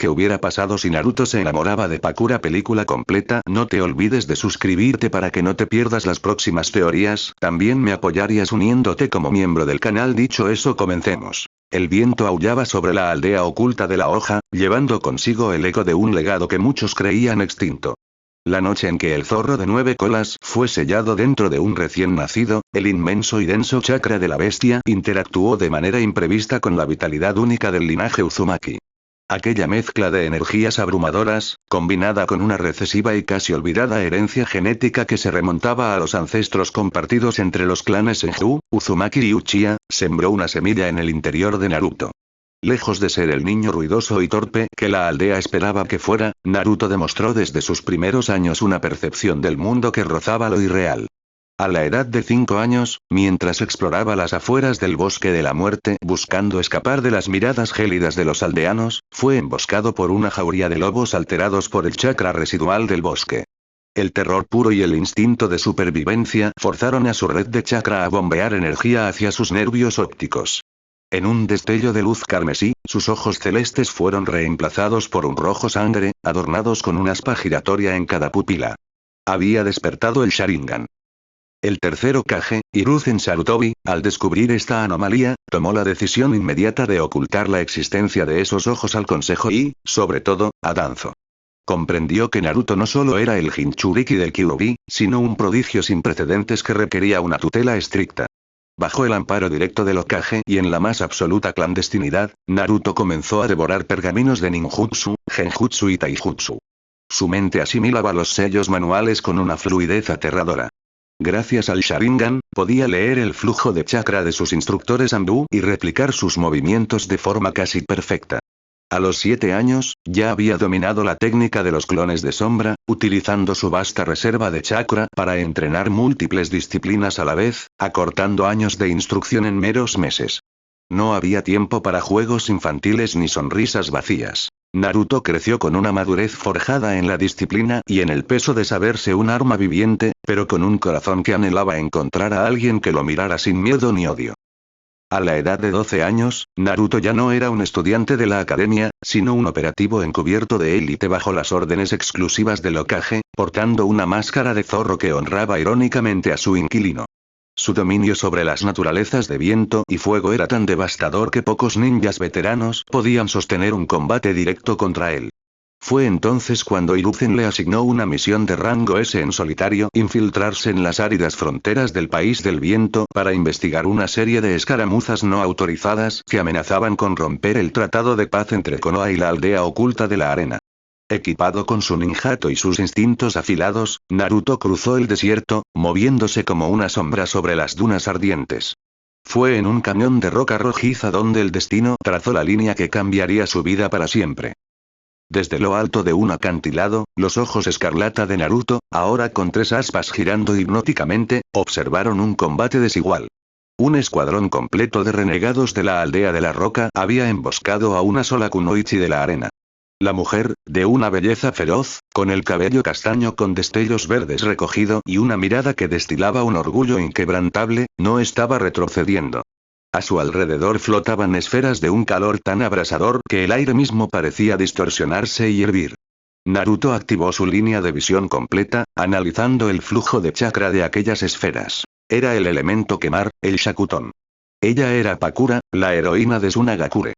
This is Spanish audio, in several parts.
¿Qué hubiera pasado si Naruto se enamoraba de Pakura? Película completa. No te olvides de suscribirte para que no te pierdas las próximas teorías. También me apoyarías uniéndote como miembro del canal. Dicho eso, comencemos. El viento aullaba sobre la aldea oculta de la hoja, llevando consigo el eco de un legado que muchos creían extinto. La noche en que el zorro de 9 colas fue sellado dentro de un recién nacido, el inmenso y denso chakra de la bestia interactuó de manera imprevista con la vitalidad única del linaje Uzumaki. Aquella mezcla de energías abrumadoras, combinada con una recesiva y casi olvidada herencia genética que se remontaba a los ancestros compartidos entre los clanes Senju, Uzumaki y Uchiha, sembró una semilla en el interior de Naruto. Lejos de ser el niño ruidoso y torpe que la aldea esperaba que fuera, Naruto demostró desde sus primeros años una percepción del mundo que rozaba lo irreal. A la edad de 5 años, mientras exploraba las afueras del bosque de la muerte buscando escapar de las miradas gélidas de los aldeanos, fue emboscado por una jauría de lobos alterados por el chakra residual del bosque. El terror puro y el instinto de supervivencia forzaron a su red de chakra a bombear energía hacia sus nervios ópticos. En un destello de luz carmesí, sus ojos celestes fueron reemplazados por un rojo sangre, adornados con una aspa giratoria en cada pupila. Había despertado el Sharingan. El tercer Hokage, Hiruzen Sarutobi, al descubrir esta anomalía, tomó la decisión inmediata de ocultar la existencia de esos ojos al consejo y, sobre todo, a Danzo. Comprendió que Naruto no solo era el Jinchuriki del Kyuubi, sino un prodigio sin precedentes que requería una tutela estricta. Bajo el amparo directo del Hokage y en la más absoluta clandestinidad, Naruto comenzó a devorar pergaminos de ninjutsu, genjutsu y taijutsu. Su mente asimilaba los sellos manuales con una fluidez aterradora. Gracias al Sharingan, podía leer el flujo de chakra de sus instructores Anbu y replicar sus movimientos de forma casi perfecta. A los 7 años, ya había dominado la técnica de los clones de sombra, utilizando su vasta reserva de chakra para entrenar múltiples disciplinas a la vez, acortando años de instrucción en meros meses. No había tiempo para juegos infantiles ni sonrisas vacías. Naruto creció con una madurez forjada en la disciplina y en el peso de saberse un arma viviente, pero con un corazón que anhelaba encontrar a alguien que lo mirara sin miedo ni odio. A la edad de 12 años, Naruto ya no era un estudiante de la academia, sino un operativo encubierto de élite bajo las órdenes exclusivas del Hokage, portando una máscara de zorro que honraba irónicamente a su inquilino. Su dominio sobre las naturalezas de viento y fuego era tan devastador que pocos ninjas veteranos podían sostener un combate directo contra él. Fue entonces cuando Hiruzen le asignó una misión de rango S en solitario: infiltrarse en las áridas fronteras del país del viento para investigar una serie de escaramuzas no autorizadas que amenazaban con romper el tratado de paz entre Konoha y la aldea oculta de la arena. Equipado con su ninjato y sus instintos afilados, Naruto cruzó el desierto, moviéndose como una sombra sobre las dunas ardientes. Fue en un cañón de roca rojiza donde el destino trazó la línea que cambiaría su vida para siempre. Desde lo alto de un acantilado, los ojos escarlata de Naruto, ahora con 3 aspas girando hipnóticamente, observaron un combate desigual. Un escuadrón completo de renegados de la aldea de la roca había emboscado a una sola kunoichi de la arena. La mujer, de una belleza feroz, con el cabello castaño con destellos verdes recogido y una mirada que destilaba un orgullo inquebrantable, no estaba retrocediendo. A su alrededor flotaban esferas de un calor tan abrasador que el aire mismo parecía distorsionarse y hervir. Naruto activó su línea de visión completa, analizando el flujo de chakra de aquellas esferas. Era el elemento quemar, el Shakuton. Ella era Pakura, la heroína de Tsunagakure.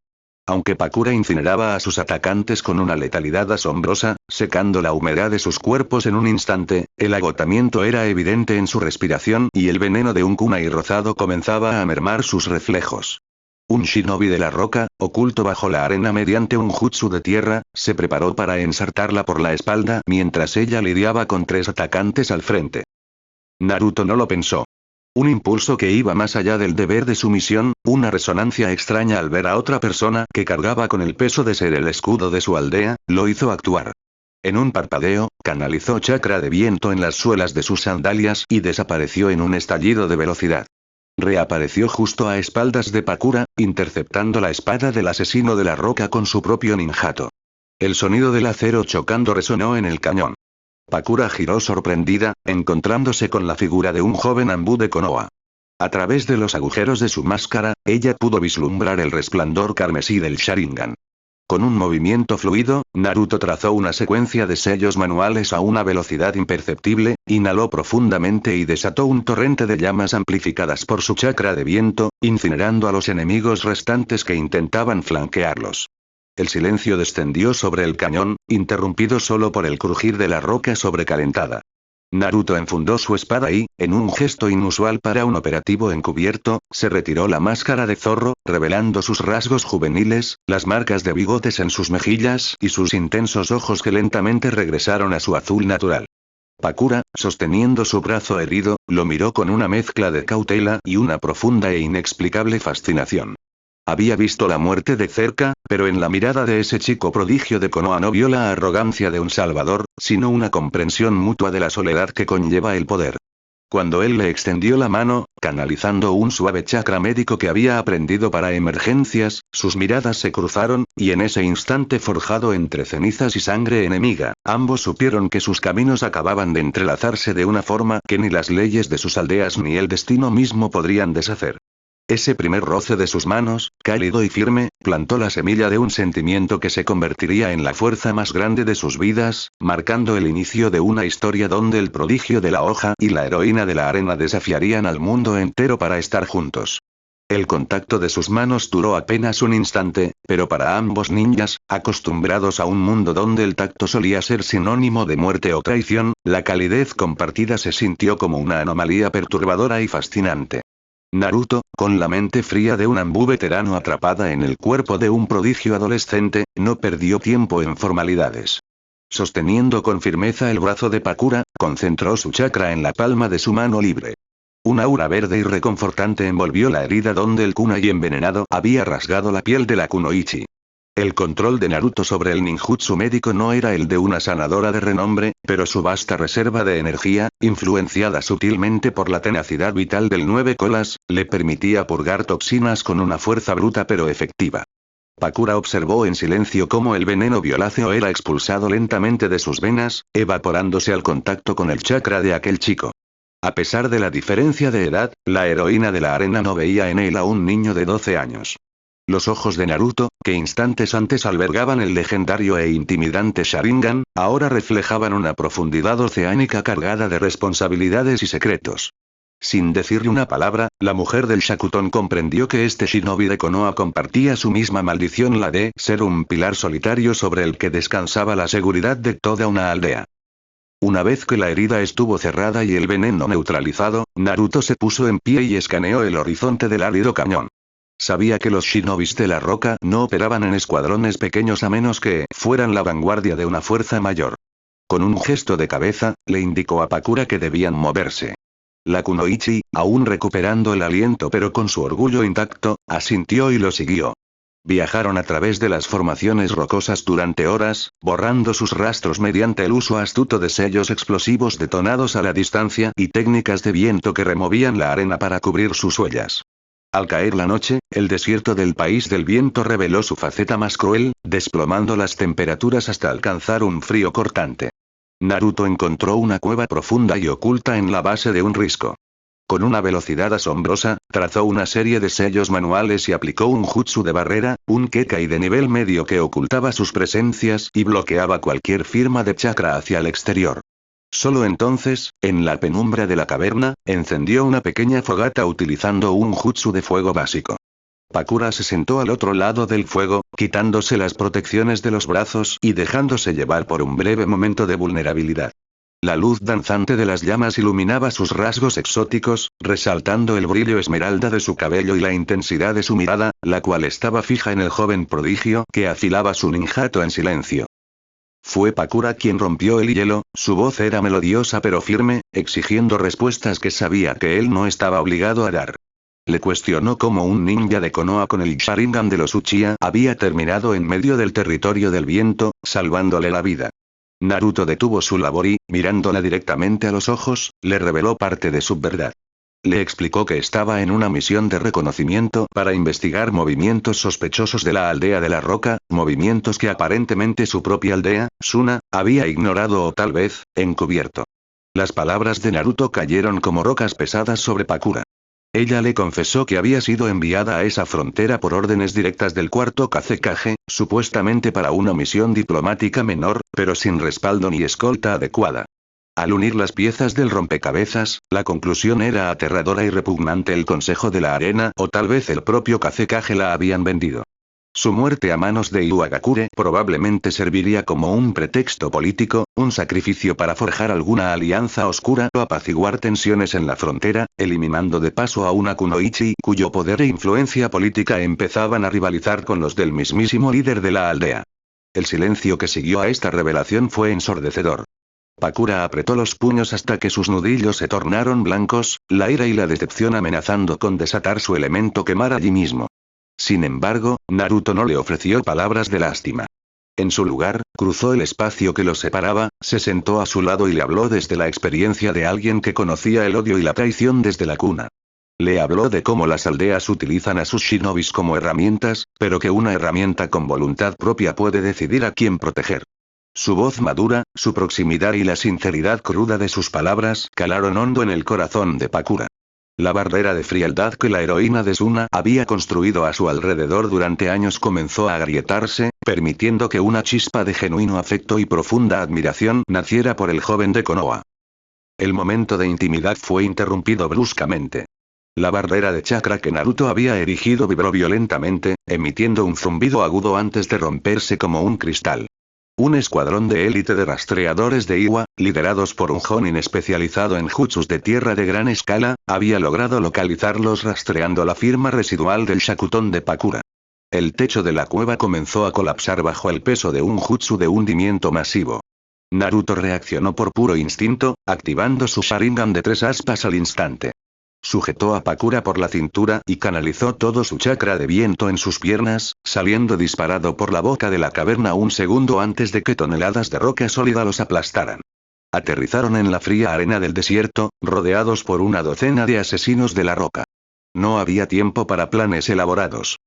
Aunque Pakura incineraba a sus atacantes con una letalidad asombrosa, secando la humedad de sus cuerpos en un instante, el agotamiento era evidente en su respiración y el veneno de un kunai rozado comenzaba a mermar sus reflejos. Un shinobi de la roca, oculto bajo la arena mediante un jutsu de tierra, se preparó para ensartarla por la espalda mientras ella lidiaba con 3 atacantes al frente. Naruto no lo pensó. Un impulso que iba más allá del deber de su misión, una resonancia extraña al ver a otra persona que cargaba con el peso de ser el escudo de su aldea, lo hizo actuar. En un parpadeo, canalizó chakra de viento en las suelas de sus sandalias y desapareció en un estallido de velocidad. Reapareció justo a espaldas de Pakura, interceptando la espada del asesino de la roca con su propio ninjato. El sonido del acero chocando resonó en el cañón. Pakura giró sorprendida, encontrándose con la figura de un joven Anbu de Konoha. A través de los agujeros de su máscara, ella pudo vislumbrar el resplandor carmesí del Sharingan. Con un movimiento fluido, Naruto trazó una secuencia de sellos manuales a una velocidad imperceptible, inhaló profundamente y desató un torrente de llamas amplificadas por su chakra de viento, incinerando a los enemigos restantes que intentaban flanquearlos. El silencio descendió sobre el cañón, interrumpido solo por el crujir de la roca sobrecalentada. Naruto enfundó su espada y, en un gesto inusual para un operativo encubierto, se retiró la máscara de zorro, revelando sus rasgos juveniles, las marcas de bigotes en sus mejillas y sus intensos ojos que lentamente regresaron a su azul natural. Pakura, sosteniendo su brazo herido, lo miró con una mezcla de cautela y una profunda e inexplicable fascinación. Había visto la muerte de cerca, pero en la mirada de ese chico prodigio de Konoha no vio la arrogancia de un salvador, sino una comprensión mutua de la soledad que conlleva el poder. Cuando él le extendió la mano, canalizando un suave chakra médico que había aprendido para emergencias, sus miradas se cruzaron, y en ese instante forjado entre cenizas y sangre enemiga, ambos supieron que sus caminos acababan de entrelazarse de una forma que ni las leyes de sus aldeas ni el destino mismo podrían deshacer. Ese primer roce de sus manos, cálido y firme, plantó la semilla de un sentimiento que se convertiría en la fuerza más grande de sus vidas, marcando el inicio de una historia donde el prodigio de la hoja y la heroína de la arena desafiarían al mundo entero para estar juntos. El contacto de sus manos duró apenas un instante, pero para ambos ninjas, acostumbrados a un mundo donde el tacto solía ser sinónimo de muerte o traición, la calidez compartida se sintió como una anomalía perturbadora y fascinante. Naruto, con la mente fría de un ambú veterano atrapada en el cuerpo de un prodigio adolescente, no perdió tiempo en formalidades. Sosteniendo con firmeza el brazo de Pakura, concentró su chakra en la palma de su mano libre. Un aura verde y reconfortante envolvió la herida donde el kunai envenenado había rasgado la piel de la kunoichi. El control de Naruto sobre el ninjutsu médico no era el de una sanadora de renombre, pero su vasta reserva de energía, influenciada sutilmente por la tenacidad vital del nueve colas, le permitía purgar toxinas con una fuerza bruta pero efectiva. Pakura observó en silencio cómo el veneno violáceo era expulsado lentamente de sus venas, evaporándose al contacto con el chakra de aquel chico. A pesar de la diferencia de edad, la heroína de la arena no veía en él a un niño de 12 años. Los ojos de Naruto, que instantes antes albergaban el legendario e intimidante Sharingan, ahora reflejaban una profundidad oceánica cargada de responsabilidades y secretos. Sin decirle una palabra, la mujer del Shakuton comprendió que este shinobi de Konoha compartía su misma maldición, la de ser un pilar solitario sobre el que descansaba la seguridad de toda una aldea. Una vez que la herida estuvo cerrada y el veneno neutralizado, Naruto se puso en pie y escaneó el horizonte del árido cañón. Sabía que los shinobis de la roca no operaban en escuadrones pequeños a menos que fueran la vanguardia de una fuerza mayor. Con un gesto de cabeza, le indicó a Pakura que debían moverse. La kunoichi, aún recuperando el aliento pero con su orgullo intacto, asintió y lo siguió. Viajaron a través de las formaciones rocosas durante horas, borrando sus rastros mediante el uso astuto de sellos explosivos detonados a la distancia y técnicas de viento que removían la arena para cubrir sus huellas. Al caer la noche, el desierto del país del viento reveló su faceta más cruel, desplomando las temperaturas hasta alcanzar un frío cortante. Naruto encontró una cueva profunda y oculta en la base de un risco. Con una velocidad asombrosa, trazó una serie de sellos manuales y aplicó un jutsu de barrera, un kekai de nivel medio que ocultaba sus presencias y bloqueaba cualquier firma de chakra hacia el exterior. Solo entonces, en la penumbra de la caverna, encendió una pequeña fogata utilizando un jutsu de fuego básico. Pakura se sentó al otro lado del fuego, quitándose las protecciones de los brazos y dejándose llevar por un breve momento de vulnerabilidad. La luz danzante de las llamas iluminaba sus rasgos exóticos, resaltando el brillo esmeralda de su cabello y la intensidad de su mirada, la cual estaba fija en el joven prodigio que afilaba su ninjato en silencio. Fue Pakura quien rompió el hielo, su voz era melodiosa pero firme, exigiendo respuestas que sabía que él no estaba obligado a dar. Le cuestionó cómo un ninja de Konoha con el Sharingan de los Uchiha había terminado en medio del territorio del viento, salvándole la vida. Naruto detuvo su labor y, mirándola directamente a los ojos, le reveló parte de su verdad. Le explicó que estaba en una misión de reconocimiento para investigar movimientos sospechosos de la aldea de la roca, movimientos que aparentemente su propia aldea, Suna, había ignorado o tal vez, encubierto. Las palabras de Naruto cayeron como rocas pesadas sobre Pakura. Ella le confesó que había sido enviada a esa frontera por órdenes directas del cuarto Kazekage, supuestamente para una misión diplomática menor, pero sin respaldo ni escolta adecuada. Al unir las piezas del rompecabezas, la conclusión era aterradora y repugnante. El Consejo de la Arena o tal vez el propio Kazekage la habían vendido. Su muerte a manos de Iwagakure probablemente serviría como un pretexto político, un sacrificio para forjar alguna alianza oscura o apaciguar tensiones en la frontera, eliminando de paso a una kunoichi cuyo poder e influencia política empezaban a rivalizar con los del mismísimo líder de la aldea. El silencio que siguió a esta revelación fue ensordecedor. Pakura apretó los puños hasta que sus nudillos se tornaron blancos, la ira y la decepción amenazando con desatar su elemento quemar allí mismo. Sin embargo, Naruto no le ofreció palabras de lástima. En su lugar, cruzó el espacio que los separaba, se sentó a su lado y le habló desde la experiencia de alguien que conocía el odio y la traición desde la cuna. Le habló de cómo las aldeas utilizan a sus shinobis como herramientas, pero que una herramienta con voluntad propia puede decidir a quién proteger. Su voz madura, su proximidad y la sinceridad cruda de sus palabras calaron hondo en el corazón de Pakura. La barrera de frialdad que la heroína de Suna había construido a su alrededor durante años comenzó a agrietarse, permitiendo que una chispa de genuino afecto y profunda admiración naciera por el joven de Konoha. El momento de intimidad fue interrumpido bruscamente. La barrera de chakra que Naruto había erigido vibró violentamente, emitiendo un zumbido agudo antes de romperse como un cristal. Un escuadrón de élite de rastreadores de Iwa, liderados por un Jonin especializado en jutsus de tierra de gran escala, había logrado localizarlos rastreando la firma residual del Shakuton de Pakura. El techo de la cueva comenzó a colapsar bajo el peso de un jutsu de hundimiento masivo. Naruto reaccionó por puro instinto, activando su Sharingan de 3 aspas al instante. Sujetó a Pakura por la cintura y canalizó todo su chakra de viento en sus piernas, saliendo disparado por la boca de la caverna un segundo antes de que toneladas de roca sólida los aplastaran. Aterrizaron en la fría arena del desierto, rodeados por una docena de asesinos de la roca. No había tiempo para planes elaborados.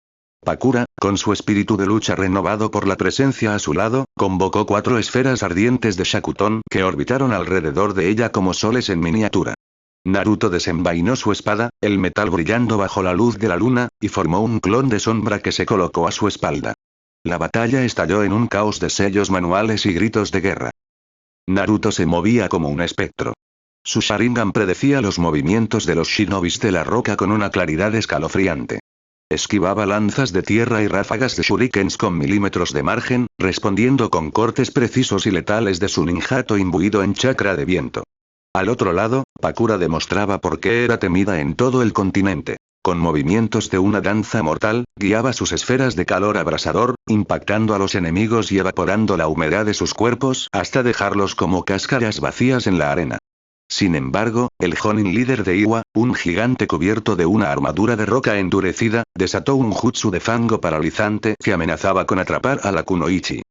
Pakura, con su espíritu de lucha renovado por la presencia a su lado, convocó 4 esferas ardientes de Shakuton que orbitaron alrededor de ella como soles en miniatura. Naruto desenvainó su espada, el metal brillando bajo la luz de la luna, y formó un clon de sombra que se colocó a su espalda. La batalla estalló en un caos de sellos manuales y gritos de guerra. Naruto se movía como un espectro. Su Sharingan predecía los movimientos de los shinobis de la roca con una claridad escalofriante. Esquivaba lanzas de tierra y ráfagas de shurikens con milímetros de margen, respondiendo con cortes precisos y letales de su ninjato imbuido en chakra de viento. Al otro lado, Pakura demostraba por qué era temida en todo el continente. Con movimientos de una danza mortal, guiaba sus esferas de calor abrasador, impactando a los enemigos y evaporando la humedad de sus cuerpos hasta dejarlos como cáscaras vacías en la arena. Sin embargo, el Jonin líder de Iwa, un gigante cubierto de una armadura de roca endurecida, desató un jutsu de fango paralizante que amenazaba con atrapar a la kunoichi.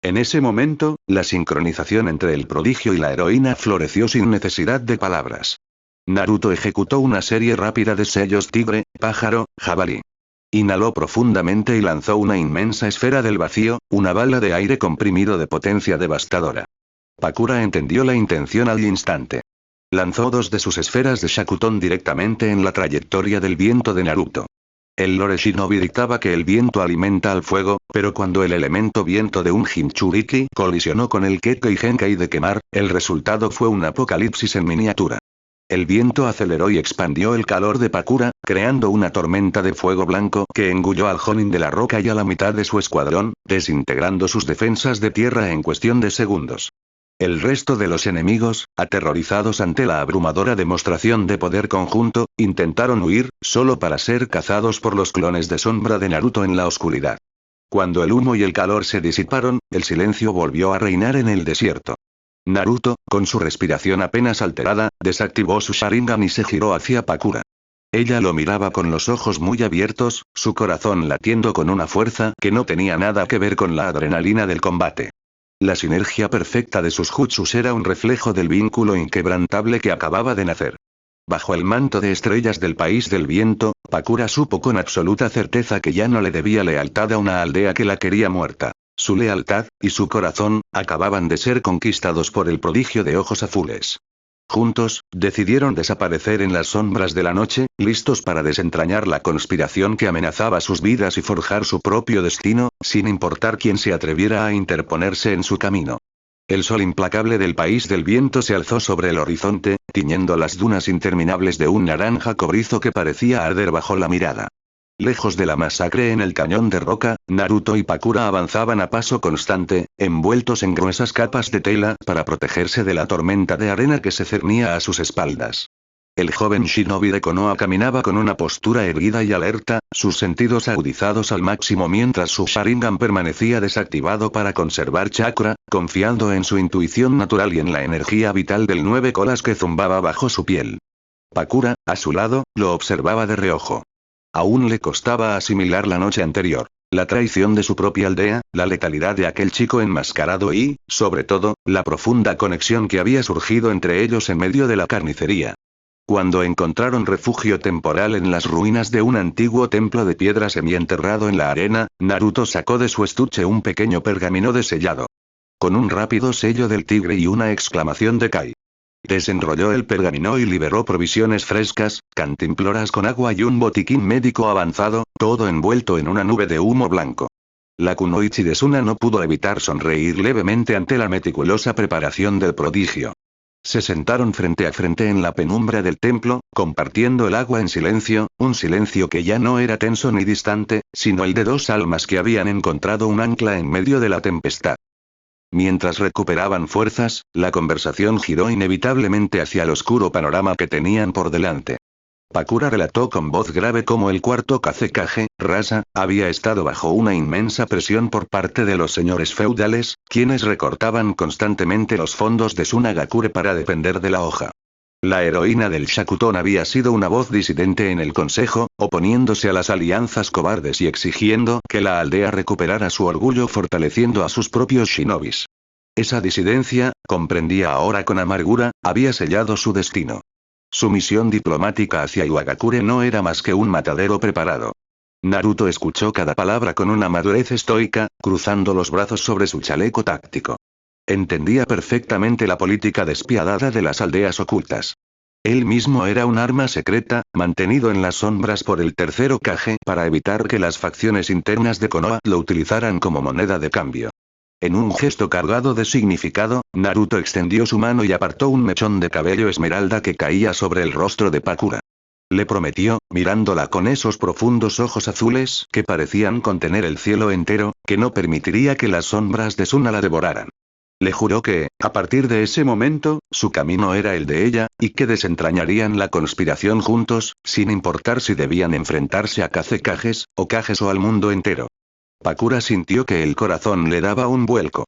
En ese momento, la sincronización entre el prodigio y la heroína floreció sin necesidad de palabras. Naruto ejecutó una serie rápida de sellos tigre, pájaro, jabalí. Inhaló profundamente y lanzó una inmensa esfera del vacío, una bala de aire comprimido de potencia devastadora. Pakura entendió la intención al instante. Lanzó 2 de sus esferas de Shakuton directamente en la trayectoria del viento de Naruto. El lore shinobi dictaba que el viento alimenta al fuego, pero cuando el elemento viento de un Jinchuriki colisionó con el Kekkei Genkai de quemar, el resultado fue un apocalipsis en miniatura. El viento aceleró y expandió el calor de Pakura, creando una tormenta de fuego blanco que engulló al Jonin de la roca y a la mitad de su escuadrón, desintegrando sus defensas de tierra en cuestión de segundos. El resto de los enemigos, aterrorizados ante la abrumadora demostración de poder conjunto, intentaron huir, solo para ser cazados por los clones de sombra de Naruto en la oscuridad. Cuando el humo y el calor se disiparon, el silencio volvió a reinar en el desierto. Naruto, con su respiración apenas alterada, desactivó su Sharingan y se giró hacia Pakura. Ella lo miraba con los ojos muy abiertos, su corazón latiendo con una fuerza que no tenía nada que ver con la adrenalina del combate. La sinergia perfecta de sus jutsus era un reflejo del vínculo inquebrantable que acababa de nacer. Bajo el manto de estrellas del país del viento, Pakura supo con absoluta certeza que ya no le debía lealtad a una aldea que la quería muerta. Su lealtad, y su corazón, acababan de ser conquistados por el prodigio de ojos azules. Juntos, decidieron desaparecer en las sombras de la noche, listos para desentrañar la conspiración que amenazaba sus vidas y forjar su propio destino, sin importar quién se atreviera a interponerse en su camino. El sol implacable del país del viento se alzó sobre el horizonte, tiñendo las dunas interminables de un naranja cobrizo que parecía arder bajo la mirada. Lejos de la masacre en el cañón de roca, Naruto y Pakura avanzaban a paso constante, envueltos en gruesas capas de tela para protegerse de la tormenta de arena que se cernía a sus espaldas. El joven shinobi de Konoha caminaba con una postura erguida y alerta, sus sentidos agudizados al máximo mientras su Sharingan permanecía desactivado para conservar chakra, confiando en su intuición natural y en la energía vital del 9 colas que zumbaba bajo su piel. Pakura, a su lado, lo observaba de reojo. Aún le costaba asimilar la noche anterior, la traición de su propia aldea, la letalidad de aquel chico enmascarado y, sobre todo, la profunda conexión que había surgido entre ellos en medio de la carnicería. Cuando encontraron refugio temporal en las ruinas de un antiguo templo de piedra semienterrado en la arena, Naruto sacó de su estuche un pequeño pergamino desellado. Con un rápido sello del tigre y una exclamación de Kai. Desenrolló el pergamino y liberó provisiones frescas, cantimploras con agua y un botiquín médico avanzado, todo envuelto en una nube de humo blanco. La kunoichi de Suna no pudo evitar sonreír levemente ante la meticulosa preparación del prodigio. Se sentaron frente a frente en la penumbra del templo, compartiendo el agua en silencio, un silencio que ya no era tenso ni distante, sino el de dos almas que habían encontrado un ancla en medio de la tempestad. Mientras recuperaban fuerzas, la conversación giró inevitablemente hacia el oscuro panorama que tenían por delante. Pakura relató con voz grave cómo el cuarto Kazekage, Rasa, había estado bajo una inmensa presión por parte de los señores feudales, quienes recortaban constantemente los fondos de Sunagakure para depender de la hoja. La heroína del Shakuton había sido una voz disidente en el consejo, oponiéndose a las alianzas cobardes y exigiendo que la aldea recuperara su orgullo fortaleciendo a sus propios shinobis. Esa disidencia, comprendía ahora con amargura, había sellado su destino. Su misión diplomática hacia Iwagakure no era más que un matadero preparado. Naruto escuchó cada palabra con una madurez estoica, cruzando los brazos sobre su chaleco táctico. Entendía perfectamente la política despiadada de las aldeas ocultas. Él mismo era un arma secreta, mantenido en las sombras por el tercero Kage para evitar que las facciones internas de Konoha lo utilizaran como moneda de cambio. En un gesto cargado de significado, Naruto extendió su mano y apartó un mechón de cabello esmeralda que caía sobre el rostro de Pakura. Le prometió, mirándola con esos profundos ojos azules que parecían contener el cielo entero, que no permitiría que las sombras de Suna la devoraran. Le juró que, a partir de ese momento, su camino era el de ella, y que desentrañarían la conspiración juntos, sin importar si debían enfrentarse a Kazekages, o Kages o al mundo entero. Pakura sintió que el corazón le daba un vuelco.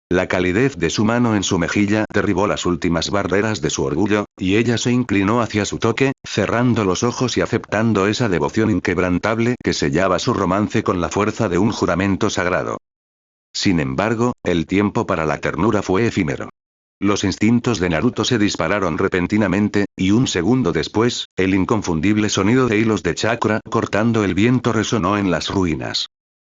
La calidez de su mano en su mejilla derribó las últimas barreras de su orgullo, y ella se inclinó hacia su toque, cerrando los ojos y aceptando esa devoción inquebrantable que sellaba su romance con la fuerza de un juramento sagrado. Sin embargo, el tiempo para la ternura fue efímero. Los instintos de Naruto se dispararon repentinamente, y un segundo después, el inconfundible sonido de hilos de chakra cortando el viento resonó en las ruinas.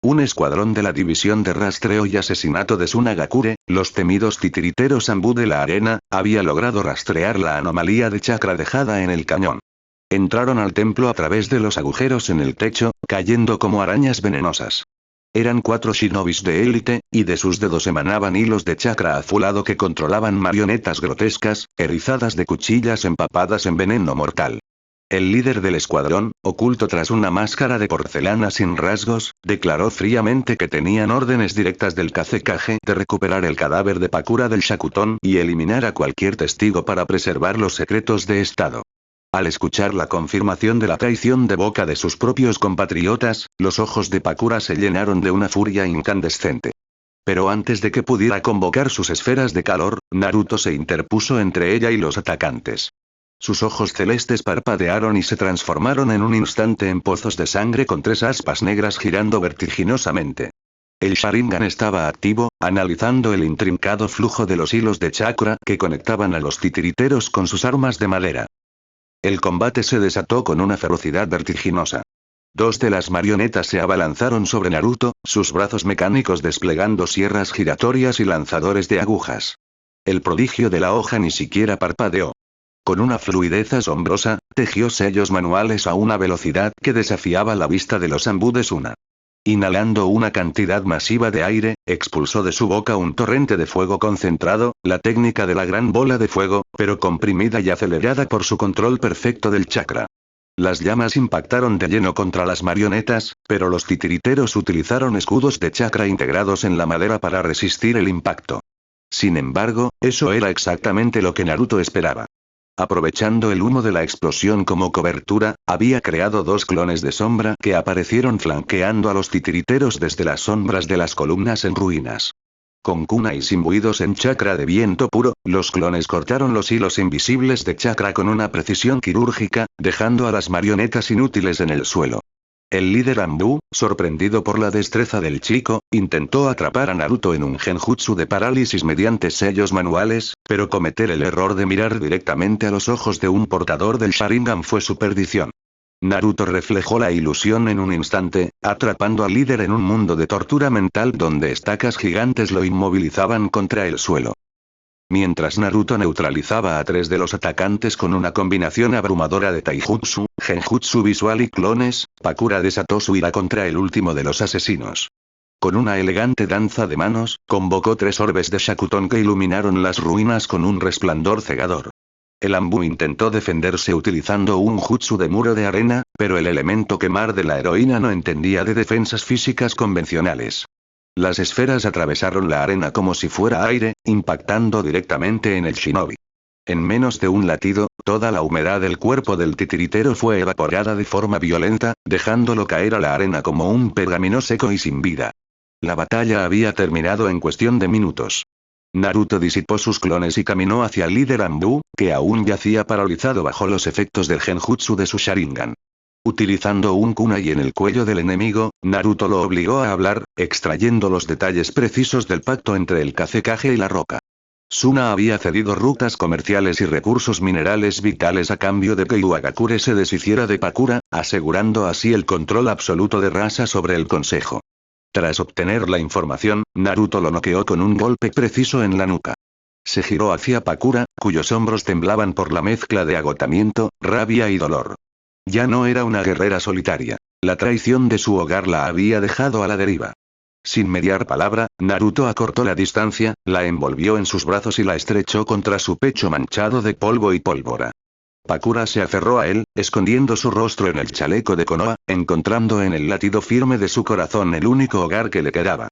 Un escuadrón de la división de rastreo y asesinato de Sunagakure, los temidos titiriteros Anbu de la arena, había logrado rastrear la anomalía de chakra dejada en el cañón. Entraron al templo a través de los agujeros en el techo, cayendo como arañas venenosas. Eran 4 shinobis de élite, y de sus dedos emanaban hilos de chakra azulado que controlaban marionetas grotescas, erizadas de cuchillas empapadas en veneno mortal. El líder del escuadrón, oculto tras una máscara de porcelana sin rasgos, declaró fríamente que tenían órdenes directas del Kazekage de recuperar el cadáver de Pakura del Shakuton y eliminar a cualquier testigo para preservar los secretos de Estado. Al escuchar la confirmación de la traición de boca de sus propios compatriotas, los ojos de Pakura se llenaron de una furia incandescente. Pero antes de que pudiera convocar sus esferas de calor, Naruto se interpuso entre ella y los atacantes. Sus ojos celestes parpadearon y se transformaron en un instante en pozos de sangre con 3 aspas negras girando vertiginosamente. El Sharingan estaba activo, analizando el intrincado flujo de los hilos de chakra que conectaban a los titiriteros con sus armas de madera. El combate se desató con una ferocidad vertiginosa. 2 de las marionetas se abalanzaron sobre Naruto, sus brazos mecánicos desplegando sierras giratorias y lanzadores de agujas. El prodigio de la hoja ni siquiera parpadeó. Con una fluidez asombrosa, tejió sellos manuales a una velocidad que desafiaba la vista de los Anbu de Suna. Inhalando una cantidad masiva de aire, expulsó de su boca un torrente de fuego concentrado, la técnica de la gran bola de fuego, pero comprimida y acelerada por su control perfecto del chakra. Las llamas impactaron de lleno contra las marionetas, pero los titiriteros utilizaron escudos de chakra integrados en la madera para resistir el impacto. Sin embargo, eso era exactamente lo que Naruto esperaba. Aprovechando el humo de la explosión como cobertura, había creado dos clones de sombra que aparecieron flanqueando a los titiriteros desde las sombras de las columnas en ruinas. Con kunais imbuidos en chakra de viento puro, los clones cortaron los hilos invisibles de chakra con una precisión quirúrgica, dejando a las marionetas inútiles en el suelo. El líder Anbu, sorprendido por la destreza del chico, intentó atrapar a Naruto en un genjutsu de parálisis mediante sellos manuales, pero cometer el error de mirar directamente a los ojos de un portador del Sharingan fue su perdición. Naruto reflejó la ilusión en un instante, atrapando al líder en un mundo de tortura mental donde estacas gigantes lo inmovilizaban contra el suelo. Mientras Naruto neutralizaba a 3 de los atacantes con una combinación abrumadora de taijutsu, genjutsu visual y clones, Pakura desató su ira contra el último de los asesinos. Con una elegante danza de manos, convocó 3 orbes de Shakuton que iluminaron las ruinas con un resplandor cegador. El Anbu intentó defenderse utilizando un jutsu de muro de arena, pero el elemento quemar de la heroína no entendía de defensas físicas convencionales. Las esferas atravesaron la arena como si fuera aire, impactando directamente en el shinobi. En menos de un latido, toda la humedad del cuerpo del titiritero fue evaporada de forma violenta, dejándolo caer a la arena como un pergamino seco y sin vida. La batalla había terminado en cuestión de minutos. Naruto disipó sus clones y caminó hacia el líder Anbu, que aún yacía paralizado bajo los efectos del genjutsu de su Sharingan. Utilizando un kunai en el cuello del enemigo, Naruto lo obligó a hablar, extrayendo los detalles precisos del pacto entre el Kazekage y la roca. Suna había cedido rutas comerciales y recursos minerales vitales a cambio de que Iwagakure se deshiciera de Pakura, asegurando así el control absoluto de Rasa sobre el consejo. Tras obtener la información, Naruto lo noqueó con un golpe preciso en la nuca. Se giró hacia Pakura, cuyos hombros temblaban por la mezcla de agotamiento, rabia y dolor. Ya no era una guerrera solitaria. La traición de su hogar la había dejado a la deriva. Sin mediar palabra, Naruto acortó la distancia, la envolvió en sus brazos y la estrechó contra su pecho manchado de polvo y pólvora. Pakura se aferró a él, escondiendo su rostro en el chaleco de Konoha, encontrando en el latido firme de su corazón el único hogar que le quedaba.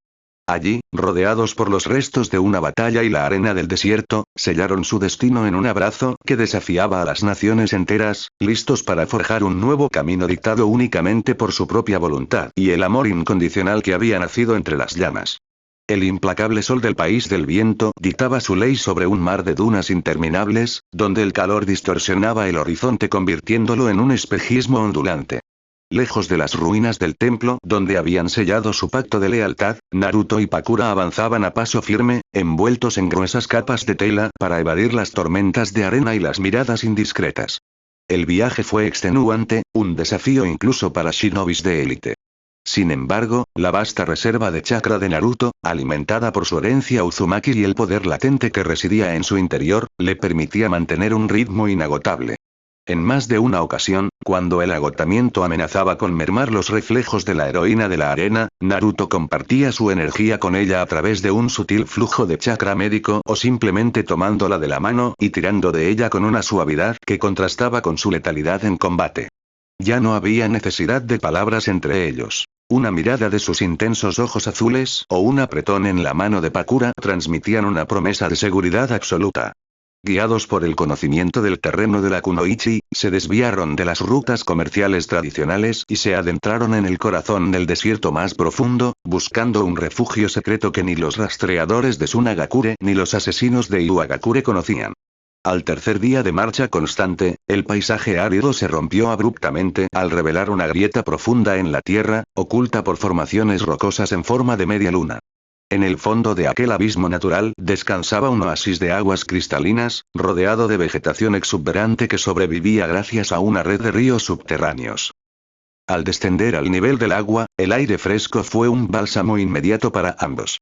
Allí, rodeados por los restos de una batalla y la arena del desierto, sellaron su destino en un abrazo que desafiaba a las naciones enteras, listos para forjar un nuevo camino dictado únicamente por su propia voluntad y el amor incondicional que había nacido entre las llamas. El implacable sol del país del viento dictaba su ley sobre un mar de dunas interminables, donde el calor distorsionaba el horizonte convirtiéndolo en un espejismo ondulante. Lejos de las ruinas del templo donde habían sellado su pacto de lealtad, Naruto y Pakura avanzaban a paso firme, envueltos en gruesas capas de tela para evadir las tormentas de arena y las miradas indiscretas. El viaje fue extenuante, un desafío incluso para shinobis de élite. Sin embargo, la vasta reserva de chakra de Naruto, alimentada por su herencia Uzumaki y el poder latente que residía en su interior, le permitía mantener un ritmo inagotable. En más de una ocasión, cuando el agotamiento amenazaba con mermar los reflejos de la heroína de la arena, Naruto compartía su energía con ella a través de un sutil flujo de chakra médico o simplemente tomándola de la mano y tirando de ella con una suavidad que contrastaba con su letalidad en combate. Ya no había necesidad de palabras entre ellos. Una mirada de sus intensos ojos azules o un apretón en la mano de Pakura transmitían una promesa de seguridad absoluta. Guiados por el conocimiento del terreno de la Kunoichi, se desviaron de las rutas comerciales tradicionales y se adentraron en el corazón del desierto más profundo, buscando un refugio secreto que ni los rastreadores de Tsunagakure ni los asesinos de Iwagakure conocían. Al tercer día de marcha constante, el paisaje árido se rompió abruptamente al revelar una grieta profunda en la tierra, oculta por formaciones rocosas en forma de media luna. En el fondo de aquel abismo natural descansaba un oasis de aguas cristalinas, rodeado de vegetación exuberante que sobrevivía gracias a una red de ríos subterráneos. Al descender al nivel del agua, el aire fresco fue un bálsamo inmediato para ambos.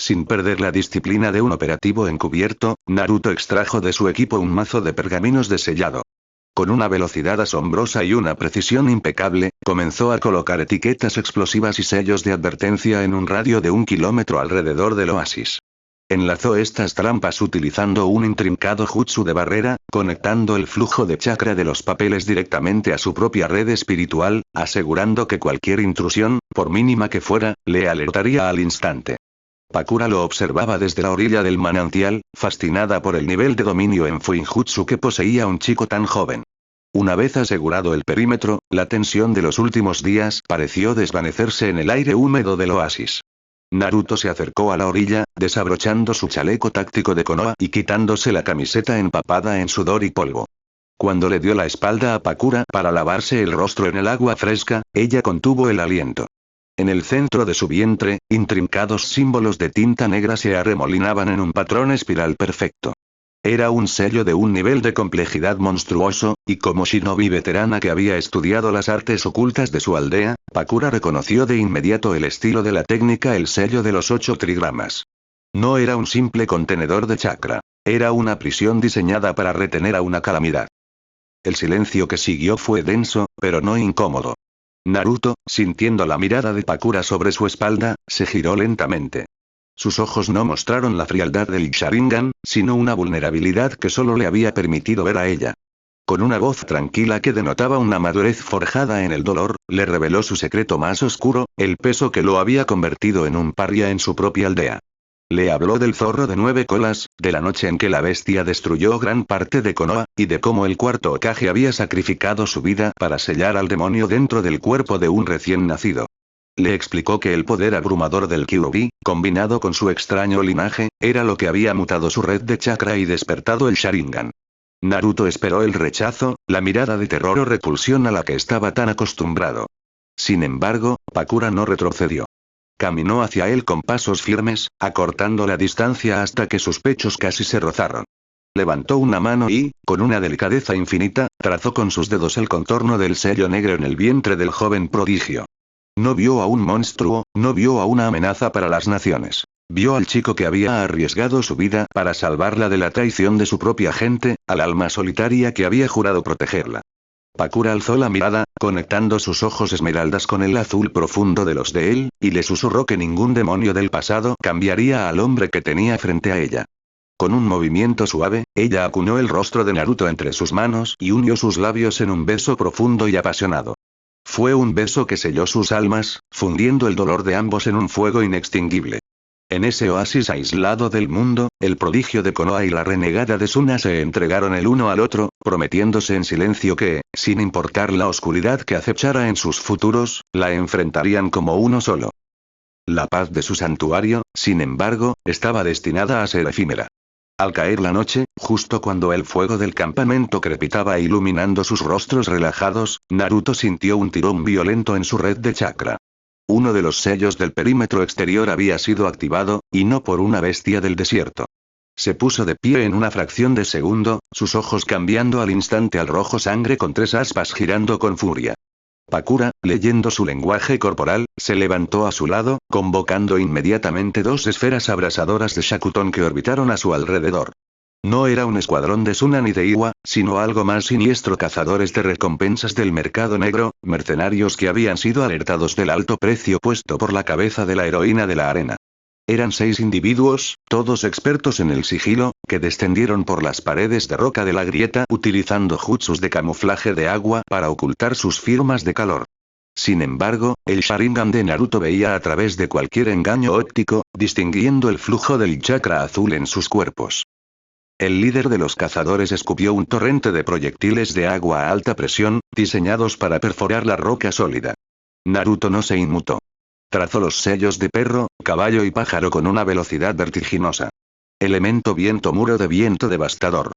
Sin perder la disciplina de un operativo encubierto, Naruto extrajo de su equipo un mazo de pergaminos de sellado. Con una velocidad asombrosa y una precisión impecable, comenzó a colocar etiquetas explosivas y sellos de advertencia en un radio de 1 kilómetro alrededor del oasis. Enlazó estas trampas utilizando un intrincado jutsu de barrera, conectando el flujo de chakra de los papeles directamente a su propia red espiritual, asegurando que cualquier intrusión, por mínima que fuera, le alertaría al instante. Pakura lo observaba desde la orilla del manantial, fascinada por el nivel de dominio en Fuinjutsu que poseía un chico tan joven. Una vez asegurado el perímetro, la tensión de los últimos días pareció desvanecerse en el aire húmedo del oasis. Naruto se acercó a la orilla, desabrochando su chaleco táctico de Konoha y quitándose la camiseta empapada en sudor y polvo. Cuando le dio la espalda a Pakura para lavarse el rostro en el agua fresca, ella contuvo el aliento. En el centro de su vientre, intrincados símbolos de tinta negra se arremolinaban en un patrón espiral perfecto. Era un sello de un nivel de complejidad monstruoso, y como shinobi veterana que había estudiado las artes ocultas de su aldea, Pakura reconoció de inmediato el estilo de la técnica, el sello de los 8 trigramas. No era un simple contenedor de chakra. Era una prisión diseñada para retener a una calamidad. El silencio que siguió fue denso, pero no incómodo. Naruto, sintiendo la mirada de Pakura sobre su espalda, se giró lentamente. Sus ojos no mostraron la frialdad del Sharingan, sino una vulnerabilidad que solo le había permitido ver a ella. Con una voz tranquila que denotaba una madurez forjada en el dolor, le reveló su secreto más oscuro, el peso que lo había convertido en un paria en su propia aldea. Le habló del zorro de 9 colas, de la noche en que la bestia destruyó gran parte de Konoha, y de cómo el cuarto Hokage había sacrificado su vida para sellar al demonio dentro del cuerpo de un recién nacido. Le explicó que el poder abrumador del Kyuubi, combinado con su extraño linaje, era lo que había mutado su red de chakra y despertado el Sharingan. Naruto esperó el rechazo, la mirada de terror o repulsión a la que estaba tan acostumbrado. Sin embargo, Pakura no retrocedió. Caminó hacia él con pasos firmes, acortando la distancia hasta que sus pechos casi se rozaron. Levantó una mano y, con una delicadeza infinita, trazó con sus dedos el contorno del sello negro en el vientre del joven prodigio. No vio a un monstruo, no vio a una amenaza para las naciones. Vio al chico que había arriesgado su vida para salvarla de la traición de su propia gente, al alma solitaria que había jurado protegerla. Pakura alzó la mirada, conectando sus ojos esmeraldas con el azul profundo de los de él, y le susurró que ningún demonio del pasado cambiaría al hombre que tenía frente a ella. Con un movimiento suave, ella acunó el rostro de Naruto entre sus manos y unió sus labios en un beso profundo y apasionado. Fue un beso que selló sus almas, fundiendo el dolor de ambos en un fuego inextinguible. En ese oasis aislado del mundo, el prodigio de Konoha y la renegada de Suna se entregaron el uno al otro, prometiéndose en silencio que, sin importar la oscuridad que acechara en sus futuros, la enfrentarían como uno solo. La paz de su santuario, sin embargo, estaba destinada a ser efímera. Al caer la noche, justo cuando el fuego del campamento crepitaba iluminando sus rostros relajados, Naruto sintió un tirón violento en su red de chakra. Uno de los sellos del perímetro exterior había sido activado, y no por una bestia del desierto. Se puso de pie en una fracción de segundo, sus ojos cambiando al instante al rojo sangre con 3 aspas girando con furia. Pakura, leyendo su lenguaje corporal, se levantó a su lado, convocando inmediatamente 2 esferas abrasadoras de Shakuton que orbitaron a su alrededor. No era un escuadrón de Suna ni de Iwa, sino algo más siniestro, cazadores de recompensas del mercado negro, mercenarios que habían sido alertados del alto precio puesto por la cabeza de la heroína de la arena. Eran 6 individuos, todos expertos en el sigilo, que descendieron por las paredes de roca de la grieta utilizando jutsus de camuflaje de agua para ocultar sus firmas de calor. Sin embargo, el Sharingan de Naruto veía a través de cualquier engaño óptico, distinguiendo el flujo del chakra azul en sus cuerpos. El líder de los cazadores escupió un torrente de proyectiles de agua a alta presión, diseñados para perforar la roca sólida. Naruto no se inmutó. Trazó los sellos de perro, caballo y pájaro con una velocidad vertiginosa. Elemento viento, muro de viento devastador.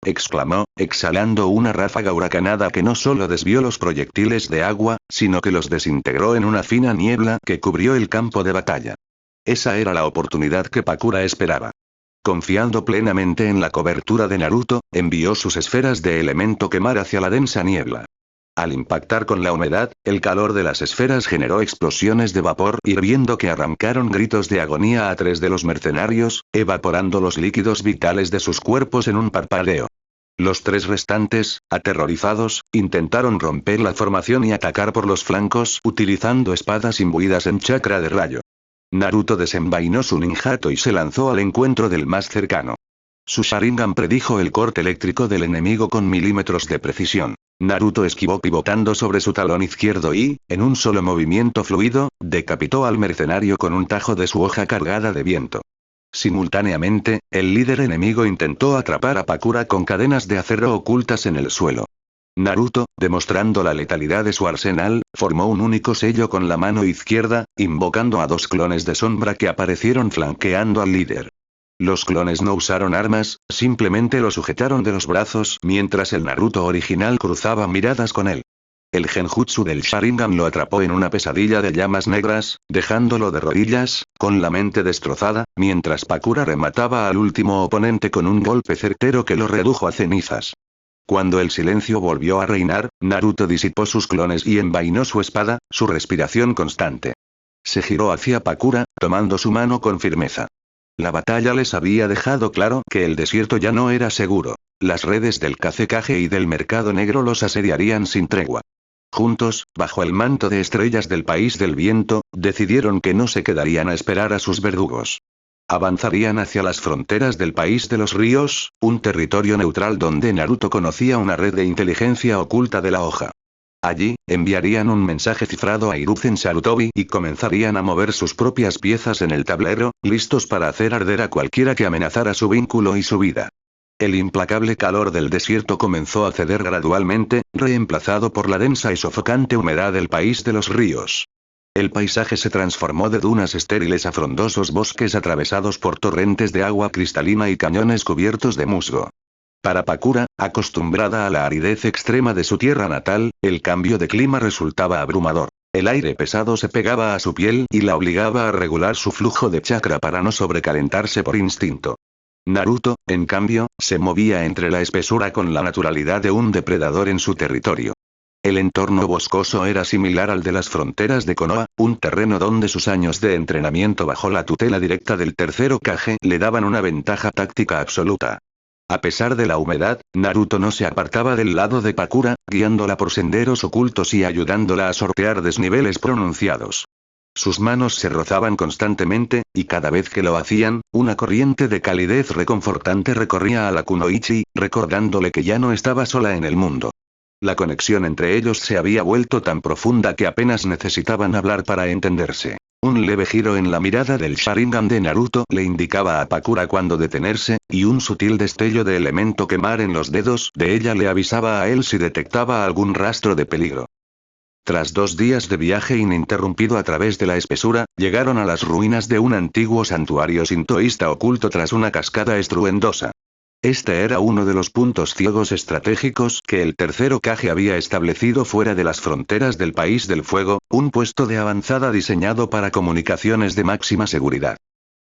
Exclamó, exhalando una ráfaga huracanada que no solo desvió los proyectiles de agua, sino que los desintegró en una fina niebla que cubrió el campo de batalla. Esa era la oportunidad que Pakura esperaba. Confiando plenamente en la cobertura de Naruto, envió sus esferas de elemento quemar hacia la densa niebla. Al impactar con la humedad, el calor de las esferas generó explosiones de vapor hirviendo que arrancaron gritos de agonía a 3 de los mercenarios, evaporando los líquidos vitales de sus cuerpos en un parpadeo. Los 3 restantes, aterrorizados, intentaron romper la formación y atacar por los flancos utilizando espadas imbuidas en chakra de rayo. Naruto desenvainó su ninjato y se lanzó al encuentro del más cercano. Su Sharingan predijo el corte eléctrico del enemigo con milímetros de precisión. Naruto esquivó pivotando sobre su talón izquierdo y, en un solo movimiento fluido, decapitó al mercenario con un tajo de su hoja cargada de viento. Simultáneamente, el líder enemigo intentó atrapar a Pakura con cadenas de acero ocultas en el suelo. Naruto, demostrando la letalidad de su arsenal, formó un único sello con la mano izquierda, invocando a 2 clones de sombra que aparecieron flanqueando al líder. Los clones no usaron armas, simplemente lo sujetaron de los brazos mientras el Naruto original cruzaba miradas con él. El genjutsu del Sharingan lo atrapó en una pesadilla de llamas negras, dejándolo de rodillas, con la mente destrozada, mientras Pakura remataba al último oponente con un golpe certero que lo redujo a cenizas. Cuando el silencio volvió a reinar, Naruto disipó sus clones y envainó su espada, su respiración constante. Se giró hacia Pakura, tomando su mano con firmeza. La batalla les había dejado claro que el desierto ya no era seguro. Las redes del Kazekage y del mercado negro los asediarían sin tregua. Juntos, bajo el manto de estrellas del país del viento, decidieron que no se quedarían a esperar a sus verdugos. Avanzarían hacia las fronteras del país de los ríos, un territorio neutral donde Naruto conocía una red de inteligencia oculta de la hoja. Allí, enviarían un mensaje cifrado a Hiruzen Sarutobi y comenzarían a mover sus propias piezas en el tablero, listos para hacer arder a cualquiera que amenazara su vínculo y su vida. El implacable calor del desierto comenzó a ceder gradualmente, reemplazado por la densa y sofocante humedad del país de los ríos. El paisaje se transformó de dunas estériles a frondosos bosques atravesados por torrentes de agua cristalina y cañones cubiertos de musgo. Para Pakura, acostumbrada a la aridez extrema de su tierra natal, el cambio de clima resultaba abrumador. El aire pesado se pegaba a su piel y la obligaba a regular su flujo de chakra para no sobrecalentarse por instinto. Naruto, en cambio, se movía entre la espesura con la naturalidad de un depredador en su territorio. El entorno boscoso era similar al de las fronteras de Konoha, un terreno donde sus años de entrenamiento bajo la tutela directa del tercero Kage le daban una ventaja táctica absoluta. A pesar de la humedad, Naruto no se apartaba del lado de Pakura, guiándola por senderos ocultos y ayudándola a sortear desniveles pronunciados. Sus manos se rozaban constantemente, y cada vez que lo hacían, una corriente de calidez reconfortante recorría a la Kunoichi, recordándole que ya no estaba sola en el mundo. La conexión entre ellos se había vuelto tan profunda que apenas necesitaban hablar para entenderse. Un leve giro en la mirada del Sharingan de Naruto le indicaba a Pakura cuándo detenerse, y un sutil destello de elemento quemar en los dedos de ella le avisaba a él si detectaba algún rastro de peligro. Tras 2 días de viaje ininterrumpido a través de la espesura, llegaron a las ruinas de un antiguo santuario sintoísta oculto tras una cascada estruendosa. Este era uno de los puntos ciegos estratégicos que el tercero Kage había establecido fuera de las fronteras del País del Fuego, un puesto de avanzada diseñado para comunicaciones de máxima seguridad.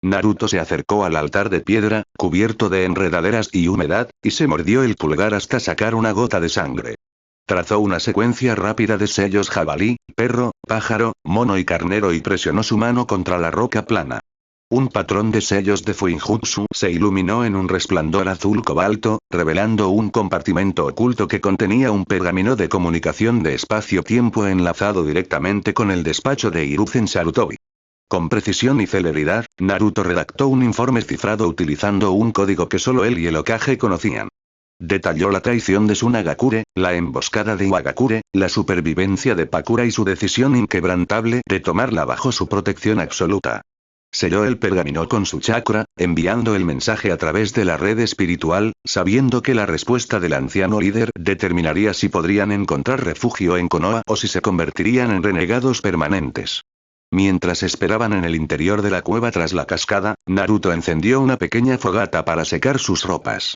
Naruto se acercó al altar de piedra, cubierto de enredaderas y humedad, y se mordió el pulgar hasta sacar una gota de sangre. Trazó una secuencia rápida de sellos jabalí, perro, pájaro, mono y carnero y presionó su mano contra la roca plana. Un patrón de sellos de Fuinjutsu se iluminó en un resplandor azul cobalto, revelando un compartimento oculto que contenía un pergamino de comunicación de espacio-tiempo enlazado directamente con el despacho de Hiruzen Sarutobi. Con precisión y celeridad, Naruto redactó un informe cifrado utilizando un código que solo él y el Hokage conocían. Detalló la traición de Tsunagakure, la emboscada de Iwagakure, la supervivencia de Pakura y su decisión inquebrantable de tomarla bajo su protección absoluta. Selló el pergamino con su chakra, enviando el mensaje a través de la red espiritual, sabiendo que la respuesta del anciano líder determinaría si podrían encontrar refugio en Konoha o si se convertirían en renegados permanentes. Mientras esperaban en el interior de la cueva tras la cascada, Naruto encendió una pequeña fogata para secar sus ropas.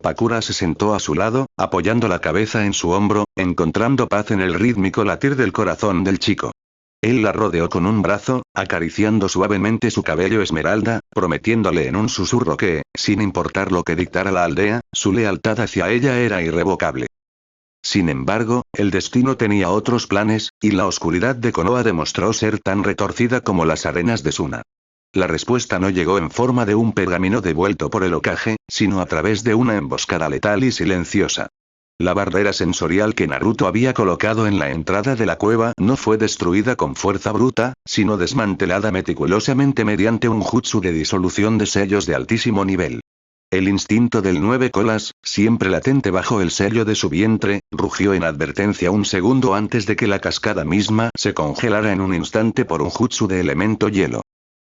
Pakura se sentó a su lado, apoyando la cabeza en su hombro, encontrando paz en el rítmico latir del corazón del chico. Él la rodeó con un brazo, acariciando suavemente su cabello esmeralda, prometiéndole en un susurro que, sin importar lo que dictara la aldea, su lealtad hacia ella era irrevocable. Sin embargo, el destino tenía otros planes, y la oscuridad de Konoha demostró ser tan retorcida como las arenas de Suna. La respuesta no llegó en forma de un pergamino devuelto por el Hokage, sino a través de una emboscada letal y silenciosa. La barrera sensorial que Naruto había colocado en la entrada de la cueva no fue destruida con fuerza bruta, sino desmantelada meticulosamente mediante un jutsu de disolución de sellos de altísimo nivel. El instinto del 9 colas, siempre latente bajo el sello de su vientre, rugió en advertencia un segundo antes de que la cascada misma se congelara en un instante por un jutsu de elemento hielo.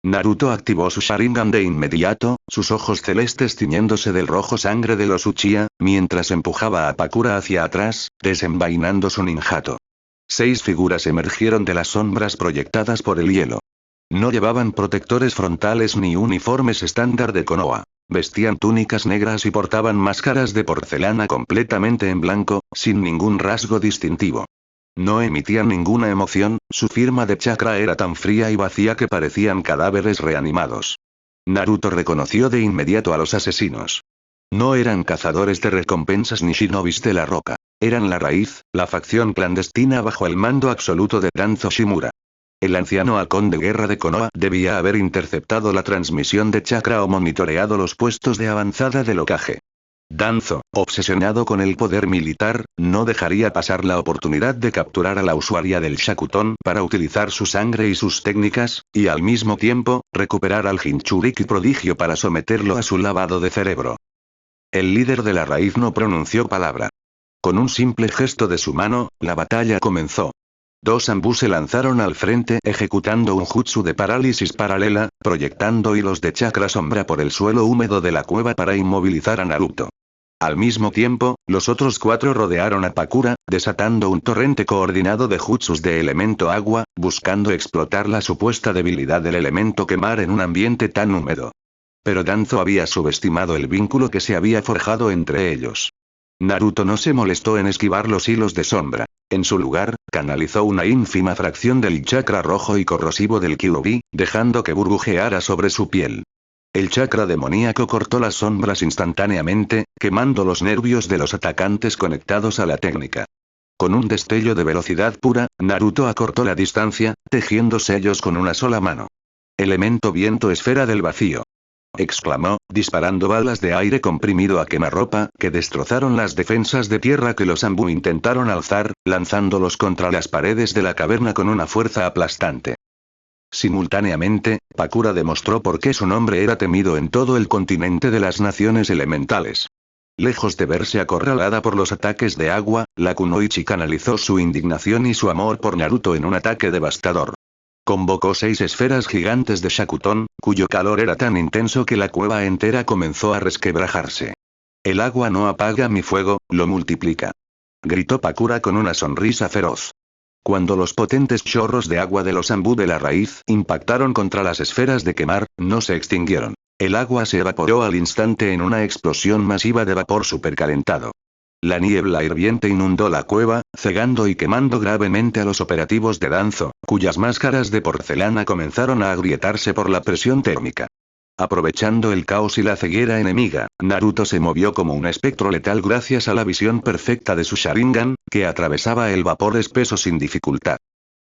Naruto activó su Sharingan de inmediato, sus ojos celestes tiñéndose del rojo sangre de los Uchiha, mientras empujaba a Pakura hacia atrás, desenvainando su ninjato. 6 figuras emergieron de las sombras proyectadas por el hielo. No llevaban protectores frontales ni uniformes estándar de Konoha. Vestían túnicas negras y portaban máscaras de porcelana completamente en blanco, sin ningún rasgo distintivo. No emitían ninguna emoción, su firma de chakra era tan fría y vacía que parecían cadáveres reanimados. Naruto reconoció de inmediato a los asesinos. No eran cazadores de recompensas ni shinobis de la roca. Eran la raíz, la facción clandestina bajo el mando absoluto de Danzo Shimura. El anciano halcón de guerra de Konoha debía haber interceptado la transmisión de chakra o monitoreado los puestos de avanzada del Hokage. Danzo, obsesionado con el poder militar, no dejaría pasar la oportunidad de capturar a la usuaria del Shakuton para utilizar su sangre y sus técnicas, y al mismo tiempo, recuperar al Jinchuriki prodigio para someterlo a su lavado de cerebro. El líder de la raíz no pronunció palabra. Con un simple gesto de su mano, la batalla comenzó. 2 Anbu se lanzaron al frente ejecutando un jutsu de parálisis paralela, proyectando hilos de chakra sombra por el suelo húmedo de la cueva para inmovilizar a Naruto. Al mismo tiempo, los otros 4 rodearon a Pakura, desatando un torrente coordinado de jutsus de elemento agua, buscando explotar la supuesta debilidad del elemento quemar en un ambiente tan húmedo. Pero Danzo había subestimado el vínculo que se había forjado entre ellos. Naruto no se molestó en esquivar los hilos de sombra. En su lugar, canalizó una ínfima fracción del chakra rojo y corrosivo del Kyuubi, dejando que burbujeara sobre su piel. El chakra demoníaco cortó las sombras instantáneamente, quemando los nervios de los atacantes conectados a la técnica. Con un destello de velocidad pura, Naruto acortó la distancia, tejiendo sellos con una sola mano. Elemento viento esfera del vacío. Exclamó, disparando balas de aire comprimido a quemarropa, que destrozaron las defensas de tierra que los Anbu intentaron alzar, lanzándolos contra las paredes de la caverna con una fuerza aplastante. Simultáneamente, Pakura demostró por qué su nombre era temido en todo el continente de las naciones elementales. Lejos de verse acorralada por los ataques de agua, la Kunoichi canalizó su indignación y su amor por Naruto en un ataque devastador. Convocó 6 esferas gigantes de Shakuton, cuyo calor era tan intenso que la cueva entera comenzó a resquebrajarse. El agua no apaga mi fuego, lo multiplica. Gritó Pakura con una sonrisa feroz. Cuando los potentes chorros de agua de los Anbu de la raíz impactaron contra las esferas de quemar, no se extinguieron. El agua se evaporó al instante en una explosión masiva de vapor supercalentado. La niebla hirviente inundó la cueva, cegando y quemando gravemente a los operativos de Danzo, cuyas máscaras de porcelana comenzaron a agrietarse por la presión térmica. Aprovechando el caos y la ceguera enemiga, Naruto se movió como un espectro letal gracias a la visión perfecta de su Sharingan, que atravesaba el vapor espeso sin dificultad.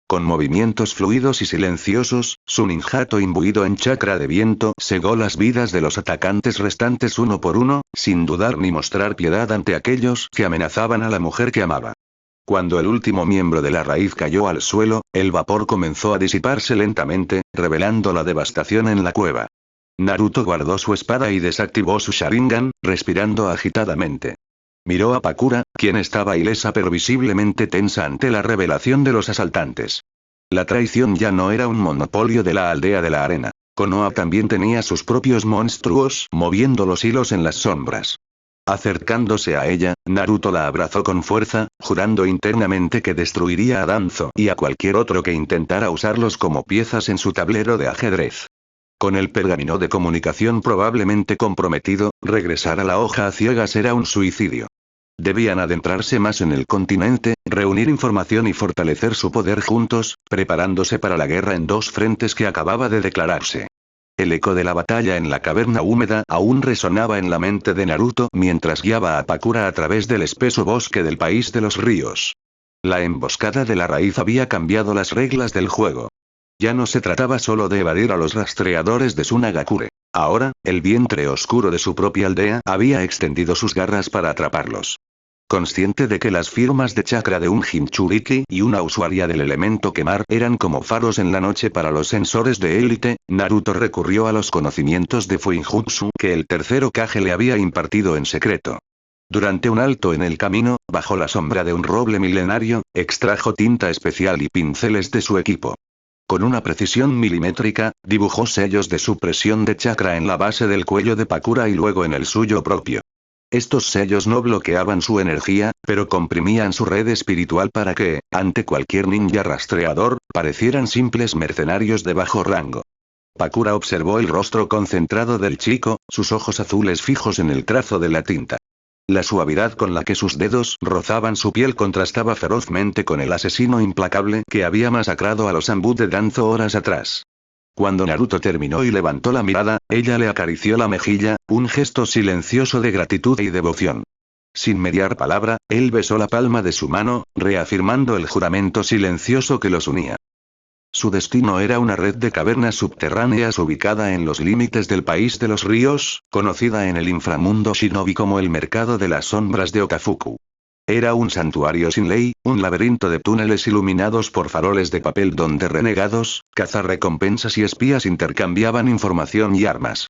Con movimientos fluidos y silenciosos, su ninjato imbuido en chakra de viento cegó las vidas de los atacantes restantes uno por uno, sin dudar ni mostrar piedad ante aquellos que amenazaban a la mujer que amaba. Cuando el último miembro de la raíz cayó al suelo, el vapor comenzó a disiparse lentamente, revelando la devastación en la cueva. Naruto guardó su espada y desactivó su Sharingan, respirando agitadamente. Miró a Pakura, quien estaba ilesa pero visiblemente tensa ante la revelación de los asaltantes. La traición ya no era un monopolio de la aldea de la arena. Konoha también tenía sus propios monstruos moviendo los hilos en las sombras. Acercándose a ella, Naruto la abrazó con fuerza, jurando internamente que destruiría a Danzo y a cualquier otro que intentara usarlos como piezas en su tablero de ajedrez. Con el pergamino de comunicación probablemente comprometido, regresar a la hoja a ciegas era un suicidio. Debían adentrarse más en el continente, reunir información y fortalecer su poder juntos, preparándose para la guerra en 2 frentes que acababa de declararse. El eco de la batalla en la caverna húmeda aún resonaba en la mente de Naruto mientras guiaba a Pakura a través del espeso bosque del país de los ríos. La emboscada de la raíz había cambiado las reglas del juego. Ya no se trataba solo de evadir a los rastreadores de Sunagakure. Ahora, el vientre oscuro de su propia aldea había extendido sus garras para atraparlos. Consciente de que las firmas de chakra de un Jinchuriki y una usuaria del elemento quemar eran como faros en la noche para los sensores de élite, Naruto recurrió a los conocimientos de Fuinjutsu que el tercer Hokage le había impartido en secreto. Durante un alto en el camino, bajo la sombra de un roble milenario, extrajo tinta especial y pinceles de su equipo. Con una precisión milimétrica, dibujó sellos de supresión de chakra en la base del cuello de Pakura y luego en el suyo propio. Estos sellos no bloqueaban su energía, pero comprimían su red espiritual para que, ante cualquier ninja rastreador, parecieran simples mercenarios de bajo rango. Pakura observó el rostro concentrado del chico, sus ojos azules fijos en el trazo de la tinta. La suavidad con la que sus dedos rozaban su piel contrastaba ferozmente con el asesino implacable que había masacrado a los Anbu de Danzo horas atrás. Cuando Naruto terminó y levantó la mirada, ella le acarició la mejilla, un gesto silencioso de gratitud y devoción. Sin mediar palabra, él besó la palma de su mano, reafirmando el juramento silencioso que los unía. Su destino era una red de cavernas subterráneas ubicada en los límites del país de los ríos, conocida en el inframundo shinobi como el mercado de las sombras de Okafuku. Era un santuario sin ley, un laberinto de túneles iluminados por faroles de papel donde renegados, cazarrecompensas y espías intercambiaban información y armas.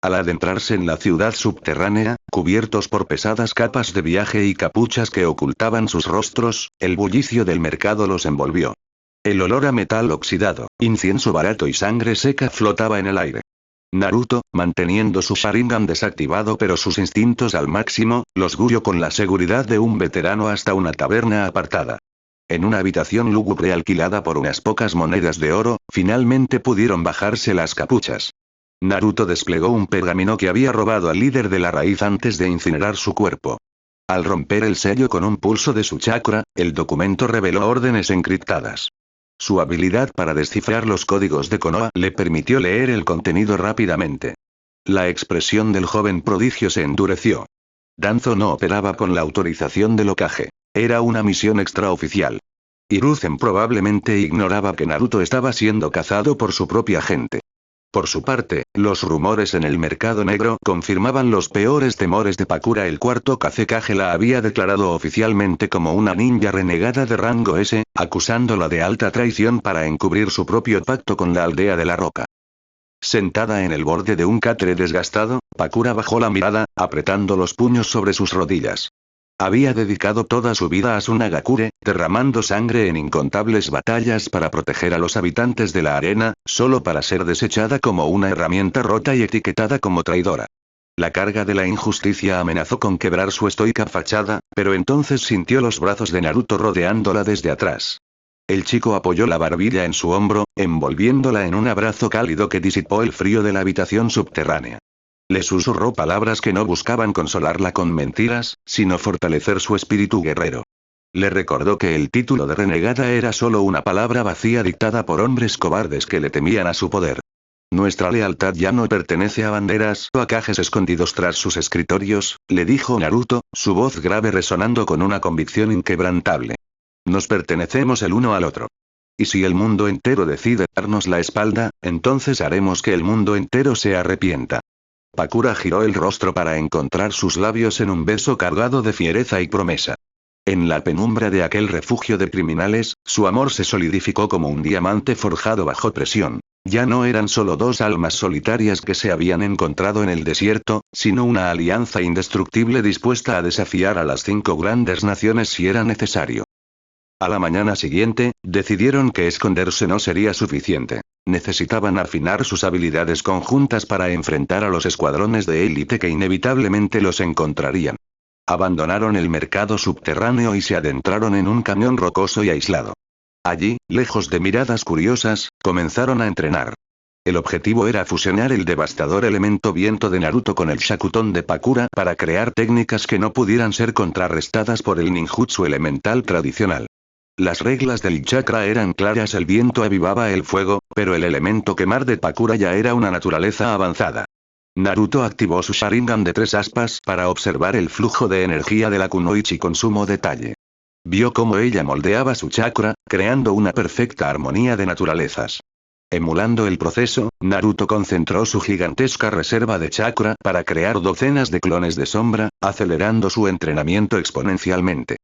Al adentrarse en la ciudad subterránea, cubiertos por pesadas capas de viaje y capuchas que ocultaban sus rostros, el bullicio del mercado los envolvió. El olor a metal oxidado, incienso barato y sangre seca flotaba en el aire. Naruto, manteniendo su Sharingan desactivado pero sus instintos al máximo, los guió con la seguridad de un veterano hasta una taberna apartada. En una habitación lúgubre alquilada por unas pocas monedas de oro, finalmente pudieron bajarse las capuchas. Naruto desplegó un pergamino que había robado al líder de la raíz antes de incinerar su cuerpo. Al romper el sello con un pulso de su chakra, el documento reveló órdenes encriptadas. Su habilidad para descifrar los códigos de Konoha le permitió leer el contenido rápidamente. La expresión del joven prodigio se endureció. Danzo no operaba con la autorización del Hokage. Era una misión extraoficial. Hiruzen probablemente ignoraba que Naruto estaba siendo cazado por su propia gente. Por su parte, los rumores en el mercado negro confirmaban los peores temores de Pakura. El cuarto Kazekage la había declarado oficialmente como una ninja renegada de rango S, acusándola de alta traición para encubrir su propio pacto con la aldea de la roca. Sentada en el borde de un catre desgastado, Pakura bajó la mirada, apretando los puños sobre sus rodillas. Había dedicado toda su vida a Sunagakure, derramando sangre en incontables batallas para proteger a los habitantes de la arena, solo para ser desechada como una herramienta rota y etiquetada como traidora. La carga de la injusticia amenazó con quebrar su estoica fachada, pero entonces sintió los brazos de Naruto rodeándola desde atrás. El chico apoyó la barbilla en su hombro, envolviéndola en un abrazo cálido que disipó el frío de la habitación subterránea. Le susurró palabras que no buscaban consolarla con mentiras, sino fortalecer su espíritu guerrero. Le recordó que el título de renegada era solo una palabra vacía dictada por hombres cobardes que le temían a su poder. Nuestra lealtad ya no pertenece a banderas o a cajes escondidos tras sus escritorios, le dijo Naruto, su voz grave resonando con una convicción inquebrantable. Nos pertenecemos el uno al otro. Y si el mundo entero decide darnos la espalda, entonces haremos que el mundo entero se arrepienta. Pakura giró el rostro para encontrar sus labios en un beso cargado de fiereza y promesa. En la penumbra de aquel refugio de criminales, su amor se solidificó como un diamante forjado bajo presión. Ya no eran solo dos almas solitarias que se habían encontrado en el desierto, sino una alianza indestructible dispuesta a desafiar a las 5 grandes naciones si era necesario. A la mañana siguiente, decidieron que esconderse no sería suficiente. Necesitaban afinar sus habilidades conjuntas para enfrentar a los escuadrones de élite que inevitablemente los encontrarían. Abandonaron el mercado subterráneo y se adentraron en un cañón rocoso y aislado. Allí, lejos de miradas curiosas, comenzaron a entrenar. El objetivo era fusionar el devastador elemento viento de Naruto con el Shakuton de Pakura para crear técnicas que no pudieran ser contrarrestadas por el ninjutsu elemental tradicional. Las reglas del chakra eran claras, el viento avivaba el fuego, pero el elemento quemar de Pakura ya era una naturaleza avanzada. Naruto activó su Sharingan de 3 aspas para observar el flujo de energía de la Kunoichi con sumo detalle. Vio cómo ella moldeaba su chakra, creando una perfecta armonía de naturalezas. Emulando el proceso, Naruto concentró su gigantesca reserva de chakra para crear docenas de clones de sombra, acelerando su entrenamiento exponencialmente.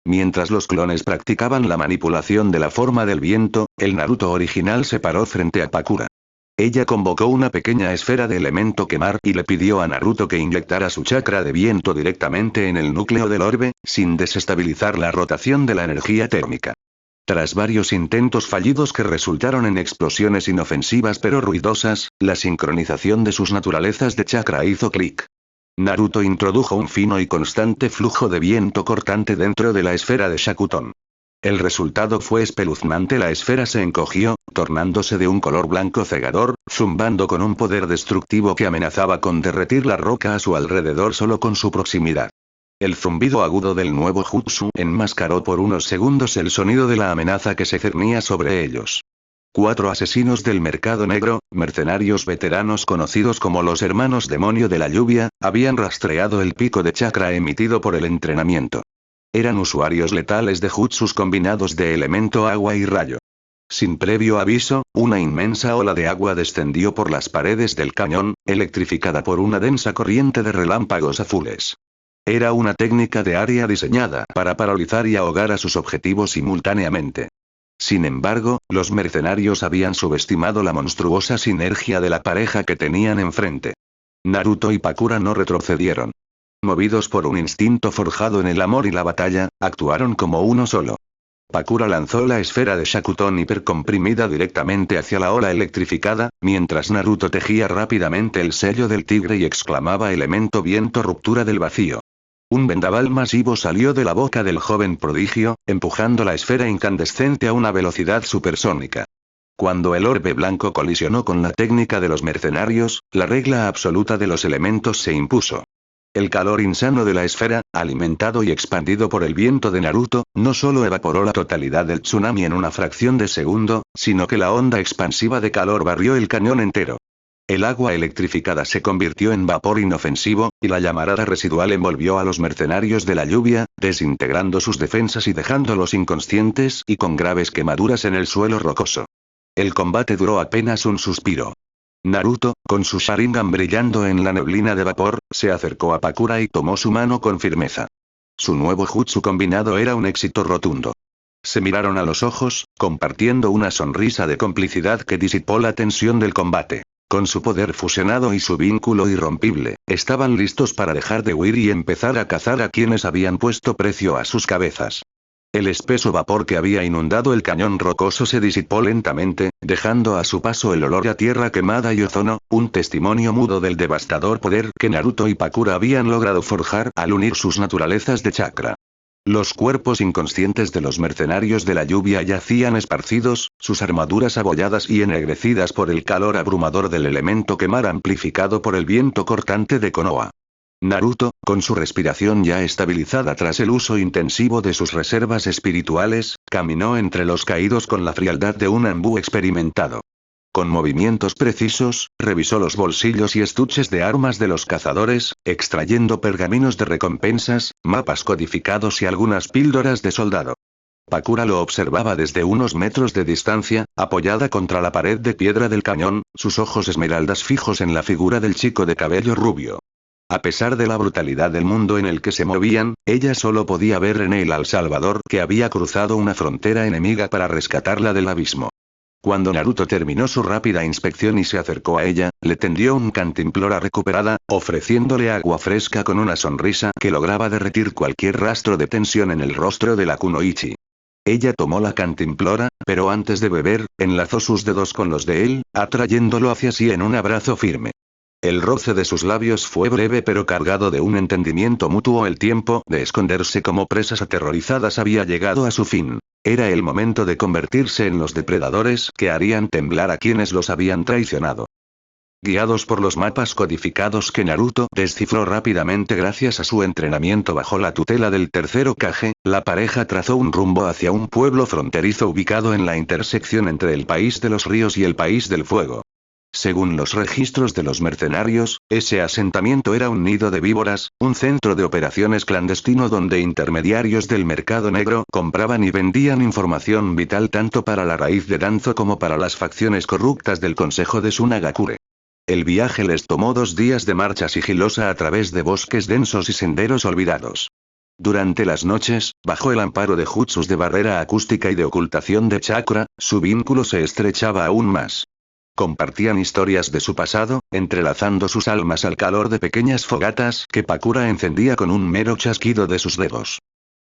Mientras los clones practicaban la manipulación de la forma del viento, el Naruto original se paró frente a Pakura. Ella convocó una pequeña esfera de elemento quemar y le pidió a Naruto que inyectara su chakra de viento directamente en el núcleo del orbe, sin desestabilizar la rotación de la energía térmica. Tras varios intentos fallidos que resultaron en explosiones inofensivas pero ruidosas, la sincronización de sus naturalezas de chakra hizo clic. Naruto introdujo un fino y constante flujo de viento cortante dentro de la esfera de Shakuton. El resultado fue espeluznante, la esfera se encogió, tornándose de un color blanco cegador, zumbando con un poder destructivo que amenazaba con derretir la roca a su alrededor solo con su proximidad. El zumbido agudo del nuevo jutsu enmascaró por unos segundos el sonido de la amenaza que se cernía sobre ellos. 4 asesinos del mercado negro, mercenarios veteranos conocidos como los hermanos demonio de la lluvia, habían rastreado el pico de chakra emitido por el entrenamiento. Eran usuarios letales de jutsus combinados de elemento agua y rayo. Sin previo aviso, una inmensa ola de agua descendió por las paredes del cañón, electrificada por una densa corriente de relámpagos azules. Era una técnica de área diseñada para paralizar y ahogar a sus objetivos simultáneamente. Sin embargo, los mercenarios habían subestimado la monstruosa sinergia de la pareja que tenían enfrente. Naruto y Pakura no retrocedieron. Movidos por un instinto forjado en el amor y la batalla, actuaron como uno solo. Pakura lanzó la esfera de Shakuton hipercomprimida directamente hacia la ola electrificada, mientras Naruto tejía rápidamente el sello del tigre y exclamaba elemento viento ruptura del vacío. Un vendaval masivo salió de la boca del joven prodigio, empujando la esfera incandescente a una velocidad supersónica. Cuando el orbe blanco colisionó con la técnica de los mercenarios, la regla absoluta de los elementos se impuso. El calor insano de la esfera, alimentado y expandido por el viento de Naruto, no solo evaporó la totalidad del tsunami en una fracción de segundo, sino que la onda expansiva de calor barrió el cañón entero. El agua electrificada se convirtió en vapor inofensivo, y la llamarada residual envolvió a los mercenarios de la lluvia, desintegrando sus defensas y dejándolos inconscientes y con graves quemaduras en el suelo rocoso. El combate duró apenas un suspiro. Naruto, con su Sharingan brillando en la neblina de vapor, se acercó a Pakura y tomó su mano con firmeza. Su nuevo jutsu combinado era un éxito rotundo. Se miraron a los ojos, compartiendo una sonrisa de complicidad que disipó la tensión del combate. Con su poder fusionado y su vínculo irrompible, estaban listos para dejar de huir y empezar a cazar a quienes habían puesto precio a sus cabezas. El espeso vapor que había inundado el cañón rocoso se disipó lentamente, dejando a su paso el olor a tierra quemada y ozono, un testimonio mudo del devastador poder que Naruto y Pakura habían logrado forjar al unir sus naturalezas de chakra. Los cuerpos inconscientes de los mercenarios de la lluvia yacían esparcidos, sus armaduras abolladas y ennegrecidas por el calor abrumador del elemento quemar amplificado por el viento cortante de Konoha. Naruto, con su respiración ya estabilizada tras el uso intensivo de sus reservas espirituales, caminó entre los caídos con la frialdad de un ambú experimentado. Con movimientos precisos, revisó los bolsillos y estuches de armas de los cazadores, extrayendo pergaminos de recompensas, mapas codificados y algunas píldoras de soldado. Pakura lo observaba desde unos metros de distancia, apoyada contra la pared de piedra del cañón, sus ojos esmeraldas fijos en la figura del chico de cabello rubio. A pesar de la brutalidad del mundo en el que se movían, ella solo podía ver en él al Salvador que había cruzado una frontera enemiga para rescatarla del abismo. Cuando Naruto terminó su rápida inspección y se acercó a ella, le tendió un cantimplora recuperada, ofreciéndole agua fresca con una sonrisa que lograba derretir cualquier rastro de tensión en el rostro de la Kunoichi. Ella tomó la cantimplora, pero antes de beber, enlazó sus dedos con los de él, atrayéndolo hacia sí en un abrazo firme. El roce de sus labios fue breve pero cargado de un entendimiento mutuo. El tiempo de esconderse como presas aterrorizadas había llegado a su fin. Era el momento de convertirse en los depredadores que harían temblar a quienes los habían traicionado. Guiados por los mapas codificados que Naruto descifró rápidamente gracias a su entrenamiento bajo la tutela del tercer Hokage, la pareja trazó un rumbo hacia un pueblo fronterizo ubicado en la intersección entre el país de los ríos y el país del fuego. Según los registros de los mercenarios, ese asentamiento era un nido de víboras, un centro de operaciones clandestino donde intermediarios del mercado negro compraban y vendían información vital tanto para la raíz de Danzo como para las facciones corruptas del Consejo de Sunagakure. El viaje les tomó 2 días de marcha sigilosa a través de bosques densos y senderos olvidados. Durante las noches, bajo el amparo de jutsus de barrera acústica y de ocultación de chakra, su vínculo se estrechaba aún más. Compartían historias de su pasado, entrelazando sus almas al calor de pequeñas fogatas que Pakura encendía con un mero chasquido de sus dedos.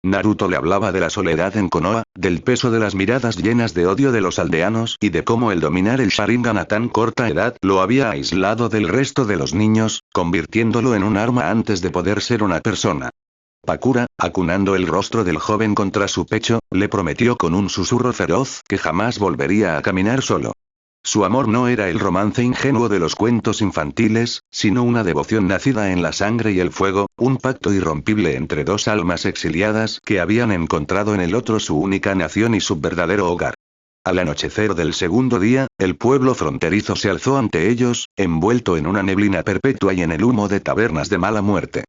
Naruto le hablaba de la soledad en Konoha, del peso de las miradas llenas de odio de los aldeanos y de cómo el dominar el Sharingan a tan corta edad lo había aislado del resto de los niños, convirtiéndolo en un arma antes de poder ser una persona. Pakura, acunando el rostro del joven contra su pecho, le prometió con un susurro feroz que jamás volvería a caminar solo. Su amor no era el romance ingenuo de los cuentos infantiles, sino una devoción nacida en la sangre y el fuego, un pacto irrompible entre 2 almas exiliadas que habían encontrado en el otro su única nación y su verdadero hogar. Al anochecer del segundo día, el pueblo fronterizo se alzó ante ellos, envuelto en una neblina perpetua y en el humo de tabernas de mala muerte.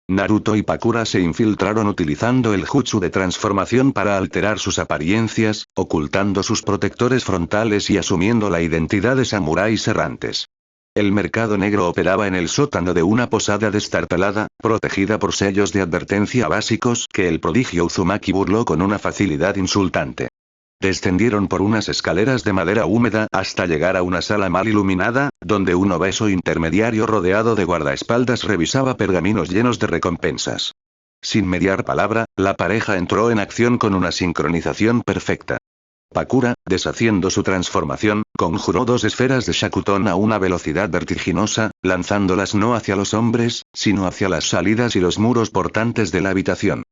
Naruto y Pakura se infiltraron utilizando el jutsu de transformación para alterar sus apariencias, ocultando sus protectores frontales y asumiendo la identidad de samuráis errantes. El mercado negro operaba en el sótano de una posada destartalada, protegida por sellos de advertencia básicos que el prodigio Uzumaki burló con una facilidad insultante. Descendieron por unas escaleras de madera húmeda hasta llegar a una sala mal iluminada, donde un obeso intermediario rodeado de guardaespaldas revisaba pergaminos llenos de recompensas. Sin mediar palabra, la pareja entró en acción con una sincronización perfecta. Pakura, deshaciendo su transformación, conjuró 2 esferas de Shakuton a una velocidad vertiginosa, lanzándolas no hacia los hombres, sino hacia las salidas y los muros portantes de la habitación.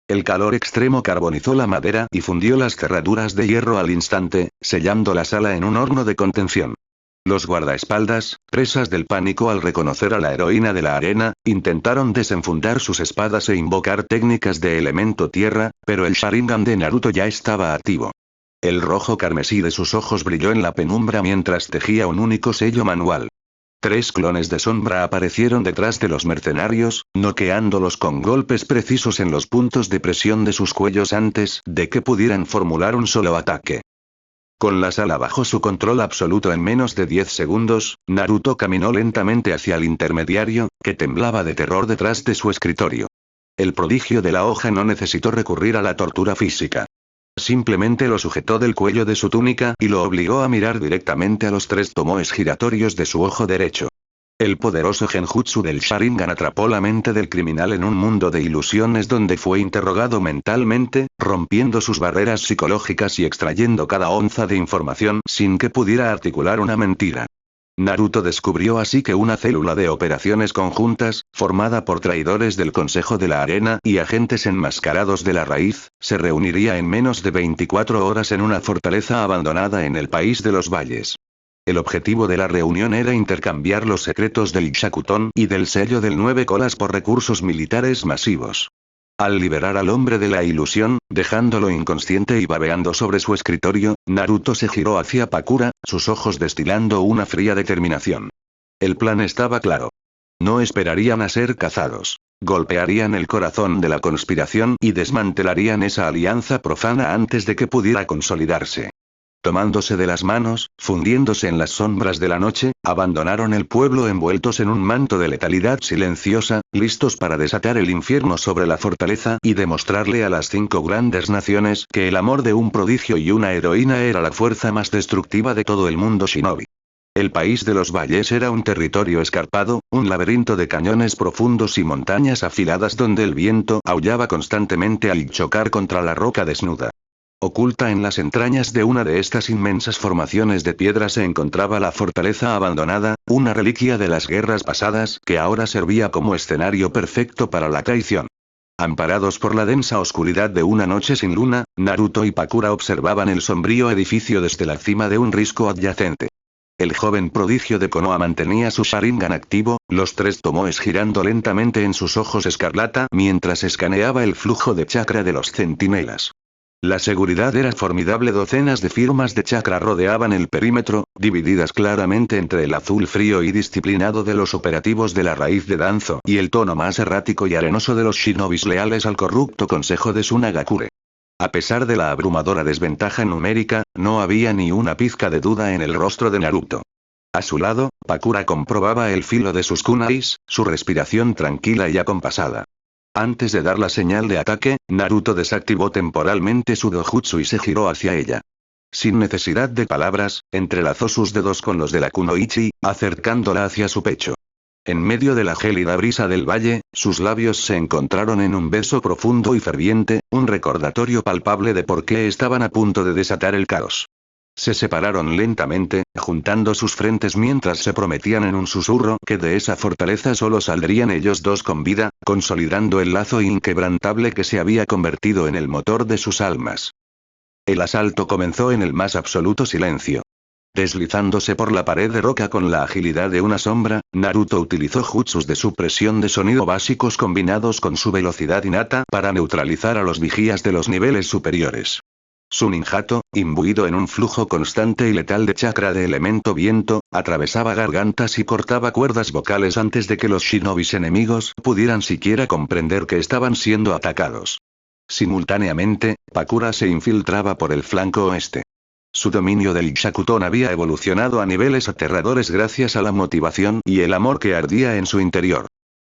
El calor extremo carbonizó la madera y fundió las cerraduras de hierro al instante, sellando la sala en un horno de contención. Los guardaespaldas, presas del pánico al reconocer a la heroína de la arena, intentaron desenfundar sus espadas e invocar técnicas de elemento tierra, pero el Sharingan de Naruto ya estaba activo. El rojo carmesí de sus ojos brilló en la penumbra mientras tejía un único sello manual. 3 clones de sombra aparecieron detrás de los mercenarios, noqueándolos con golpes precisos en los puntos de presión de sus cuellos antes de que pudieran formular un solo ataque. Con la sala bajo su control absoluto en menos de 10 segundos, Naruto caminó lentamente hacia el intermediario, que temblaba de terror detrás de su escritorio. El prodigio de la hoja no necesitó recurrir a la tortura física. Simplemente lo sujetó del cuello de su túnica y lo obligó a mirar directamente a los 3 tomoes giratorios de su ojo derecho. El poderoso genjutsu del Sharingan atrapó la mente del criminal en un mundo de ilusiones donde fue interrogado mentalmente, rompiendo sus barreras psicológicas y extrayendo cada onza de información sin que pudiera articular una mentira. Naruto descubrió así que una célula de operaciones conjuntas, formada por traidores del Consejo de la Arena y agentes enmascarados de la raíz, se reuniría en menos de 24 horas en una fortaleza abandonada en el país de los valles. El objetivo de la reunión era intercambiar los secretos del Shakuton y del sello del 9 colas por recursos militares masivos. Al liberar al hombre de la ilusión, dejándolo inconsciente y babeando sobre su escritorio, Naruto se giró hacia Pakura, sus ojos destilando una fría determinación. El plan estaba claro. No esperarían a ser cazados. Golpearían el corazón de la conspiración y desmantelarían esa alianza profana antes de que pudiera consolidarse. Tomándose de las manos, fundiéndose en las sombras de la noche, abandonaron el pueblo envueltos en un manto de letalidad silenciosa, listos para desatar el infierno sobre la fortaleza y demostrarle a las 5 grandes naciones que el amor de un prodigio y una heroína era la fuerza más destructiva de todo el mundo shinobi. El país de los valles era un territorio escarpado, un laberinto de cañones profundos y montañas afiladas donde el viento aullaba constantemente al chocar contra la roca desnuda. Oculta en las entrañas de una de estas inmensas formaciones de piedra se encontraba la fortaleza abandonada, una reliquia de las guerras pasadas que ahora servía como escenario perfecto para la traición. Amparados por la densa oscuridad de una noche sin luna, Naruto y Pakura observaban el sombrío edificio desde la cima de un risco adyacente. El joven prodigio de Konoha mantenía su Sharingan activo, los tres tomoes girando lentamente en sus ojos escarlata mientras escaneaba el flujo de chakra de los centinelas. La seguridad era formidable, docenas de firmas de chakra rodeaban el perímetro, divididas claramente entre el azul frío y disciplinado de los operativos de la raíz de Danzo y el tono más errático y arenoso de los shinobis leales al corrupto consejo de Tsunagakure. A pesar de la abrumadora desventaja numérica, no había ni una pizca de duda en el rostro de Naruto. A su lado, Pakura comprobaba el filo de sus kunais, su respiración tranquila y acompasada. Antes de dar la señal de ataque, Naruto desactivó temporalmente su dojutsu y se giró hacia ella. Sin necesidad de palabras, entrelazó sus dedos con los de la kunoichi, acercándola hacia su pecho. En medio de la gélida brisa del valle, sus labios se encontraron en un beso profundo y ferviente, un recordatorio palpable de por qué estaban a punto de desatar el caos. Se separaron lentamente, juntando sus frentes mientras se prometían en un susurro que de esa fortaleza solo saldrían ellos dos con vida, consolidando el lazo inquebrantable que se había convertido en el motor de sus almas. El asalto comenzó en el más absoluto silencio. Deslizándose por la pared de roca con la agilidad de una sombra, Naruto utilizó jutsus de supresión de sonido básicos combinados con su velocidad innata para neutralizar a los vigías de los niveles superiores. Su ninjato, imbuido en un flujo constante y letal de chakra de elemento viento, atravesaba gargantas y cortaba cuerdas vocales antes de que los shinobis enemigos pudieran siquiera comprender que estaban siendo atacados. Simultáneamente, Pakura se infiltraba por el flanco oeste. Su dominio del Shakuton había evolucionado a niveles aterradores gracias a la motivación y el amor que ardía en su interior.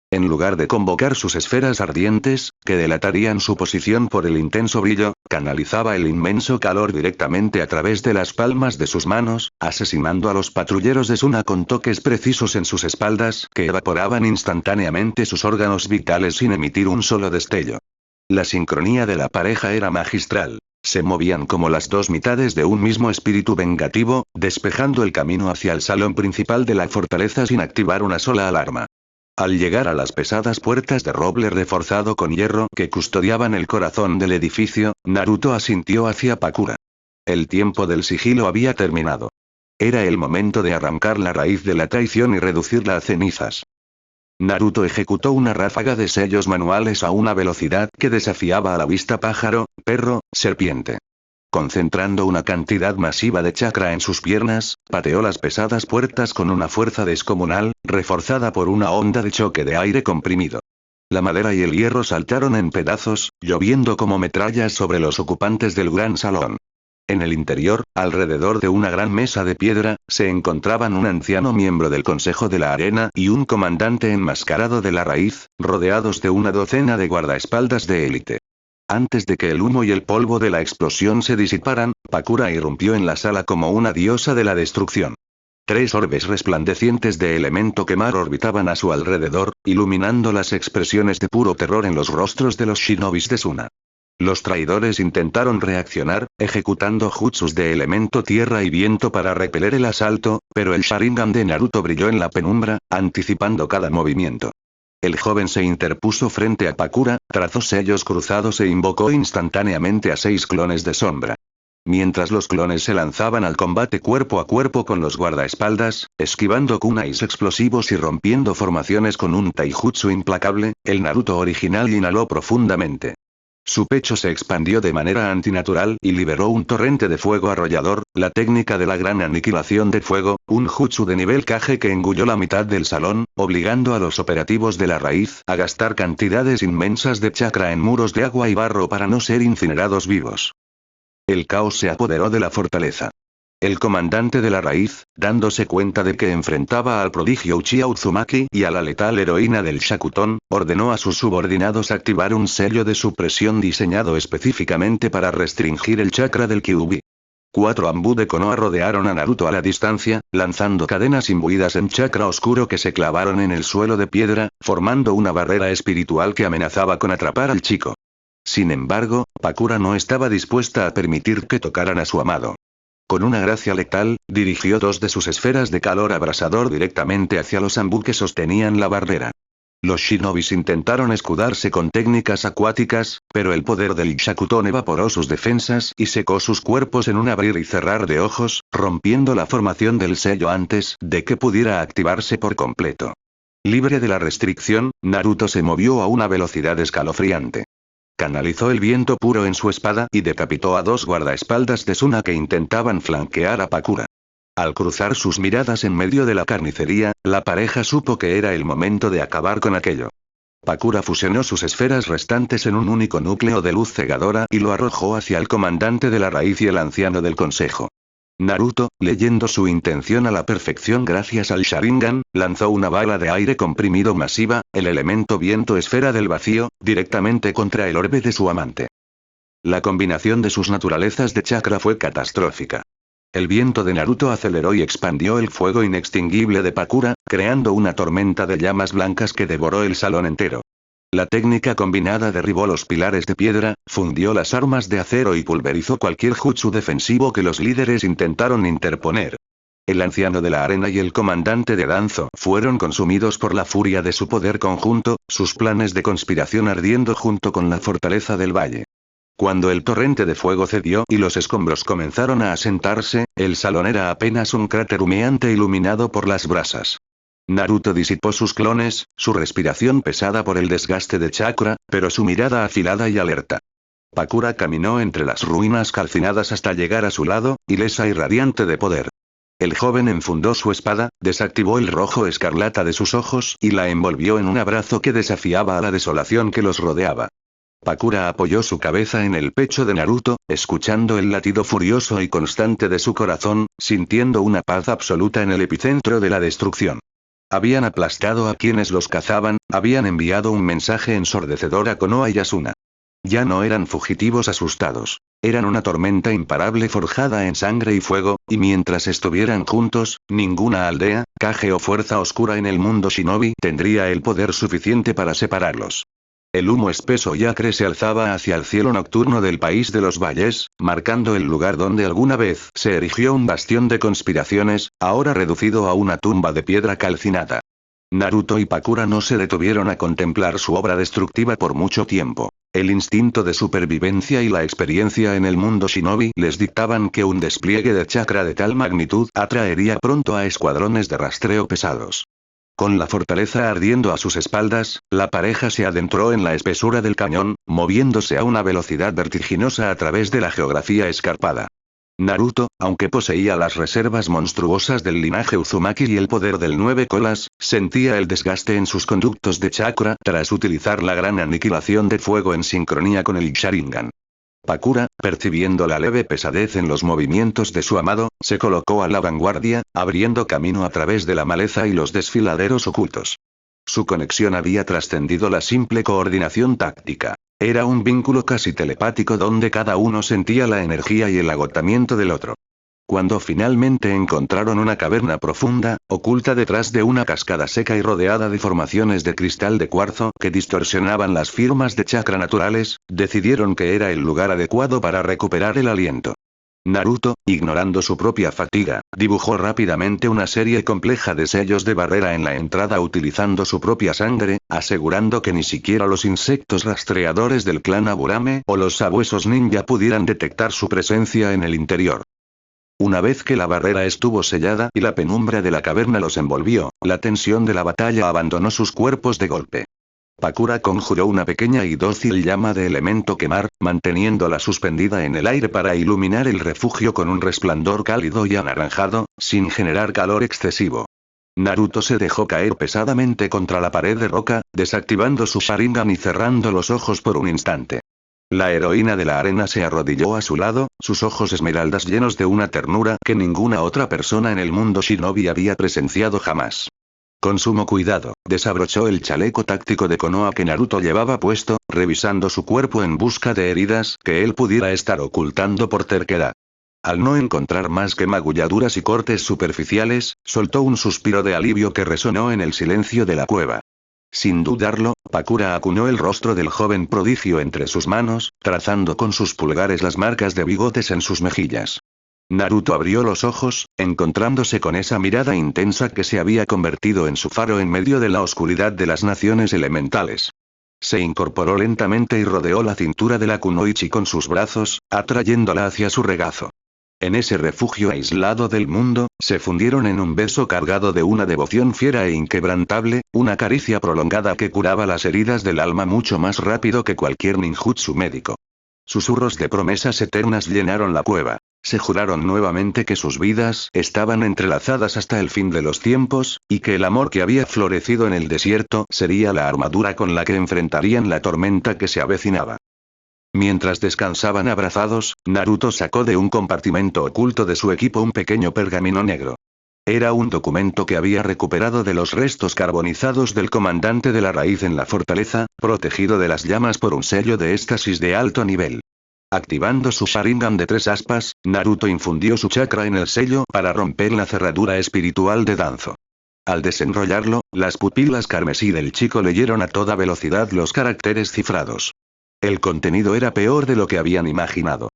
En lugar de convocar sus esferas ardientes, que delatarían su posición por el intenso brillo, canalizaba el inmenso calor directamente a través de las palmas de sus manos, asesinando a los patrulleros de Suna con toques precisos en sus espaldas que evaporaban instantáneamente sus órganos vitales sin emitir un solo destello. La sincronía de la pareja era magistral. Se movían como las dos mitades de un mismo espíritu vengativo, despejando el camino hacia el salón principal de la fortaleza sin activar una sola alarma. Al llegar a las pesadas puertas de roble reforzado con hierro que custodiaban el corazón del edificio, Naruto asintió hacia Pakura. El tiempo del sigilo había terminado. Era el momento de arrancar la raíz de la traición y reducirla a cenizas. Naruto ejecutó una ráfaga de sellos manuales a una velocidad que desafiaba a la vista pájaro, perro, serpiente. Concentrando una cantidad masiva de chakra en sus piernas, pateó las pesadas puertas con una fuerza descomunal, reforzada por una onda de choque de aire comprimido. La madera y el hierro saltaron en pedazos, lloviendo como metrallas sobre los ocupantes del gran salón. En el interior, alrededor de una gran mesa de piedra, se encontraban un anciano miembro del Consejo de la Arena y un comandante enmascarado de la raíz, rodeados de una docena de guardaespaldas de élite. Antes de que el humo y el polvo de la explosión se disiparan, Pakura irrumpió en la sala como una diosa de la destrucción. 3 orbes resplandecientes de elemento quemar orbitaban a su alrededor, iluminando las expresiones de puro terror en los rostros de los shinobis de Suna. Los traidores intentaron reaccionar, ejecutando jutsus de elemento tierra y viento para repeler el asalto, pero el Sharingan de Naruto brilló en la penumbra, anticipando cada movimiento. El joven se interpuso frente a Pakura, trazó sellos cruzados e invocó instantáneamente a 6 clones de sombra. Mientras los clones se lanzaban al combate cuerpo a cuerpo con los guardaespaldas, esquivando kunais explosivos y rompiendo formaciones con un taijutsu implacable, el Naruto original inhaló profundamente. Su pecho se expandió de manera antinatural y liberó un torrente de fuego arrollador, la técnica de la gran aniquilación de fuego, un jutsu de nivel Kage que engulló la mitad del salón, obligando a los operativos de la raíz a gastar cantidades inmensas de chakra en muros de agua y barro para no ser incinerados vivos. El caos se apoderó de la fortaleza. El comandante de la raíz, dándose cuenta de que enfrentaba al prodigio Uchiha Uzumaki y a la letal heroína del Shakuton, ordenó a sus subordinados activar un sello de supresión diseñado específicamente para restringir el chakra del Kyuubi. 4 Anbu de Konoha rodearon a Naruto a la distancia, lanzando cadenas imbuidas en chakra oscuro que se clavaron en el suelo de piedra, formando una barrera espiritual que amenazaba con atrapar al chico. Sin embargo, Pakura no estaba dispuesta a permitir que tocaran a su amado. Con una gracia letal, dirigió 2 de sus esferas de calor abrasador directamente hacia los Anbu que sostenían la barrera. Los shinobis intentaron escudarse con técnicas acuáticas, pero el poder del Shakuton evaporó sus defensas y secó sus cuerpos en un abrir y cerrar de ojos, rompiendo la formación del sello antes de que pudiera activarse por completo. Libre de la restricción, Naruto se movió a una velocidad escalofriante. Canalizó el viento puro en su espada y decapitó a 2 guardaespaldas de Suna que intentaban flanquear a Pakura. Al cruzar sus miradas en medio de la carnicería, la pareja supo que era el momento de acabar con aquello. Pakura fusionó sus esferas restantes en un único núcleo de luz cegadora y lo arrojó hacia el comandante de la raíz y el anciano del consejo. Naruto, leyendo su intención a la perfección gracias al Sharingan, lanzó una bala de aire comprimido masiva, el elemento viento esfera del vacío, directamente contra el orbe de su amante. La combinación de sus naturalezas de chakra fue catastrófica. El viento de Naruto aceleró y expandió el fuego inextinguible de Pakura, creando una tormenta de llamas blancas que devoró el salón entero. La técnica combinada derribó los pilares de piedra, fundió las armas de acero y pulverizó cualquier jutsu defensivo que los líderes intentaron interponer. El anciano de la arena y el comandante de Danzo fueron consumidos por la furia de su poder conjunto, sus planes de conspiración ardiendo junto con la fortaleza del valle. Cuando el torrente de fuego cedió y los escombros comenzaron a asentarse, el salón era apenas un cráter humeante iluminado por las brasas. Naruto disipó sus clones, su respiración pesada por el desgaste de chakra, pero su mirada afilada y alerta. Pakura caminó entre las ruinas calcinadas hasta llegar a su lado, ilesa y radiante de poder. El joven enfundó su espada, desactivó el rojo escarlata de sus ojos y la envolvió en un abrazo que desafiaba a la desolación que los rodeaba. Pakura apoyó su cabeza en el pecho de Naruto, escuchando el latido furioso y constante de su corazón, sintiendo una paz absoluta en el epicentro de la destrucción. Habían aplastado a quienes los cazaban, habían enviado un mensaje ensordecedor a Konoha y Asuna. Ya no eran fugitivos asustados. Eran una tormenta imparable forjada en sangre y fuego, y mientras estuvieran juntos, ninguna aldea, Kage o fuerza oscura en el mundo shinobi tendría el poder suficiente para separarlos. El humo espeso y acre se alzaba hacia el cielo nocturno del país de los valles, marcando el lugar donde alguna vez se erigió un bastión de conspiraciones, ahora reducido a una tumba de piedra calcinada. Naruto y Pakura no se detuvieron a contemplar su obra destructiva por mucho tiempo. El instinto de supervivencia y la experiencia en el mundo shinobi les dictaban que un despliegue de chakra de tal magnitud atraería pronto a escuadrones de rastreo pesados. Con la fortaleza ardiendo a sus espaldas, la pareja se adentró en la espesura del cañón, moviéndose a una velocidad vertiginosa a través de la geografía escarpada. Naruto, aunque poseía las reservas monstruosas del linaje Uzumaki y el poder del 9 colas, sentía el desgaste en sus conductos de chakra tras utilizar la gran aniquilación de fuego en sincronía con el Sharingan. Pakura, percibiendo la leve pesadez en los movimientos de su amado, se colocó a la vanguardia, abriendo camino a través de la maleza y los desfiladeros ocultos. Su conexión había trascendido la simple coordinación táctica. Era un vínculo casi telepático donde cada uno sentía la energía y el agotamiento del otro. Cuando finalmente encontraron una caverna profunda, oculta detrás de una cascada seca y rodeada de formaciones de cristal de cuarzo que distorsionaban las firmas de chakra naturales, decidieron que era el lugar adecuado para recuperar el aliento. Naruto, ignorando su propia fatiga, dibujó rápidamente una serie compleja de sellos de barrera en la entrada utilizando su propia sangre, asegurando que ni siquiera los insectos rastreadores del clan Aburame o los sabuesos ninja pudieran detectar su presencia en el interior. Una vez que la barrera estuvo sellada y la penumbra de la caverna los envolvió, la tensión de la batalla abandonó sus cuerpos de golpe. Pakura conjuró una pequeña y dócil llama de elemento quemar, manteniéndola suspendida en el aire para iluminar el refugio con un resplandor cálido y anaranjado, sin generar calor excesivo. Naruto se dejó caer pesadamente contra la pared de roca, desactivando su Sharingan y cerrando los ojos por un instante. La heroína de la arena se arrodilló a su lado, sus ojos esmeraldas llenos de una ternura que ninguna otra persona en el mundo shinobi había presenciado jamás. Con sumo cuidado, desabrochó el chaleco táctico de Konoha que Naruto llevaba puesto, revisando su cuerpo en busca de heridas que él pudiera estar ocultando por terquedad. Al no encontrar más que magulladuras y cortes superficiales, soltó un suspiro de alivio que resonó en el silencio de la cueva. Sin dudarlo, Pakura acuñó el rostro del joven prodigio entre sus manos, trazando con sus pulgares las marcas de bigotes en sus mejillas. Naruto abrió los ojos, encontrándose con esa mirada intensa que se había convertido en su faro en medio de la oscuridad de las naciones elementales. Se incorporó lentamente y rodeó la cintura de la Kunoichi con sus brazos, atrayéndola hacia su regazo. En ese refugio aislado del mundo, se fundieron en un beso cargado de una devoción fiera e inquebrantable, una caricia prolongada que curaba las heridas del alma mucho más rápido que cualquier ninjutsu médico. Susurros de promesas eternas llenaron la cueva. Se juraron nuevamente que sus vidas estaban entrelazadas hasta el fin de los tiempos, y que el amor que había florecido en el desierto sería la armadura con la que enfrentarían la tormenta que se avecinaba. Mientras descansaban abrazados, Naruto sacó de un compartimento oculto de su equipo un pequeño pergamino negro. Era un documento que había recuperado de los restos carbonizados del comandante de la raíz en la fortaleza, protegido de las llamas por un sello de éxtasis de alto nivel. Activando su Sharingan de 3 aspas, Naruto infundió su chakra en el sello para romper la cerradura espiritual de Danzo. Al desenrollarlo, las pupilas carmesí del chico leyeron a toda velocidad los caracteres cifrados. El contenido era peor de lo que habían imaginado.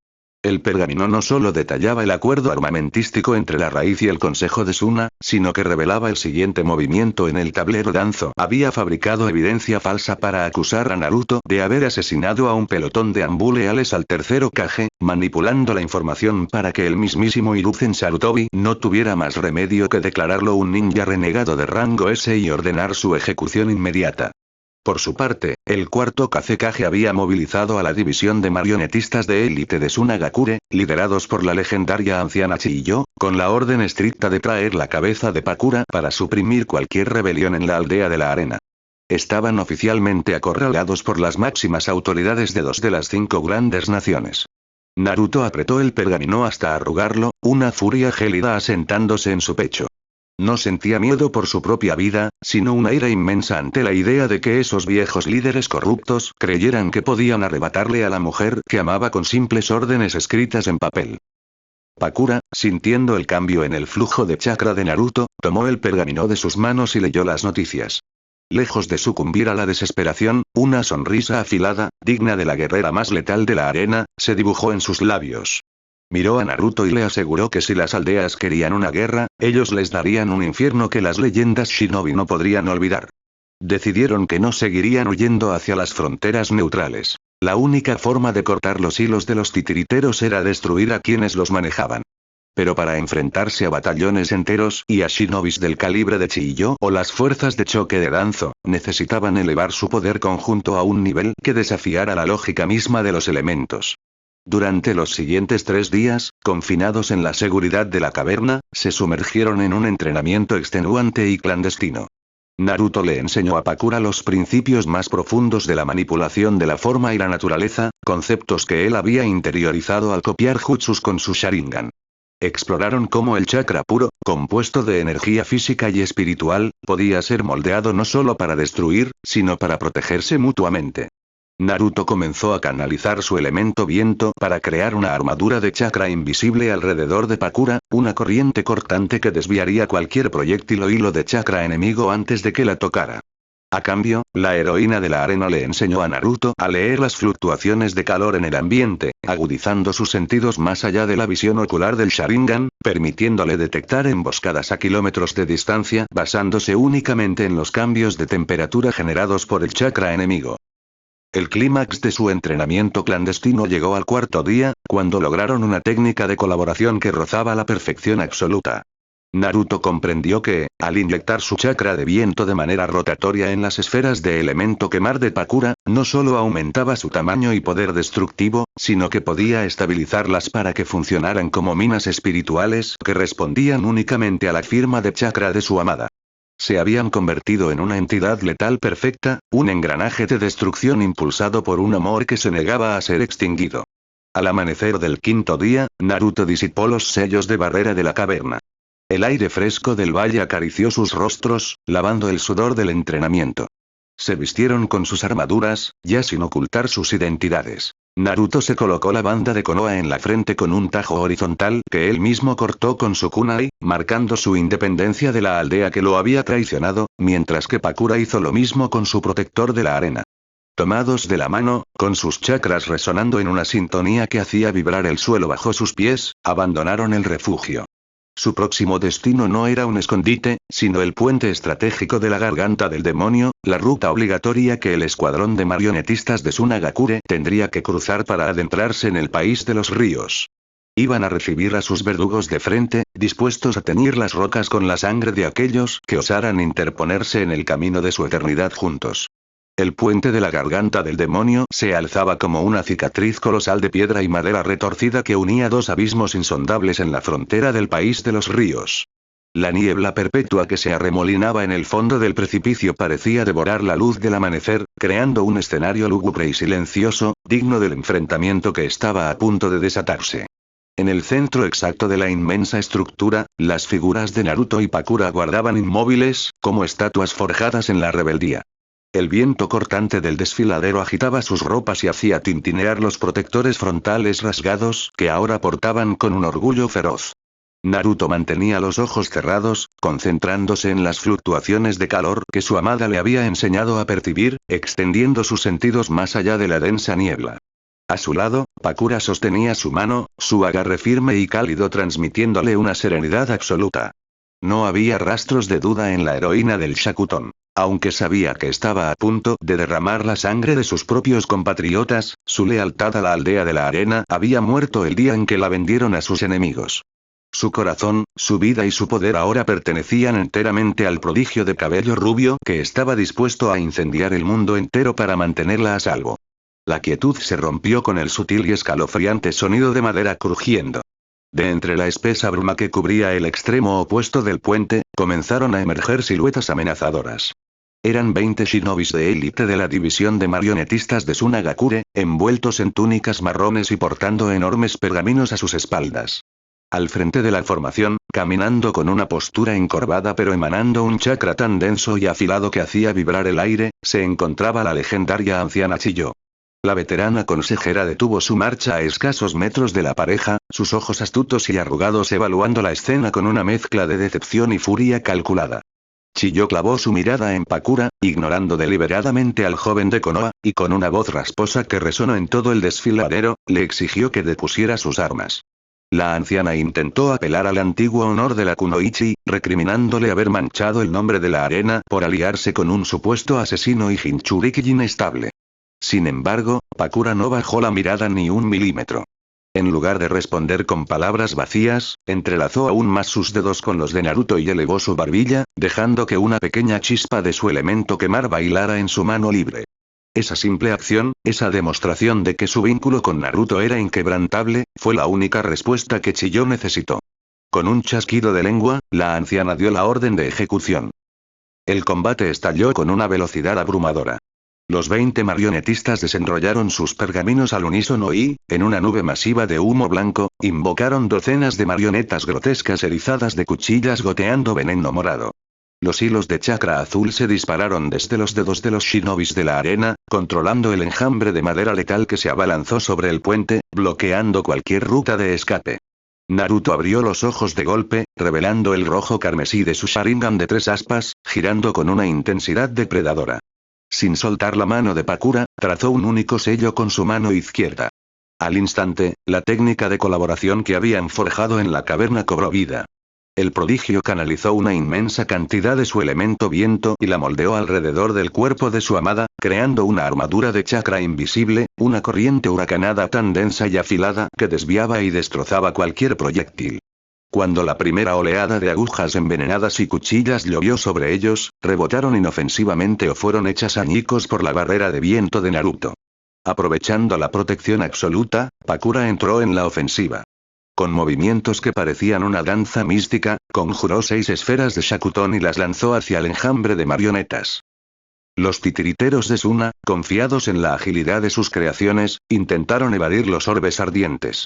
El pergamino no solo detallaba el acuerdo armamentístico entre la raíz y el consejo de Suna, sino que revelaba el siguiente movimiento en el tablero. Danzo había fabricado evidencia falsa para acusar a Naruto de haber asesinado a un pelotón de ambuleales al tercer Hokage, manipulando la información para que el mismísimo Hiruzen Sarutobi no tuviera más remedio que declararlo un ninja renegado de rango S y ordenar su ejecución inmediata. Por su parte, el cuarto Kazekage había movilizado a la división de marionetistas de élite de Sunagakure, liderados por la legendaria anciana Chiyo, con la orden estricta de traer la cabeza de Pakura para suprimir cualquier rebelión en la aldea de la arena. Estaban oficialmente acorralados por las máximas autoridades de 2 de las 5 grandes naciones. Naruto apretó el pergamino hasta arrugarlo, una furia gélida asentándose en su pecho. No sentía miedo por su propia vida, sino una ira inmensa ante la idea de que esos viejos líderes corruptos creyeran que podían arrebatarle a la mujer que amaba con simples órdenes escritas en papel. Pakura, sintiendo el cambio en el flujo de chakra de Naruto, tomó el pergamino de sus manos y leyó las noticias. Lejos de sucumbir a la desesperación, una sonrisa afilada, digna de la guerrera más letal de la arena, se dibujó en sus labios. Miró a Naruto y le aseguró que si las aldeas querían una guerra, ellos les darían un infierno que las leyendas shinobi no podrían olvidar. Decidieron que no seguirían huyendo hacia las fronteras neutrales. La única forma de cortar los hilos de los titiriteros era destruir a quienes los manejaban. Pero para enfrentarse a batallones enteros y a shinobis del calibre de Chiyo o las fuerzas de choque de Danzo, necesitaban elevar su poder conjunto a un nivel que desafiara la lógica misma de los elementos. Durante los siguientes 3 días, confinados en la seguridad de la caverna, se sumergieron en un entrenamiento extenuante y clandestino. Naruto le enseñó a Pakura los principios más profundos de la manipulación de la forma y la naturaleza, conceptos que él había interiorizado al copiar jutsus con su Sharingan. Exploraron cómo el chakra puro, compuesto de energía física y espiritual, podía ser moldeado no solo para destruir, sino para protegerse mutuamente. Naruto comenzó a canalizar su elemento viento para crear una armadura de chakra invisible alrededor de Pakura, una corriente cortante que desviaría cualquier proyectil o hilo de chakra enemigo antes de que la tocara. A cambio, la heroína de la arena le enseñó a Naruto a leer las fluctuaciones de calor en el ambiente, agudizando sus sentidos más allá de la visión ocular del Sharingan, permitiéndole detectar emboscadas a kilómetros de distancia basándose únicamente en los cambios de temperatura generados por el chakra enemigo. El clímax de su entrenamiento clandestino llegó al 4.º día, cuando lograron una técnica de colaboración que rozaba la perfección absoluta. Naruto comprendió que, al inyectar su chakra de viento de manera rotatoria en las esferas de elemento quemar de Pakura, no solo aumentaba su tamaño y poder destructivo, sino que podía estabilizarlas para que funcionaran como minas espirituales que respondían únicamente a la firma de chakra de su amada. Se habían convertido en una entidad letal perfecta, un engranaje de destrucción impulsado por un amor que se negaba a ser extinguido. Al amanecer del 5.º día, Naruto disipó los sellos de barrera de la caverna. El aire fresco del valle acarició sus rostros, lavando el sudor del entrenamiento. Se vistieron con sus armaduras, ya sin ocultar sus identidades. Naruto se colocó la banda de Konoha en la frente con un tajo horizontal que él mismo cortó con su kunai, marcando su independencia de la aldea que lo había traicionado, mientras que Pakura hizo lo mismo con su protector de la arena. Tomados de la mano, con sus chakras resonando en una sintonía que hacía vibrar el suelo bajo sus pies, abandonaron el refugio. Su próximo destino no era un escondite, sino el puente estratégico de la garganta del demonio, la ruta obligatoria que el escuadrón de marionetistas de Sunagakure tendría que cruzar para adentrarse en el país de los ríos. Iban a recibir a sus verdugos de frente, dispuestos a teñir las rocas con la sangre de aquellos que osaran interponerse en el camino de su eternidad juntos. El puente de la garganta del demonio se alzaba como una cicatriz colosal de piedra y madera retorcida que unía dos abismos insondables en la frontera del país de los ríos. La niebla perpetua que se arremolinaba en el fondo del precipicio parecía devorar la luz del amanecer, creando un escenario lúgubre y silencioso, digno del enfrentamiento que estaba a punto de desatarse. En el centro exacto de la inmensa estructura, las figuras de Naruto y Pakura guardaban inmóviles, como estatuas forjadas en la rebeldía. El viento cortante del desfiladero agitaba sus ropas y hacía tintinear los protectores frontales rasgados que ahora portaban con un orgullo feroz. Naruto mantenía los ojos cerrados, concentrándose en las fluctuaciones de calor que su amada le había enseñado a percibir, extendiendo sus sentidos más allá de la densa niebla. A su lado, Pakura sostenía su mano, su agarre firme y cálido transmitiéndole una serenidad absoluta. No había rastros de duda en la heroína del Shakuton. Aunque sabía que estaba a punto de derramar la sangre de sus propios compatriotas, su lealtad a la aldea de la arena había muerto el día en que la vendieron a sus enemigos. Su corazón, su vida y su poder ahora pertenecían enteramente al prodigio de cabello rubio que estaba dispuesto a incendiar el mundo entero para mantenerla a salvo. La quietud se rompió con el sutil y escalofriante sonido de madera crujiendo. De entre la espesa bruma que cubría el extremo opuesto del puente, comenzaron a emerger siluetas amenazadoras. Eran 20 shinobis de élite de la división de marionetistas de Sunagakure, envueltos en túnicas marrones y portando enormes pergaminos a sus espaldas. Al frente de la formación, caminando con una postura encorvada pero emanando un chakra tan denso y afilado que hacía vibrar el aire, se encontraba la legendaria anciana Chiyo. La veterana consejera detuvo su marcha a escasos metros de la pareja, sus ojos astutos y arrugados evaluando la escena con una mezcla de decepción y furia calculada. Chiyo clavó su mirada en Pakura, ignorando deliberadamente al joven de Konoha, y con una voz rasposa que resonó en todo el desfiladero, le exigió que depusiera sus armas. La anciana intentó apelar al antiguo honor de la Kunoichi, recriminándole haber manchado el nombre de la arena por aliarse con un supuesto asesino y Jinchuriki inestable. Sin embargo, Pakura no bajó la mirada ni un milímetro. En lugar de responder con palabras vacías, entrelazó aún más sus dedos con los de Naruto y elevó su barbilla, dejando que una pequeña chispa de su elemento quemar bailara en su mano libre. Esa simple acción, esa demostración de que su vínculo con Naruto era inquebrantable, fue la única respuesta que Chiyo necesitó. Con un chasquido de lengua, la anciana dio la orden de ejecución. El combate estalló con una velocidad abrumadora. Los 20 marionetistas desenrollaron sus pergaminos al unísono y, en una nube masiva de humo blanco, invocaron docenas de marionetas grotescas erizadas de cuchillas goteando veneno morado. Los hilos de chakra azul se dispararon desde los dedos de los shinobis de la arena, controlando el enjambre de madera letal que se abalanzó sobre el puente, bloqueando cualquier ruta de escape. Naruto abrió los ojos de golpe, revelando el rojo carmesí de su Sharingan de 3 aspas, girando con una intensidad depredadora. Sin soltar la mano de Pakura, trazó un único sello con su mano izquierda. Al instante, la técnica de colaboración que habían forjado en la caverna cobró vida. El prodigio canalizó una inmensa cantidad de su elemento viento y la moldeó alrededor del cuerpo de su amada, creando una armadura de chakra invisible, una corriente huracanada tan densa y afilada que desviaba y destrozaba cualquier proyectil. Cuando la primera oleada de agujas envenenadas y cuchillas llovió sobre ellos, rebotaron inofensivamente o fueron hechas añicos por la barrera de viento de Naruto. Aprovechando la protección absoluta, Pakura entró en la ofensiva. Con movimientos que parecían una danza mística, conjuró 6 esferas de Shakuton y las lanzó hacia el enjambre de marionetas. Los titiriteros de Suna, confiados en la agilidad de sus creaciones, intentaron evadir los orbes ardientes.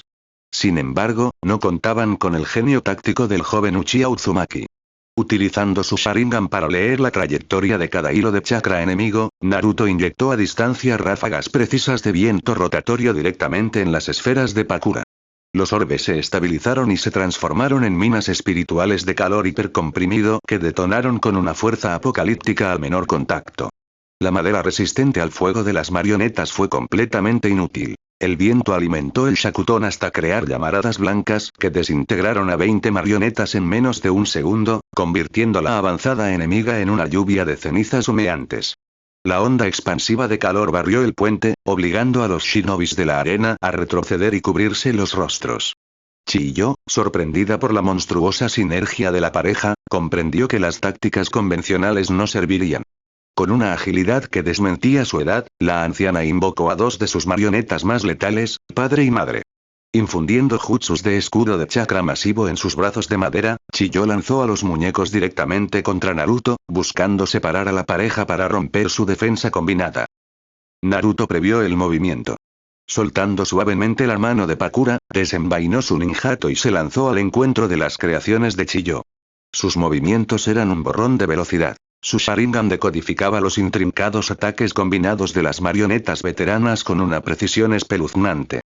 Sin embargo, no contaban con el genio táctico del joven Uchiha Uzumaki. Utilizando su Sharingan para leer la trayectoria de cada hilo de chakra enemigo, Naruto inyectó a distancia ráfagas precisas de viento rotatorio directamente en las esferas de Pakura. Los orbes se estabilizaron y se transformaron en minas espirituales de calor hipercomprimido que detonaron con una fuerza apocalíptica al menor contacto. La madera resistente al fuego de las marionetas fue completamente inútil. El viento alimentó el Shakuton hasta crear llamaradas blancas que desintegraron a 20 marionetas en menos de un segundo, convirtiendo la avanzada enemiga en una lluvia de cenizas humeantes. La onda expansiva de calor barrió el puente, obligando a los shinobis de la arena a retroceder y cubrirse los rostros. Chiyo, sorprendida por la monstruosa sinergia de la pareja, comprendió que las tácticas convencionales no servirían. Con una agilidad que desmentía su edad, la anciana invocó a dos de sus marionetas más letales, padre y madre. Infundiendo jutsus de escudo de chakra masivo en sus brazos de madera, Chiyo lanzó a los muñecos directamente contra Naruto, buscando separar a la pareja para romper su defensa combinada. Naruto previó el movimiento. Soltando suavemente la mano de Pakura, desenvainó su ninjato y se lanzó al encuentro de las creaciones de Chiyo. Sus movimientos eran un borrón de velocidad. Su Sharingan decodificaba los intrincados ataques combinados de las marionetas veteranas con una precisión espeluznante.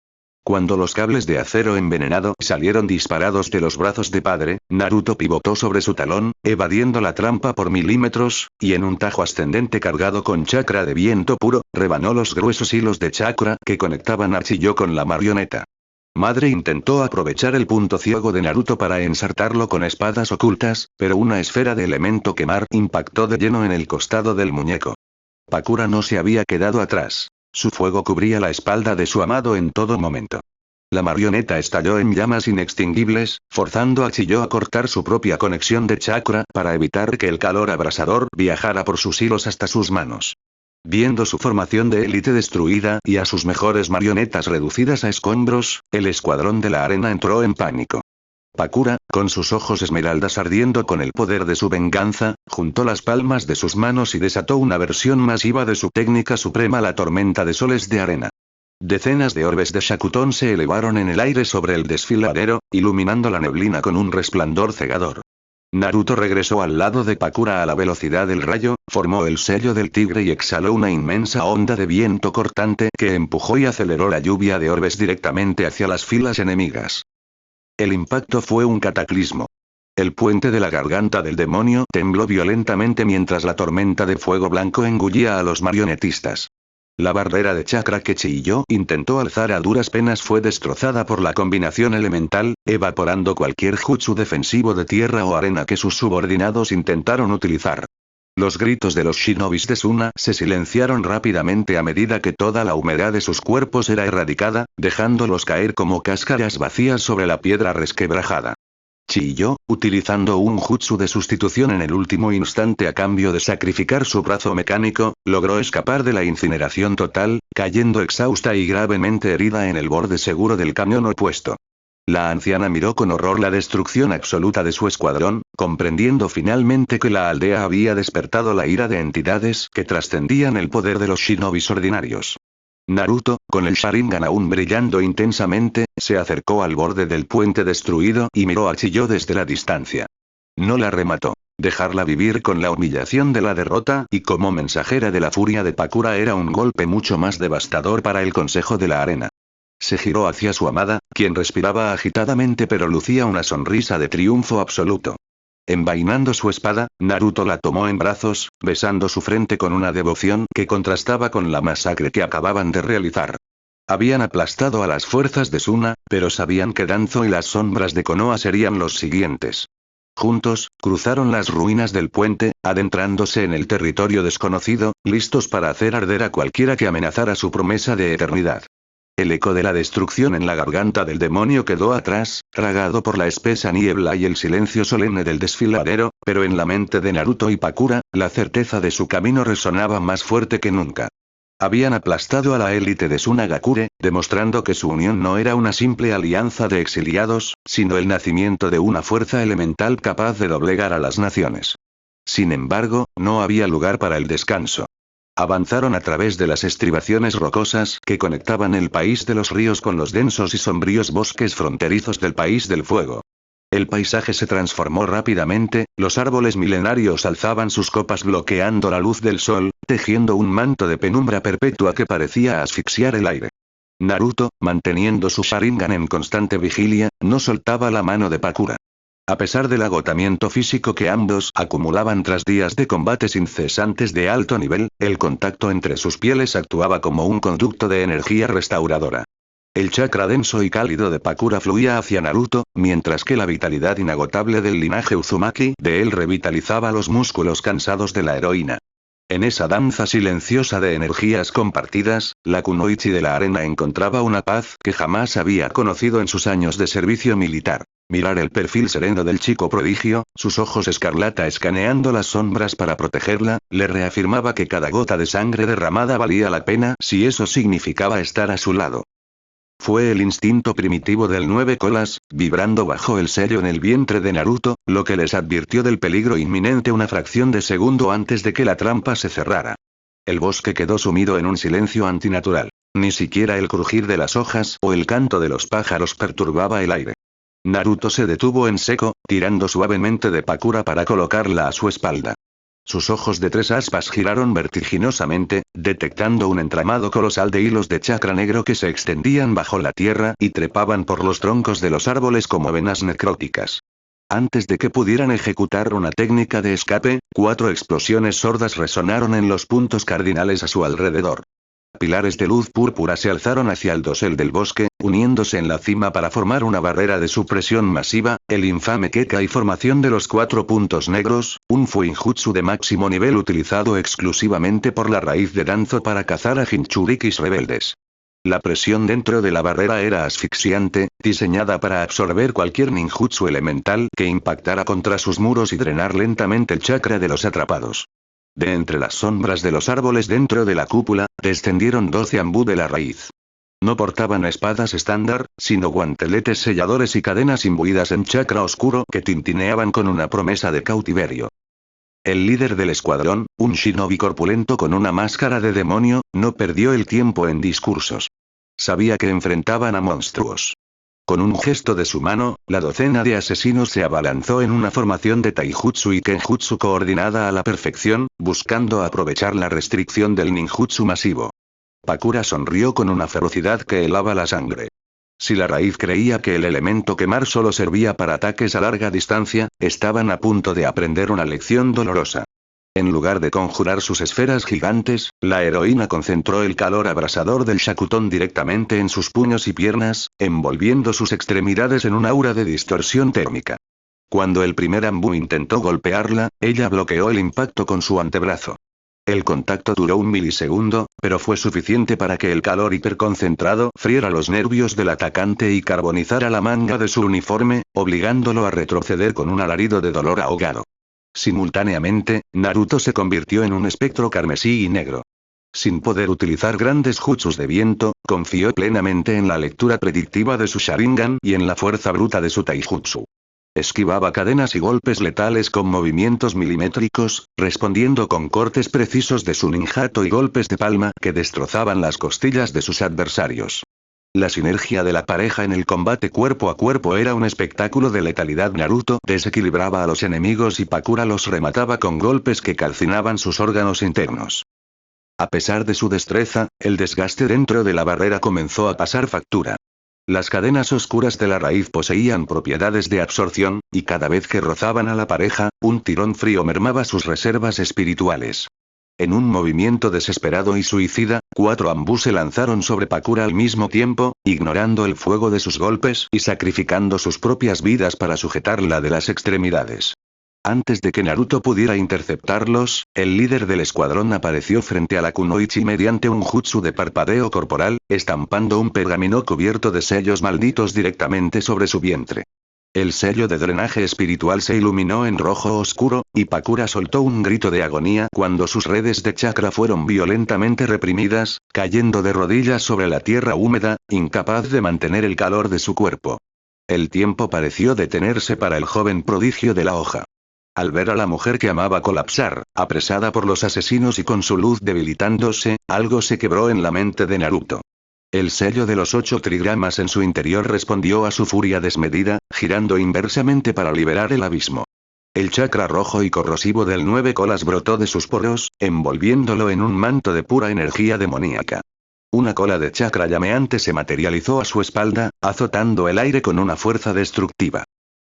Cuando los cables de acero envenenado salieron disparados de los brazos de padre, Naruto pivotó sobre su talón, evadiendo la trampa por milímetros, y en un tajo ascendente cargado con chakra de viento puro, rebanó los gruesos hilos de chakra que conectaban a Chiyo con la marioneta. Madre intentó aprovechar el punto ciego de Naruto para ensartarlo con espadas ocultas, pero una esfera de elemento quemar impactó de lleno en el costado del muñeco. Pakura no se había quedado atrás. Su fuego cubría la espalda de su amado en todo momento. La marioneta estalló en llamas inextinguibles, forzando a Chiyo a cortar su propia conexión de chakra para evitar que el calor abrasador viajara por sus hilos hasta sus manos. Viendo su formación de élite destruida y a sus mejores marionetas reducidas a escombros, el escuadrón de la arena entró en pánico. Pakura, con sus ojos esmeraldas ardiendo con el poder de su venganza, juntó las palmas de sus manos y desató una versión masiva de su técnica suprema, la tormenta de soles de arena. Decenas de orbes de Shakuton se elevaron en el aire sobre el desfiladero, iluminando la neblina con un resplandor cegador. Naruto regresó al lado de Pakura a la velocidad del rayo, formó el sello del tigre y exhaló una inmensa onda de viento cortante que empujó y aceleró la lluvia de orbes directamente hacia las filas enemigas. El impacto fue un cataclismo. El puente de la garganta del demonio tembló violentamente mientras la tormenta de fuego blanco engullía a los marionetistas. La barrera de chakra que Chiyo intentó alzar a duras penas fue destrozada por la combinación elemental, evaporando cualquier jutsu defensivo de tierra o arena que sus subordinados intentaron utilizar. Los gritos de los shinobis de Suna se silenciaron rápidamente a medida que toda la humedad de sus cuerpos era erradicada, dejándolos caer como cáscaras vacías sobre la piedra resquebrajada. Chiyo, utilizando un jutsu de sustitución en el último instante a cambio de sacrificar su brazo mecánico, logró escapar de la incineración total, cayendo exhausta y gravemente herida en el borde seguro del cañón opuesto. La anciana miró con horror la destrucción absoluta de su escuadrón, comprendiendo finalmente que la aldea había despertado la ira de entidades que trascendían el poder de los shinobis ordinarios. Naruto, con el Sharingan aún brillando intensamente, se acercó al borde del puente destruido y miró a Chiyo desde la distancia. No la remató. Dejarla vivir con la humillación de la derrota y como mensajera de la furia de Pakura era un golpe mucho más devastador para el Consejo de la Arena. Se giró hacia su amada, quien respiraba agitadamente pero lucía una sonrisa de triunfo absoluto. Envainando su espada, Naruto la tomó en brazos, besando su frente con una devoción que contrastaba con la masacre que acababan de realizar. Habían aplastado a las fuerzas de Suna, pero sabían que Danzo y las sombras de Konoha serían los siguientes. Juntos, cruzaron las ruinas del puente, adentrándose en el territorio desconocido, listos para hacer arder a cualquiera que amenazara su promesa de eternidad. El eco de la destrucción en la garganta del demonio quedó atrás, tragado por la espesa niebla y el silencio solemne del desfiladero, pero en la mente de Naruto y Pakura, la certeza de su camino resonaba más fuerte que nunca. Habían aplastado a la élite de Tsunagakure, demostrando que su unión no era una simple alianza de exiliados, sino el nacimiento de una fuerza elemental capaz de doblegar a las naciones. Sin embargo, no había lugar para el descanso. Avanzaron a través de las estribaciones rocosas que conectaban el país de los ríos con los densos y sombríos bosques fronterizos del país del fuego. El paisaje se transformó rápidamente, los árboles milenarios alzaban sus copas bloqueando la luz del sol, tejiendo un manto de penumbra perpetua que parecía asfixiar el aire. Naruto, manteniendo su Sharingan en constante vigilia, no soltaba la mano de Pakura. A pesar del agotamiento físico que ambos acumulaban tras días de combates incesantes de alto nivel, el contacto entre sus pieles actuaba como un conducto de energía restauradora. El chakra denso y cálido de Pakura fluía hacia Naruto, mientras que la vitalidad inagotable del linaje Uzumaki de él revitalizaba los músculos cansados de la heroína. En esa danza silenciosa de energías compartidas, la kunoichi de la arena encontraba una paz que jamás había conocido en sus años de servicio militar. Mirar el perfil sereno del chico prodigio, sus ojos escarlata escaneando las sombras para protegerla, le reafirmaba que cada gota de sangre derramada valía la pena si eso significaba estar a su lado. Fue el instinto primitivo del nueve colas, vibrando bajo el sello en el vientre de Naruto, lo que les advirtió del peligro inminente una fracción de segundo antes de que la trampa se cerrara. El bosque quedó sumido en un silencio antinatural. Ni siquiera el crujir de las hojas o el canto de los pájaros perturbaba el aire. Naruto se detuvo en seco, tirando suavemente de Pakura para colocarla a su espalda. Sus ojos de tres aspas giraron vertiginosamente, detectando un entramado colosal de hilos de chakra negro que se extendían bajo la tierra y trepaban por los troncos de los árboles como venas necróticas. Antes de que pudieran ejecutar una técnica de escape, 4 explosiones sordas resonaron en los puntos cardinales a su alrededor. Pilares de luz púrpura se alzaron hacia el dosel del bosque, uniéndose en la cima para formar una barrera de supresión masiva, el infame Kekai formación de los 4 puntos negros, un fuinjutsu de máximo nivel utilizado exclusivamente por la raíz de Danzo para cazar a Jinchurikis rebeldes. La presión dentro de la barrera era asfixiante, diseñada para absorber cualquier ninjutsu elemental que impactara contra sus muros y drenar lentamente el chakra de los atrapados. De entre las sombras de los árboles dentro de la cúpula, descendieron 12 ambú de la raíz. No portaban espadas estándar, sino guanteletes selladores y cadenas imbuidas en chakra oscuro que tintineaban con una promesa de cautiverio. El líder del escuadrón, un shinobi corpulento con una máscara de demonio, no perdió el tiempo en discursos. Sabía que enfrentaban a monstruos. Con un gesto de su mano, la docena de asesinos se abalanzó en una formación de taijutsu y kenjutsu coordinada a la perfección, buscando aprovechar la restricción del ninjutsu masivo. Pakura sonrió con una ferocidad que helaba la sangre. Si la raíz creía que el elemento quemar solo servía para ataques a larga distancia, estaban a punto de aprender una lección dolorosa. En lugar de conjurar sus esferas gigantes, la heroína concentró el calor abrasador del Shakuton directamente en sus puños y piernas, envolviendo sus extremidades en un aura de distorsión térmica. Cuando el primer ambú intentó golpearla, ella bloqueó el impacto con su antebrazo. El contacto duró un milisegundo, pero fue suficiente para que el calor hiperconcentrado friera los nervios del atacante y carbonizara la manga de su uniforme, obligándolo a retroceder con un alarido de dolor ahogado. Simultáneamente, Naruto se convirtió en un espectro carmesí y negro. Sin poder utilizar grandes jutsus de viento, confió plenamente en la lectura predictiva de su Sharingan y en la fuerza bruta de su taijutsu. Esquivaba cadenas y golpes letales con movimientos milimétricos, respondiendo con cortes precisos de su ninjato y golpes de palma que destrozaban las costillas de sus adversarios. La sinergia de la pareja en el combate cuerpo a cuerpo era un espectáculo de letalidad. Naruto desequilibraba a los enemigos y Pakura los remataba con golpes que calcinaban sus órganos internos. A pesar de su destreza, el desgaste dentro de la barrera comenzó a pasar factura. Las cadenas oscuras de la raíz poseían propiedades de absorción, y cada vez que rozaban a la pareja, un tirón frío mermaba sus reservas espirituales. En un movimiento desesperado y suicida, 4 ambú se lanzaron sobre Pakura al mismo tiempo, ignorando el fuego de sus golpes y sacrificando sus propias vidas para sujetarla de las extremidades. Antes de que Naruto pudiera interceptarlos, el líder del escuadrón apareció frente a la kunoichi mediante un jutsu de parpadeo corporal, estampando un pergamino cubierto de sellos malditos directamente sobre su vientre. El sello de drenaje espiritual se iluminó en rojo oscuro, y Pakura soltó un grito de agonía cuando sus redes de chakra fueron violentamente reprimidas, cayendo de rodillas sobre la tierra húmeda, incapaz de mantener el calor de su cuerpo. El tiempo pareció detenerse para el joven prodigio de la hoja. Al ver a la mujer que amaba colapsar, apresada por los asesinos y con su luz debilitándose, algo se quebró en la mente de Naruto. El sello de los 8 trigramas en su interior respondió a su furia desmedida, girando inversamente para liberar el abismo. El chakra rojo y corrosivo del 9 colas brotó de sus poros, envolviéndolo en un manto de pura energía demoníaca. Una cola de chakra llameante se materializó a su espalda, azotando el aire con una fuerza destructiva.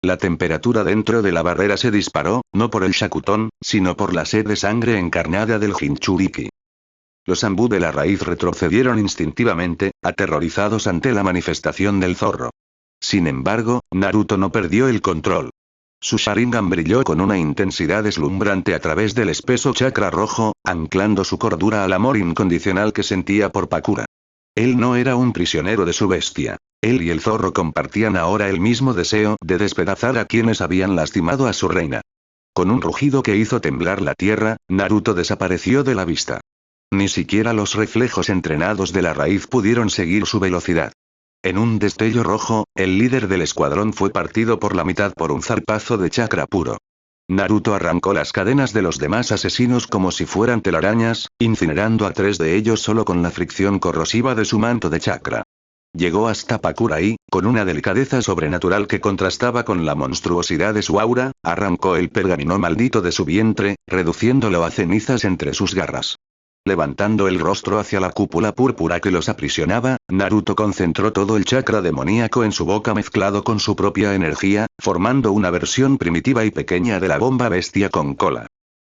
La temperatura dentro de la barrera se disparó, no por el Shakuton, sino por la sed de sangre encarnada del Jinchuriki. Los Anbu de la raíz retrocedieron instintivamente, aterrorizados ante la manifestación del zorro. Sin embargo, Naruto no perdió el control. Su Sharingan brilló con una intensidad deslumbrante a través del espeso chakra rojo, anclando su cordura al amor incondicional que sentía por Pakura. Él no era un prisionero de su bestia. Él y el zorro compartían ahora el mismo deseo de despedazar a quienes habían lastimado a su reina. Con un rugido que hizo temblar la tierra, Naruto desapareció de la vista. Ni siquiera los reflejos entrenados de la raíz pudieron seguir su velocidad. En un destello rojo, el líder del escuadrón fue partido por la mitad por un zarpazo de chakra puro. Naruto arrancó las cadenas de los demás asesinos como si fueran telarañas, incinerando a 3 de ellos solo con la fricción corrosiva de su manto de chakra. Llegó hasta Pakura y, con una delicadeza sobrenatural que contrastaba con la monstruosidad de su aura, arrancó el pergamino maldito de su vientre, reduciéndolo a cenizas entre sus garras. Levantando el rostro hacia la cúpula púrpura que los aprisionaba, Naruto concentró todo el chakra demoníaco en su boca mezclado con su propia energía, formando una versión primitiva y pequeña de la bomba bestia con cola.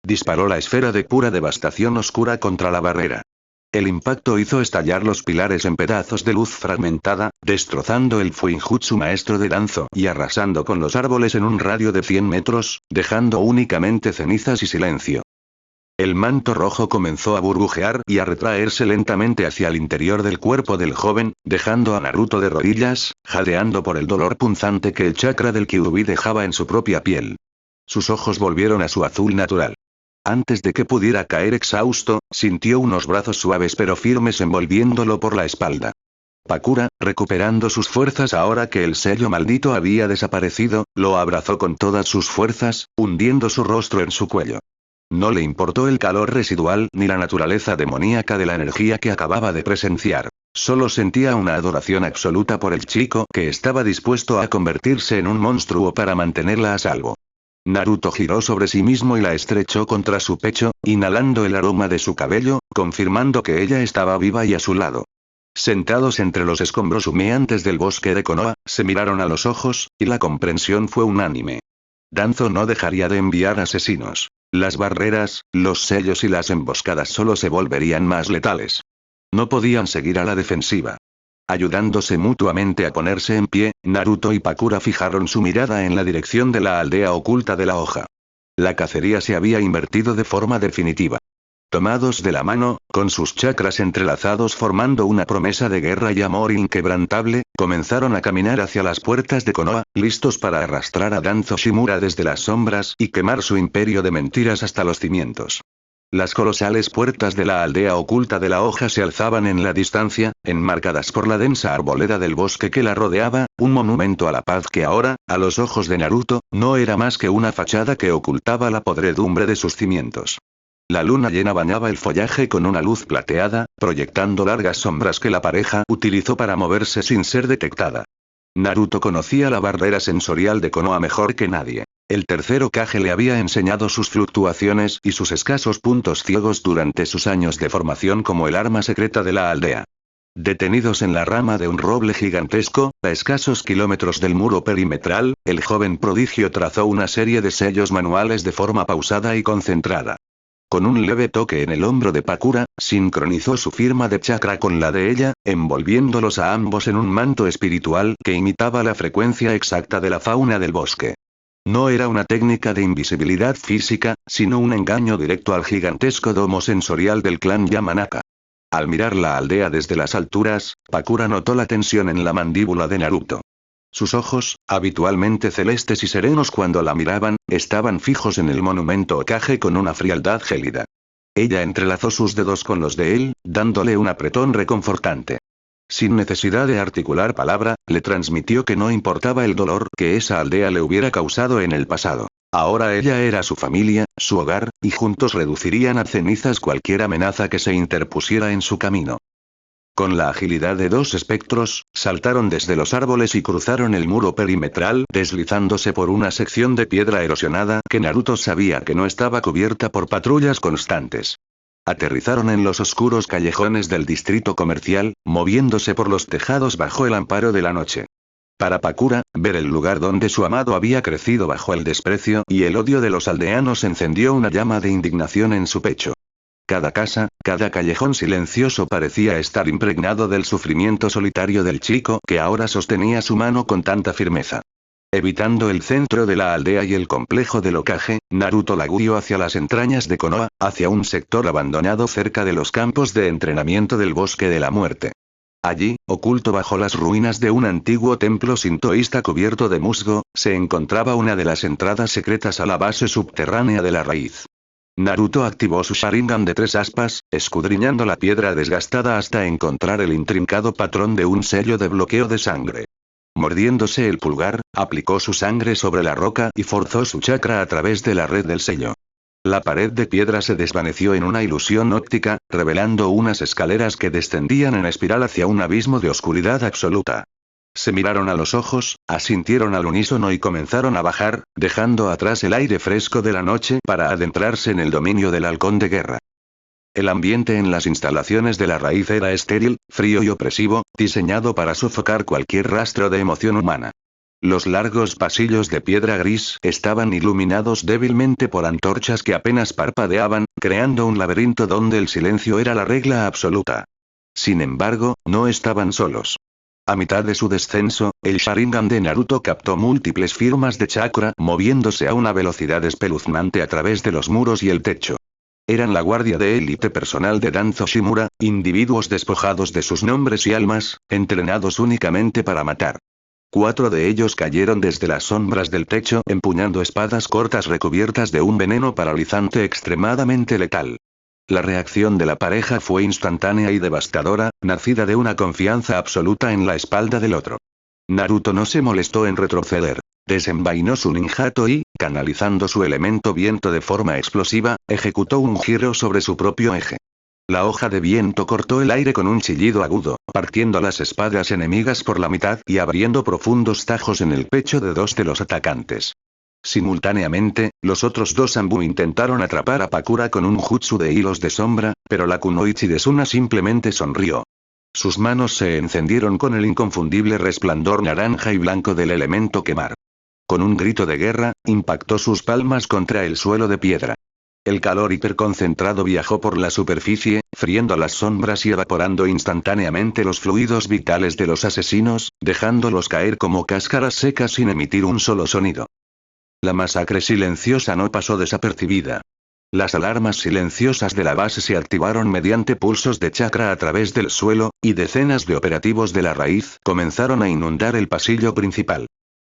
Disparó la esfera de pura devastación oscura contra la barrera. El impacto hizo estallar los pilares en pedazos de luz fragmentada, destrozando el Fuinjutsu maestro de Danzo y arrasando con los árboles en un radio de 100 metros, dejando únicamente cenizas y silencio. El manto rojo comenzó a burbujear y a retraerse lentamente hacia el interior del cuerpo del joven, dejando a Naruto de rodillas, jadeando por el dolor punzante que el chakra del Kyuubi dejaba en su propia piel. Sus ojos volvieron a su azul natural. Antes de que pudiera caer exhausto, sintió unos brazos suaves pero firmes envolviéndolo por la espalda. Pakura, recuperando sus fuerzas ahora que el sello maldito había desaparecido, lo abrazó con todas sus fuerzas, hundiendo su rostro en su cuello. No le importó el calor residual ni la naturaleza demoníaca de la energía que acababa de presenciar. Solo sentía una adoración absoluta por el chico que estaba dispuesto a convertirse en un monstruo para mantenerla a salvo. Naruto giró sobre sí mismo y la estrechó contra su pecho, inhalando el aroma de su cabello, confirmando que ella estaba viva y a su lado. Sentados entre los escombros humeantes del bosque de Konoha, se miraron a los ojos, y la comprensión fue unánime. Danzo no dejaría de enviar asesinos. Las barreras, los sellos y las emboscadas solo se volverían más letales. No podían seguir a la defensiva. Ayudándose mutuamente a ponerse en pie, Naruto y Pakura fijaron su mirada en la dirección de la aldea oculta de la hoja. La cacería se había invertido de forma definitiva. Tomados de la mano, con sus chakras entrelazados formando una promesa de guerra y amor inquebrantable, comenzaron a caminar hacia las puertas de Konoha, listos para arrastrar a Danzo Shimura desde las sombras y quemar su imperio de mentiras hasta los cimientos. Las colosales puertas de la aldea oculta de la hoja se alzaban en la distancia, enmarcadas por la densa arboleda del bosque que la rodeaba, un monumento a la paz que ahora, a los ojos de Naruto, no era más que una fachada que ocultaba la podredumbre de sus cimientos. La luna llena bañaba el follaje con una luz plateada, proyectando largas sombras que la pareja utilizó para moverse sin ser detectada. Naruto conocía la barrera sensorial de Konoha mejor que nadie. El tercer Hokage le había enseñado sus fluctuaciones y sus escasos puntos ciegos durante sus años de formación como el arma secreta de la aldea. Detenidos en la rama de un roble gigantesco, a escasos kilómetros del muro perimetral, el joven prodigio trazó una serie de sellos manuales de forma pausada y concentrada. Con un leve toque en el hombro de Pakura, sincronizó su firma de chakra con la de ella, envolviéndolos a ambos en un manto espiritual que imitaba la frecuencia exacta de la fauna del bosque. No era una técnica de invisibilidad física, sino un engaño directo al gigantesco domo sensorial del clan Yamanaka. Al mirar la aldea desde las alturas, Pakura notó la tensión en la mandíbula de Naruto. Sus ojos, habitualmente celestes y serenos cuando la miraban, estaban fijos en el monumento Hokage con una frialdad gélida. Ella entrelazó sus dedos con los de él, dándole un apretón reconfortante. Sin necesidad de articular palabra, le transmitió que no importaba el dolor que esa aldea le hubiera causado en el pasado. Ahora ella era su familia, su hogar, y juntos reducirían a cenizas cualquier amenaza que se interpusiera en su camino. Con la agilidad de dos espectros, saltaron desde los árboles y cruzaron el muro perimetral, deslizándose por una sección de piedra erosionada que Naruto sabía que no estaba cubierta por patrullas constantes. Aterrizaron en los oscuros callejones del distrito comercial, moviéndose por los tejados bajo el amparo de la noche. Para Pakura, ver el lugar donde su amado había crecido bajo el desprecio y el odio de los aldeanos encendió una llama de indignación en su pecho. Cada casa, cada callejón silencioso parecía estar impregnado del sufrimiento solitario del chico que ahora sostenía su mano con tanta firmeza. Evitando el centro de la aldea y el complejo del Hokage, Naruto la guió hacia las entrañas de Konoha, hacia un sector abandonado cerca de los campos de entrenamiento del Bosque de la Muerte. Allí, oculto bajo las ruinas de un antiguo templo sintoísta cubierto de musgo, se encontraba una de las entradas secretas a la base subterránea de la raíz. Naruto activó su Sharingan de 3 aspas, escudriñando la piedra desgastada hasta encontrar el intrincado patrón de un sello de bloqueo de sangre. Mordiéndose el pulgar, aplicó su sangre sobre la roca y forzó su chakra a través de la red del sello. La pared de piedra se desvaneció en una ilusión óptica, revelando unas escaleras que descendían en espiral hacia un abismo de oscuridad absoluta. Se miraron a los ojos, asintieron al unísono y comenzaron a bajar, dejando atrás el aire fresco de la noche para adentrarse en el dominio del halcón de guerra. El ambiente en las instalaciones de la raíz era estéril, frío y opresivo, diseñado para sofocar cualquier rastro de emoción humana. Los largos pasillos de piedra gris estaban iluminados débilmente por antorchas que apenas parpadeaban, creando un laberinto donde el silencio era la regla absoluta. Sin embargo, no estaban solos. A mitad de su descenso, el Sharingan de Naruto captó múltiples firmas de chakra moviéndose a una velocidad espeluznante a través de los muros y el techo. Eran la guardia de élite personal de Danzo Shimura, individuos despojados de sus nombres y almas, entrenados únicamente para matar. 4 de ellos cayeron desde las sombras del techo empuñando espadas cortas recubiertas de un veneno paralizante extremadamente letal. La reacción de la pareja fue instantánea y devastadora, nacida de una confianza absoluta en la espalda del otro. Naruto no se molestó en retroceder. Desenvainó su ninjato y, canalizando su elemento viento de forma explosiva, ejecutó un giro sobre su propio eje. La hoja de viento cortó el aire con un chillido agudo, partiendo las espadas enemigas por la mitad y abriendo profundos tajos en el pecho de 2 de los atacantes. Simultáneamente, los otros 2 Anbu intentaron atrapar a Pakura con un jutsu de hilos de sombra, pero la kunoichi de Suna simplemente sonrió. Sus manos se encendieron con el inconfundible resplandor naranja y blanco del elemento quemar. Con un grito de guerra, impactó sus palmas contra el suelo de piedra. El calor hiperconcentrado viajó por la superficie, friendo las sombras y evaporando instantáneamente los fluidos vitales de los asesinos, dejándolos caer como cáscaras secas sin emitir un solo sonido. La masacre silenciosa no pasó desapercibida. Las alarmas silenciosas de la base se activaron mediante pulsos de chakra a través del suelo, y decenas de operativos de la raíz comenzaron a inundar el pasillo principal.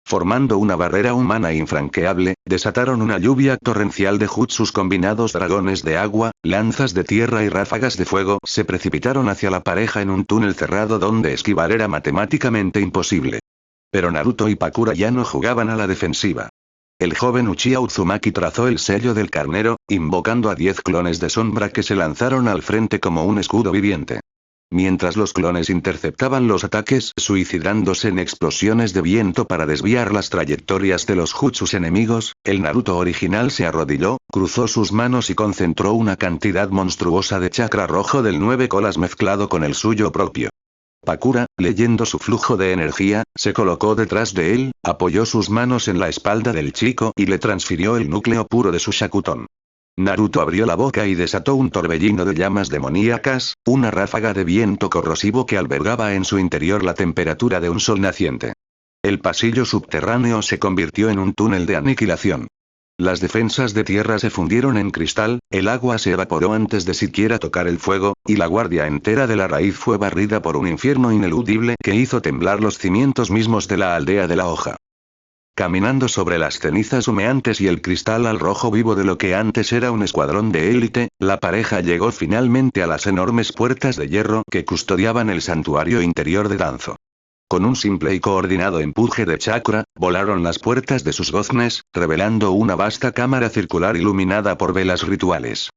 Formando una barrera humana infranqueable, desataron una lluvia torrencial de jutsus combinados, dragones de agua, lanzas de tierra y ráfagas de fuego se precipitaron hacia la pareja en un túnel cerrado donde esquivar era matemáticamente imposible. Pero Naruto y Pakura ya no jugaban a la defensiva. El joven Uchiha Uzumaki trazó el sello del carnero, invocando a 10 clones de sombra que se lanzaron al frente como un escudo viviente. Mientras los clones interceptaban los ataques suicidándose en explosiones de viento para desviar las trayectorias de los jutsus enemigos, el Naruto original se arrodilló, cruzó sus manos y concentró una cantidad monstruosa de chakra rojo del 9 colas mezclado con el suyo propio. Pakura, leyendo su flujo de energía, se colocó detrás de él, apoyó sus manos en la espalda del chico y le transfirió el núcleo puro de su Shakuton. Naruto abrió la boca y desató un torbellino de llamas demoníacas, una ráfaga de viento corrosivo que albergaba en su interior la temperatura de un sol naciente. El pasillo subterráneo se convirtió en un túnel de aniquilación. Las defensas de tierra se fundieron en cristal, el agua se evaporó antes de siquiera tocar el fuego, y la guardia entera de la raíz fue barrida por un infierno ineludible que hizo temblar los cimientos mismos de la aldea de la hoja. Caminando sobre las cenizas humeantes y el cristal al rojo vivo de lo que antes era un escuadrón de élite, la pareja llegó finalmente a las enormes puertas de hierro que custodiaban el santuario interior de Danzo. Con un simple y coordinado empuje de chakra, volaron las puertas de sus goznes, revelando una vasta cámara circular iluminada por velas rituales.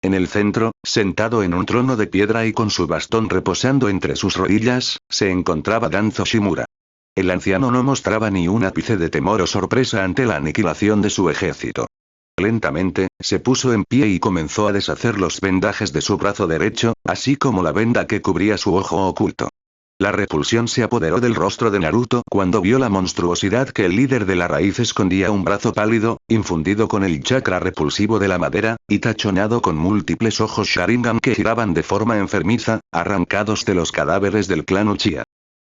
En el centro, sentado en un trono de piedra y con su bastón reposando entre sus rodillas, se encontraba Danzo Shimura. El anciano no mostraba ni un ápice de temor o sorpresa ante la aniquilación de su ejército. Lentamente, se puso en pie y comenzó a deshacer los vendajes de su brazo derecho, así como la venda que cubría su ojo oculto. La repulsión se apoderó del rostro de Naruto cuando vio la monstruosidad que el líder de la raíz escondía, un brazo pálido, infundido con el chakra repulsivo de la madera, y tachonado con múltiples ojos Sharingan que giraban de forma enfermiza, arrancados de los cadáveres del clan Uchiha.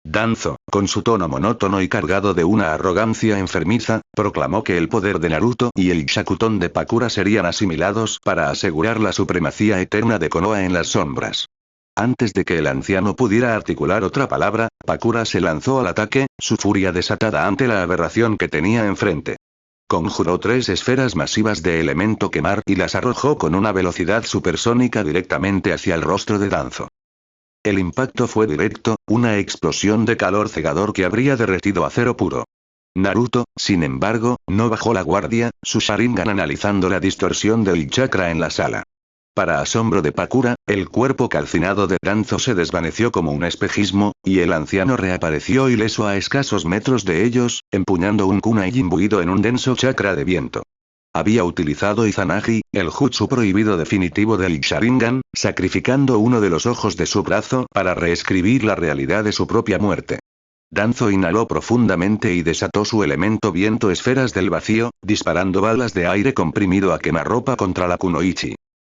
Danzo, con su tono monótono y cargado de una arrogancia enfermiza, proclamó que el poder de Naruto y el Shakuton de Pakura serían asimilados para asegurar la supremacía eterna de Konoha en las sombras. Antes de que el anciano pudiera articular otra palabra, Pakura se lanzó al ataque, su furia desatada ante la aberración que tenía enfrente. Conjuró 3 esferas masivas de elemento quemar y las arrojó con una velocidad supersónica directamente hacia el rostro de Danzo. El impacto fue directo, una explosión de calor cegador que habría derretido acero puro. Naruto, sin embargo, no bajó la guardia, su Sharingan analizando la distorsión del chakra en la sala. Para asombro de Pakura, el cuerpo calcinado de Danzo se desvaneció como un espejismo, y el anciano reapareció ileso a escasos metros de ellos, empuñando un kunai imbuido en un denso chakra de viento. Había utilizado Izanagi, el jutsu prohibido definitivo del Sharingan, sacrificando uno de los ojos de su brazo para reescribir la realidad de su propia muerte. Danzo inhaló profundamente y desató su elemento viento, esferas del vacío, disparando balas de aire comprimido a quemarropa contra la kunoichi.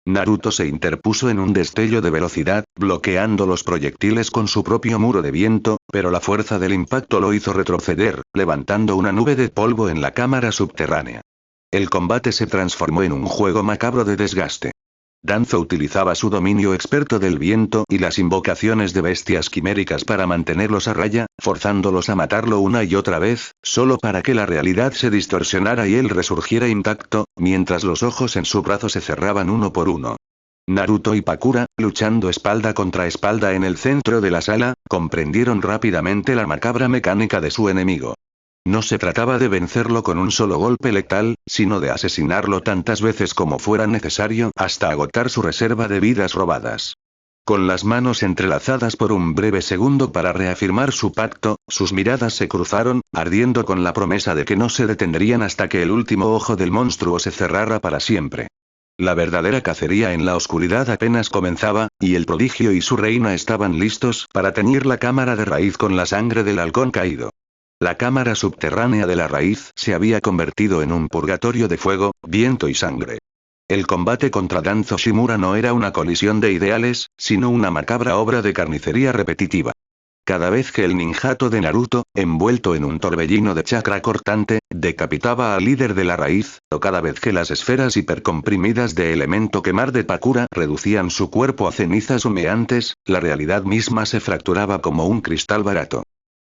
Naruto se interpuso en un destello de velocidad, bloqueando los proyectiles con su propio muro de viento, pero la fuerza del impacto lo hizo retroceder, levantando una nube de polvo en la cámara subterránea. El combate se transformó en un juego macabro de desgaste. Danzo utilizaba su dominio experto del viento y las invocaciones de bestias quiméricas para mantenerlos a raya, forzándolos a matarlo una y otra vez, solo para que la realidad se distorsionara y él resurgiera intacto, mientras los ojos en su brazo se cerraban uno por uno. Naruto y Pakura, luchando espalda contra espalda en el centro de la sala, comprendieron rápidamente la macabra mecánica de su enemigo. No se trataba de vencerlo con un solo golpe letal, sino de asesinarlo tantas veces como fuera necesario hasta agotar su reserva de vidas robadas. Con las manos entrelazadas por un breve segundo para reafirmar su pacto, sus miradas se cruzaron, ardiendo con la promesa de que no se detendrían hasta que el último ojo del monstruo se cerrara para siempre. La verdadera cacería en la oscuridad apenas comenzaba, y el prodigio y su reina estaban listos para teñir la cámara de raíz con la sangre del halcón caído. La cámara subterránea de la raíz se había convertido en un purgatorio de fuego, viento y sangre. El combate contra Danzo Shimura no era una colisión de ideales, sino una macabra obra de carnicería repetitiva. Cada vez que el ninjato de Naruto, envuelto en un torbellino de chakra cortante, decapitaba al líder de la raíz, o cada vez que las esferas hipercomprimidas de elemento quemar de Pakura reducían su cuerpo a cenizas humeantes, la realidad misma se fracturaba como un cristal barato.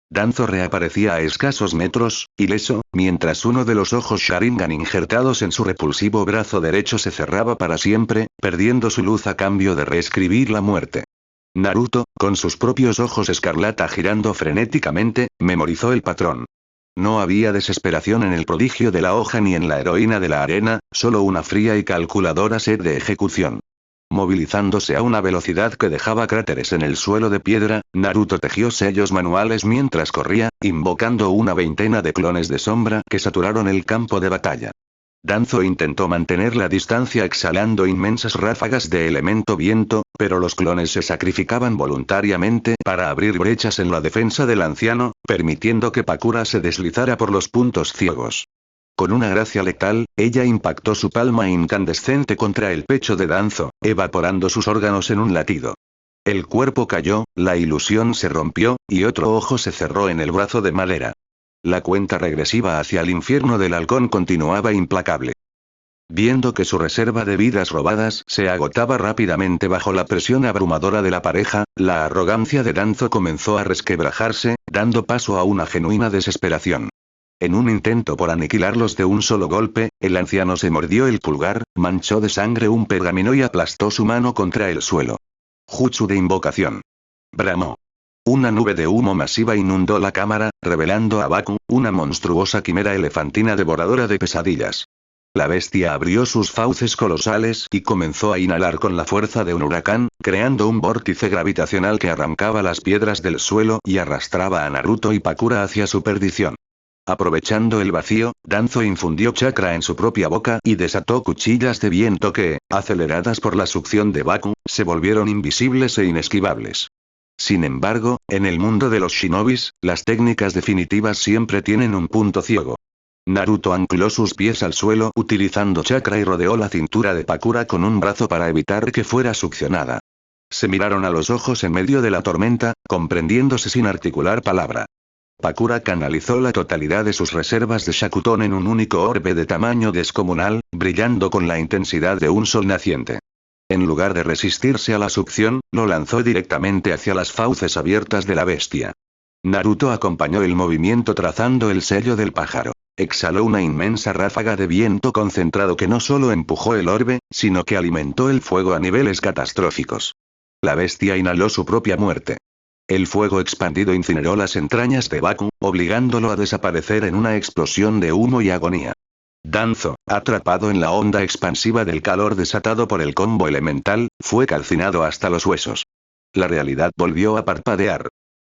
Danzo reaparecía a escasos metros, ileso, mientras uno de los ojos Sharingan injertados en su repulsivo brazo derecho se cerraba para siempre, perdiendo su luz a cambio de reescribir la muerte. Naruto, con sus propios ojos escarlata girando frenéticamente, memorizó el patrón. No había desesperación en el prodigio de la hoja ni en la heroína de la arena, solo una fría y calculadora sed de ejecución. Movilizándose a una velocidad que dejaba cráteres en el suelo de piedra, Naruto tejió sellos manuales mientras corría, invocando una veintena de clones de sombra que saturaron el campo de batalla. Danzo intentó mantener la distancia exhalando inmensas ráfagas de elemento viento, pero los clones se sacrificaban voluntariamente para abrir brechas en la defensa del anciano, permitiendo que Pakura se deslizara por los puntos ciegos. Con una gracia letal, ella impactó su palma incandescente contra el pecho de Danzo, evaporando sus órganos en un latido. El cuerpo cayó, la ilusión se rompió, y otro ojo se cerró en el brazo de madera. La cuenta regresiva hacia el infierno del halcón continuaba implacable. Viendo que su reserva de vidas robadas se agotaba rápidamente bajo la presión abrumadora de la pareja, la arrogancia de Danzo comenzó a resquebrajarse, dando paso a una genuina desesperación. En un intento por aniquilarlos de un solo golpe, el anciano se mordió el pulgar, manchó de sangre un pergamino y aplastó su mano contra el suelo. Jutsu de invocación. Bramó. Una nube de humo masiva inundó la cámara, revelando a Baku, una monstruosa quimera elefantina devoradora de pesadillas. La bestia abrió sus fauces colosales y comenzó a inhalar con la fuerza de un huracán, creando un vórtice gravitacional que arrancaba las piedras del suelo y arrastraba a Naruto y Pakura hacia su perdición. Aprovechando el vacío, Danzo infundió chakra en su propia boca y desató cuchillas de viento que, aceleradas por la succión de Baku, se volvieron invisibles e inesquivables. Sin embargo, en el mundo de los shinobis, las técnicas definitivas siempre tienen un punto ciego. Naruto ancló sus pies al suelo utilizando chakra y rodeó la cintura de Pakura con un brazo para evitar que fuera succionada. Se miraron a los ojos en medio de la tormenta, comprendiéndose sin articular palabra. Pakura canalizó la totalidad de sus reservas de Shakuton en un único orbe de tamaño descomunal, brillando con la intensidad de un sol naciente. En lugar de resistirse a la succión, lo lanzó directamente hacia las fauces abiertas de la bestia. Naruto acompañó el movimiento trazando el sello del pájaro. Exhaló una inmensa ráfaga de viento concentrado que no solo empujó el orbe, sino que alimentó el fuego a niveles catastróficos. La bestia inhaló su propia muerte. El fuego expandido incineró las entrañas de Baku, obligándolo a desaparecer en una explosión de humo y agonía. Danzo, atrapado en la onda expansiva del calor desatado por el combo elemental, fue calcinado hasta los huesos. La realidad volvió a parpadear.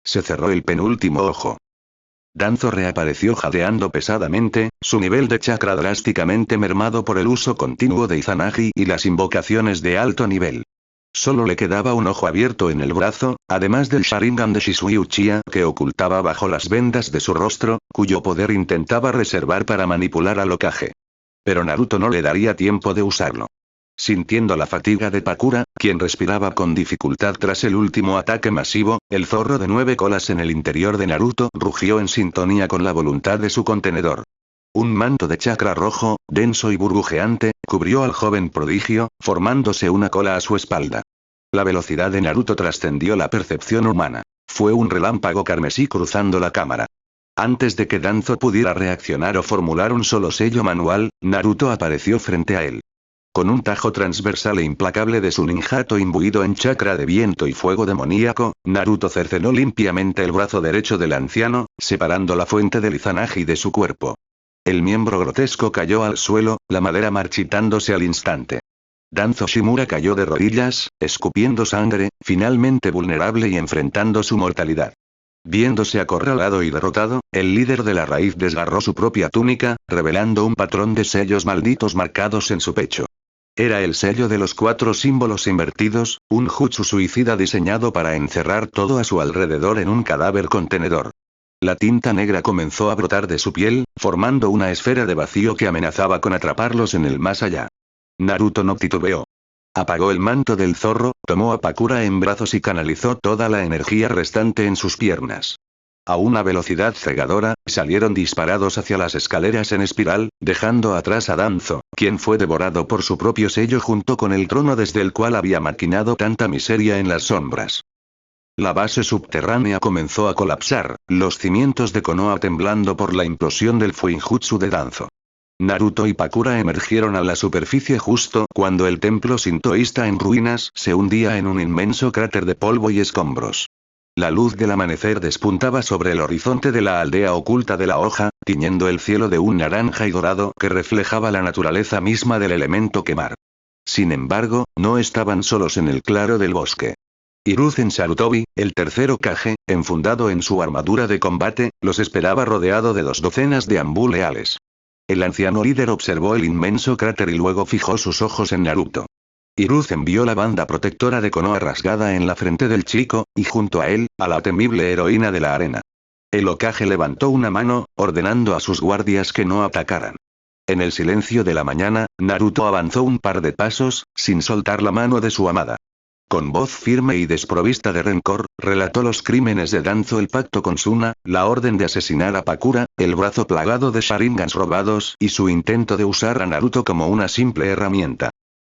Se cerró el penúltimo ojo. Danzo reapareció jadeando pesadamente, su nivel de chakra drásticamente mermado por el uso continuo de Izanagi y las invocaciones de alto nivel. Solo le quedaba un ojo abierto en el brazo, además del Sharingan de Shisui Uchiha que ocultaba bajo las vendas de su rostro, cuyo poder intentaba reservar para manipular al Hokage. Pero Naruto no le daría tiempo de usarlo. Sintiendo la fatiga de Pakura, quien respiraba con dificultad tras el último ataque masivo, el zorro de 9 colas en el interior de Naruto rugió en sintonía con la voluntad de su contenedor. Un manto de chakra rojo, denso y burbujeante, cubrió al joven prodigio, formándose una cola a su espalda. La velocidad de Naruto trascendió la percepción humana. Fue un relámpago carmesí cruzando la cámara. Antes de que Danzo pudiera reaccionar o formular un solo sello manual, Naruto apareció frente a él. Con un tajo transversal e implacable de su ninjato imbuido en chakra de viento y fuego demoníaco, Naruto cercenó limpiamente el brazo derecho del anciano, separando la fuente del Izanagi de su cuerpo. El miembro grotesco cayó al suelo, la madera marchitándose al instante. Danzo Shimura cayó de rodillas, escupiendo sangre, finalmente vulnerable y enfrentando su mortalidad. Viéndose acorralado y derrotado, el líder de la raíz desgarró su propia túnica, revelando un patrón de sellos malditos marcados en su pecho. Era el sello de los 4 símbolos invertidos, un jutsu suicida diseñado para encerrar todo a su alrededor en un cadáver contenedor. La tinta negra comenzó a brotar de su piel, formando una esfera de vacío que amenazaba con atraparlos en el más allá. Naruto no titubeó. Apagó el manto del zorro, tomó a Pakura en brazos y canalizó toda la energía restante en sus piernas. A una velocidad cegadora, salieron disparados hacia las escaleras en espiral, dejando atrás a Danzo, quien fue devorado por su propio sello junto con el trono desde el cual había maquinado tanta miseria en las sombras. La base subterránea comenzó a colapsar, los cimientos de Konoha temblando por la implosión del Fuinjutsu de Danzo. Naruto y Pakura emergieron a la superficie justo cuando el templo sintoísta en ruinas se hundía en un inmenso cráter de polvo y escombros. La luz del amanecer despuntaba sobre el horizonte de la aldea oculta de la hoja, tiñendo el cielo de un naranja y dorado que reflejaba la naturaleza misma del elemento quemar. Sin embargo, no estaban solos en el claro del bosque. Hiruzen Sarutobi, el tercer Hokage, enfundado en su armadura de combate, los esperaba rodeado de 2 docenas de Anbu leales. El anciano líder observó el inmenso cráter y luego fijó sus ojos en Naruto. Hiruzen vio la banda protectora de Konoha rasgada en la frente del chico, y junto a él, a la temible heroína de la arena. El Hokage levantó una mano, ordenando a sus guardias que no atacaran. En el silencio de la mañana, Naruto avanzó un par de pasos, sin soltar la mano de su amada. Con voz firme y desprovista de rencor, relató los crímenes de Danzo, el pacto con Suna, la orden de asesinar a Pakura, el brazo plagado de Sharingans robados y su intento de usar a Naruto como una simple herramienta.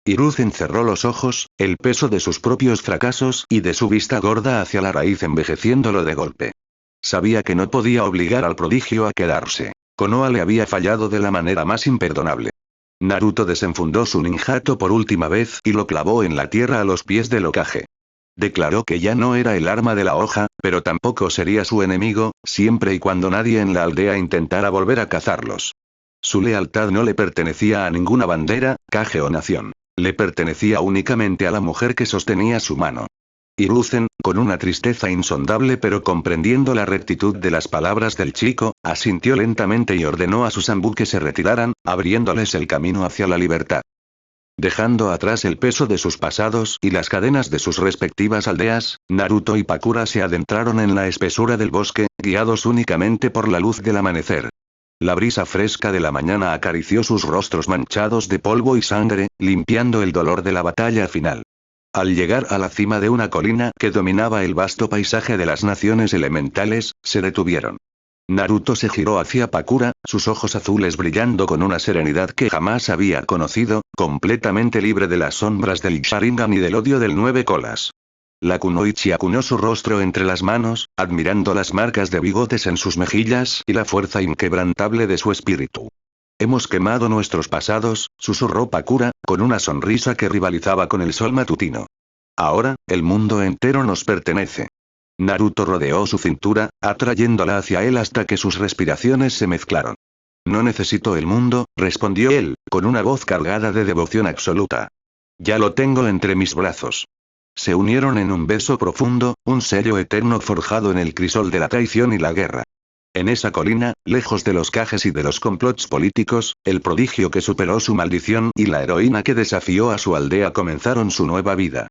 Hiruzen cerró los ojos, el peso de sus propios fracasos y de su vista gorda hacia la raíz envejeciéndolo de golpe. Sabía que no podía obligar al prodigio a quedarse. Konoha le había fallado de la manera más imperdonable. Naruto desenfundó su ninjato por última vez y lo clavó en la tierra a los pies del Hokage. Declaró que ya no era el arma de la hoja, pero tampoco sería su enemigo, siempre y cuando nadie en la aldea intentara volver a cazarlos. Su lealtad no le pertenecía a ninguna bandera, Kage o nación. Le pertenecía únicamente a la mujer que sostenía su mano. Hiruzen, con una tristeza insondable pero comprendiendo la rectitud de las palabras del chico, asintió lentamente y ordenó a sus Anbu que se retiraran, abriéndoles el camino hacia la libertad. Dejando atrás el peso de sus pasados y las cadenas de sus respectivas aldeas, Naruto y Pakura se adentraron en la espesura del bosque, guiados únicamente por la luz del amanecer. La brisa fresca de la mañana acarició sus rostros manchados de polvo y sangre, limpiando el dolor de la batalla final. Al llegar a la cima de una colina que dominaba el vasto paisaje de las naciones elementales, se detuvieron. Naruto se giró hacia Pakura, sus ojos azules brillando con una serenidad que jamás había conocido, completamente libre de las sombras del Sharingan y del odio del nueve colas. La kunoichi acunó su rostro entre las manos, admirando las marcas de bigotes en sus mejillas y la fuerza inquebrantable de su espíritu. Hemos quemado nuestros pasados, susurró Pakura, con una sonrisa que rivalizaba con el sol matutino. Ahora, el mundo entero nos pertenece. Naruto rodeó su cintura, atrayéndola hacia él hasta que sus respiraciones se mezclaron. No necesito el mundo, respondió él, con una voz cargada de devoción absoluta. Ya lo tengo entre mis brazos. Se unieron en un beso profundo, un sello eterno forjado en el crisol de la traición y la guerra. En esa colina, lejos de los cajes y de los complots políticos, el prodigio que superó su maldición y la heroína que desafió a su aldea comenzaron su nueva vida.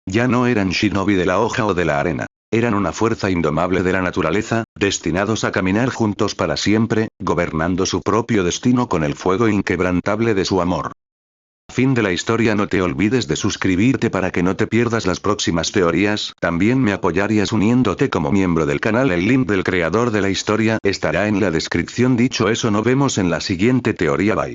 Ya no eran shinobi de la hoja o de la arena. Eran una fuerza indomable de la naturaleza, destinados a caminar juntos para siempre, gobernando su propio destino con el fuego inquebrantable de su amor. Fin de la historia. No te olvides de suscribirte para que no te pierdas las próximas teorías. También me apoyarías uniéndote como miembro del canal. El link del creador de la historia estará en la descripción. Dicho eso, nos vemos en la siguiente teoría. Bye.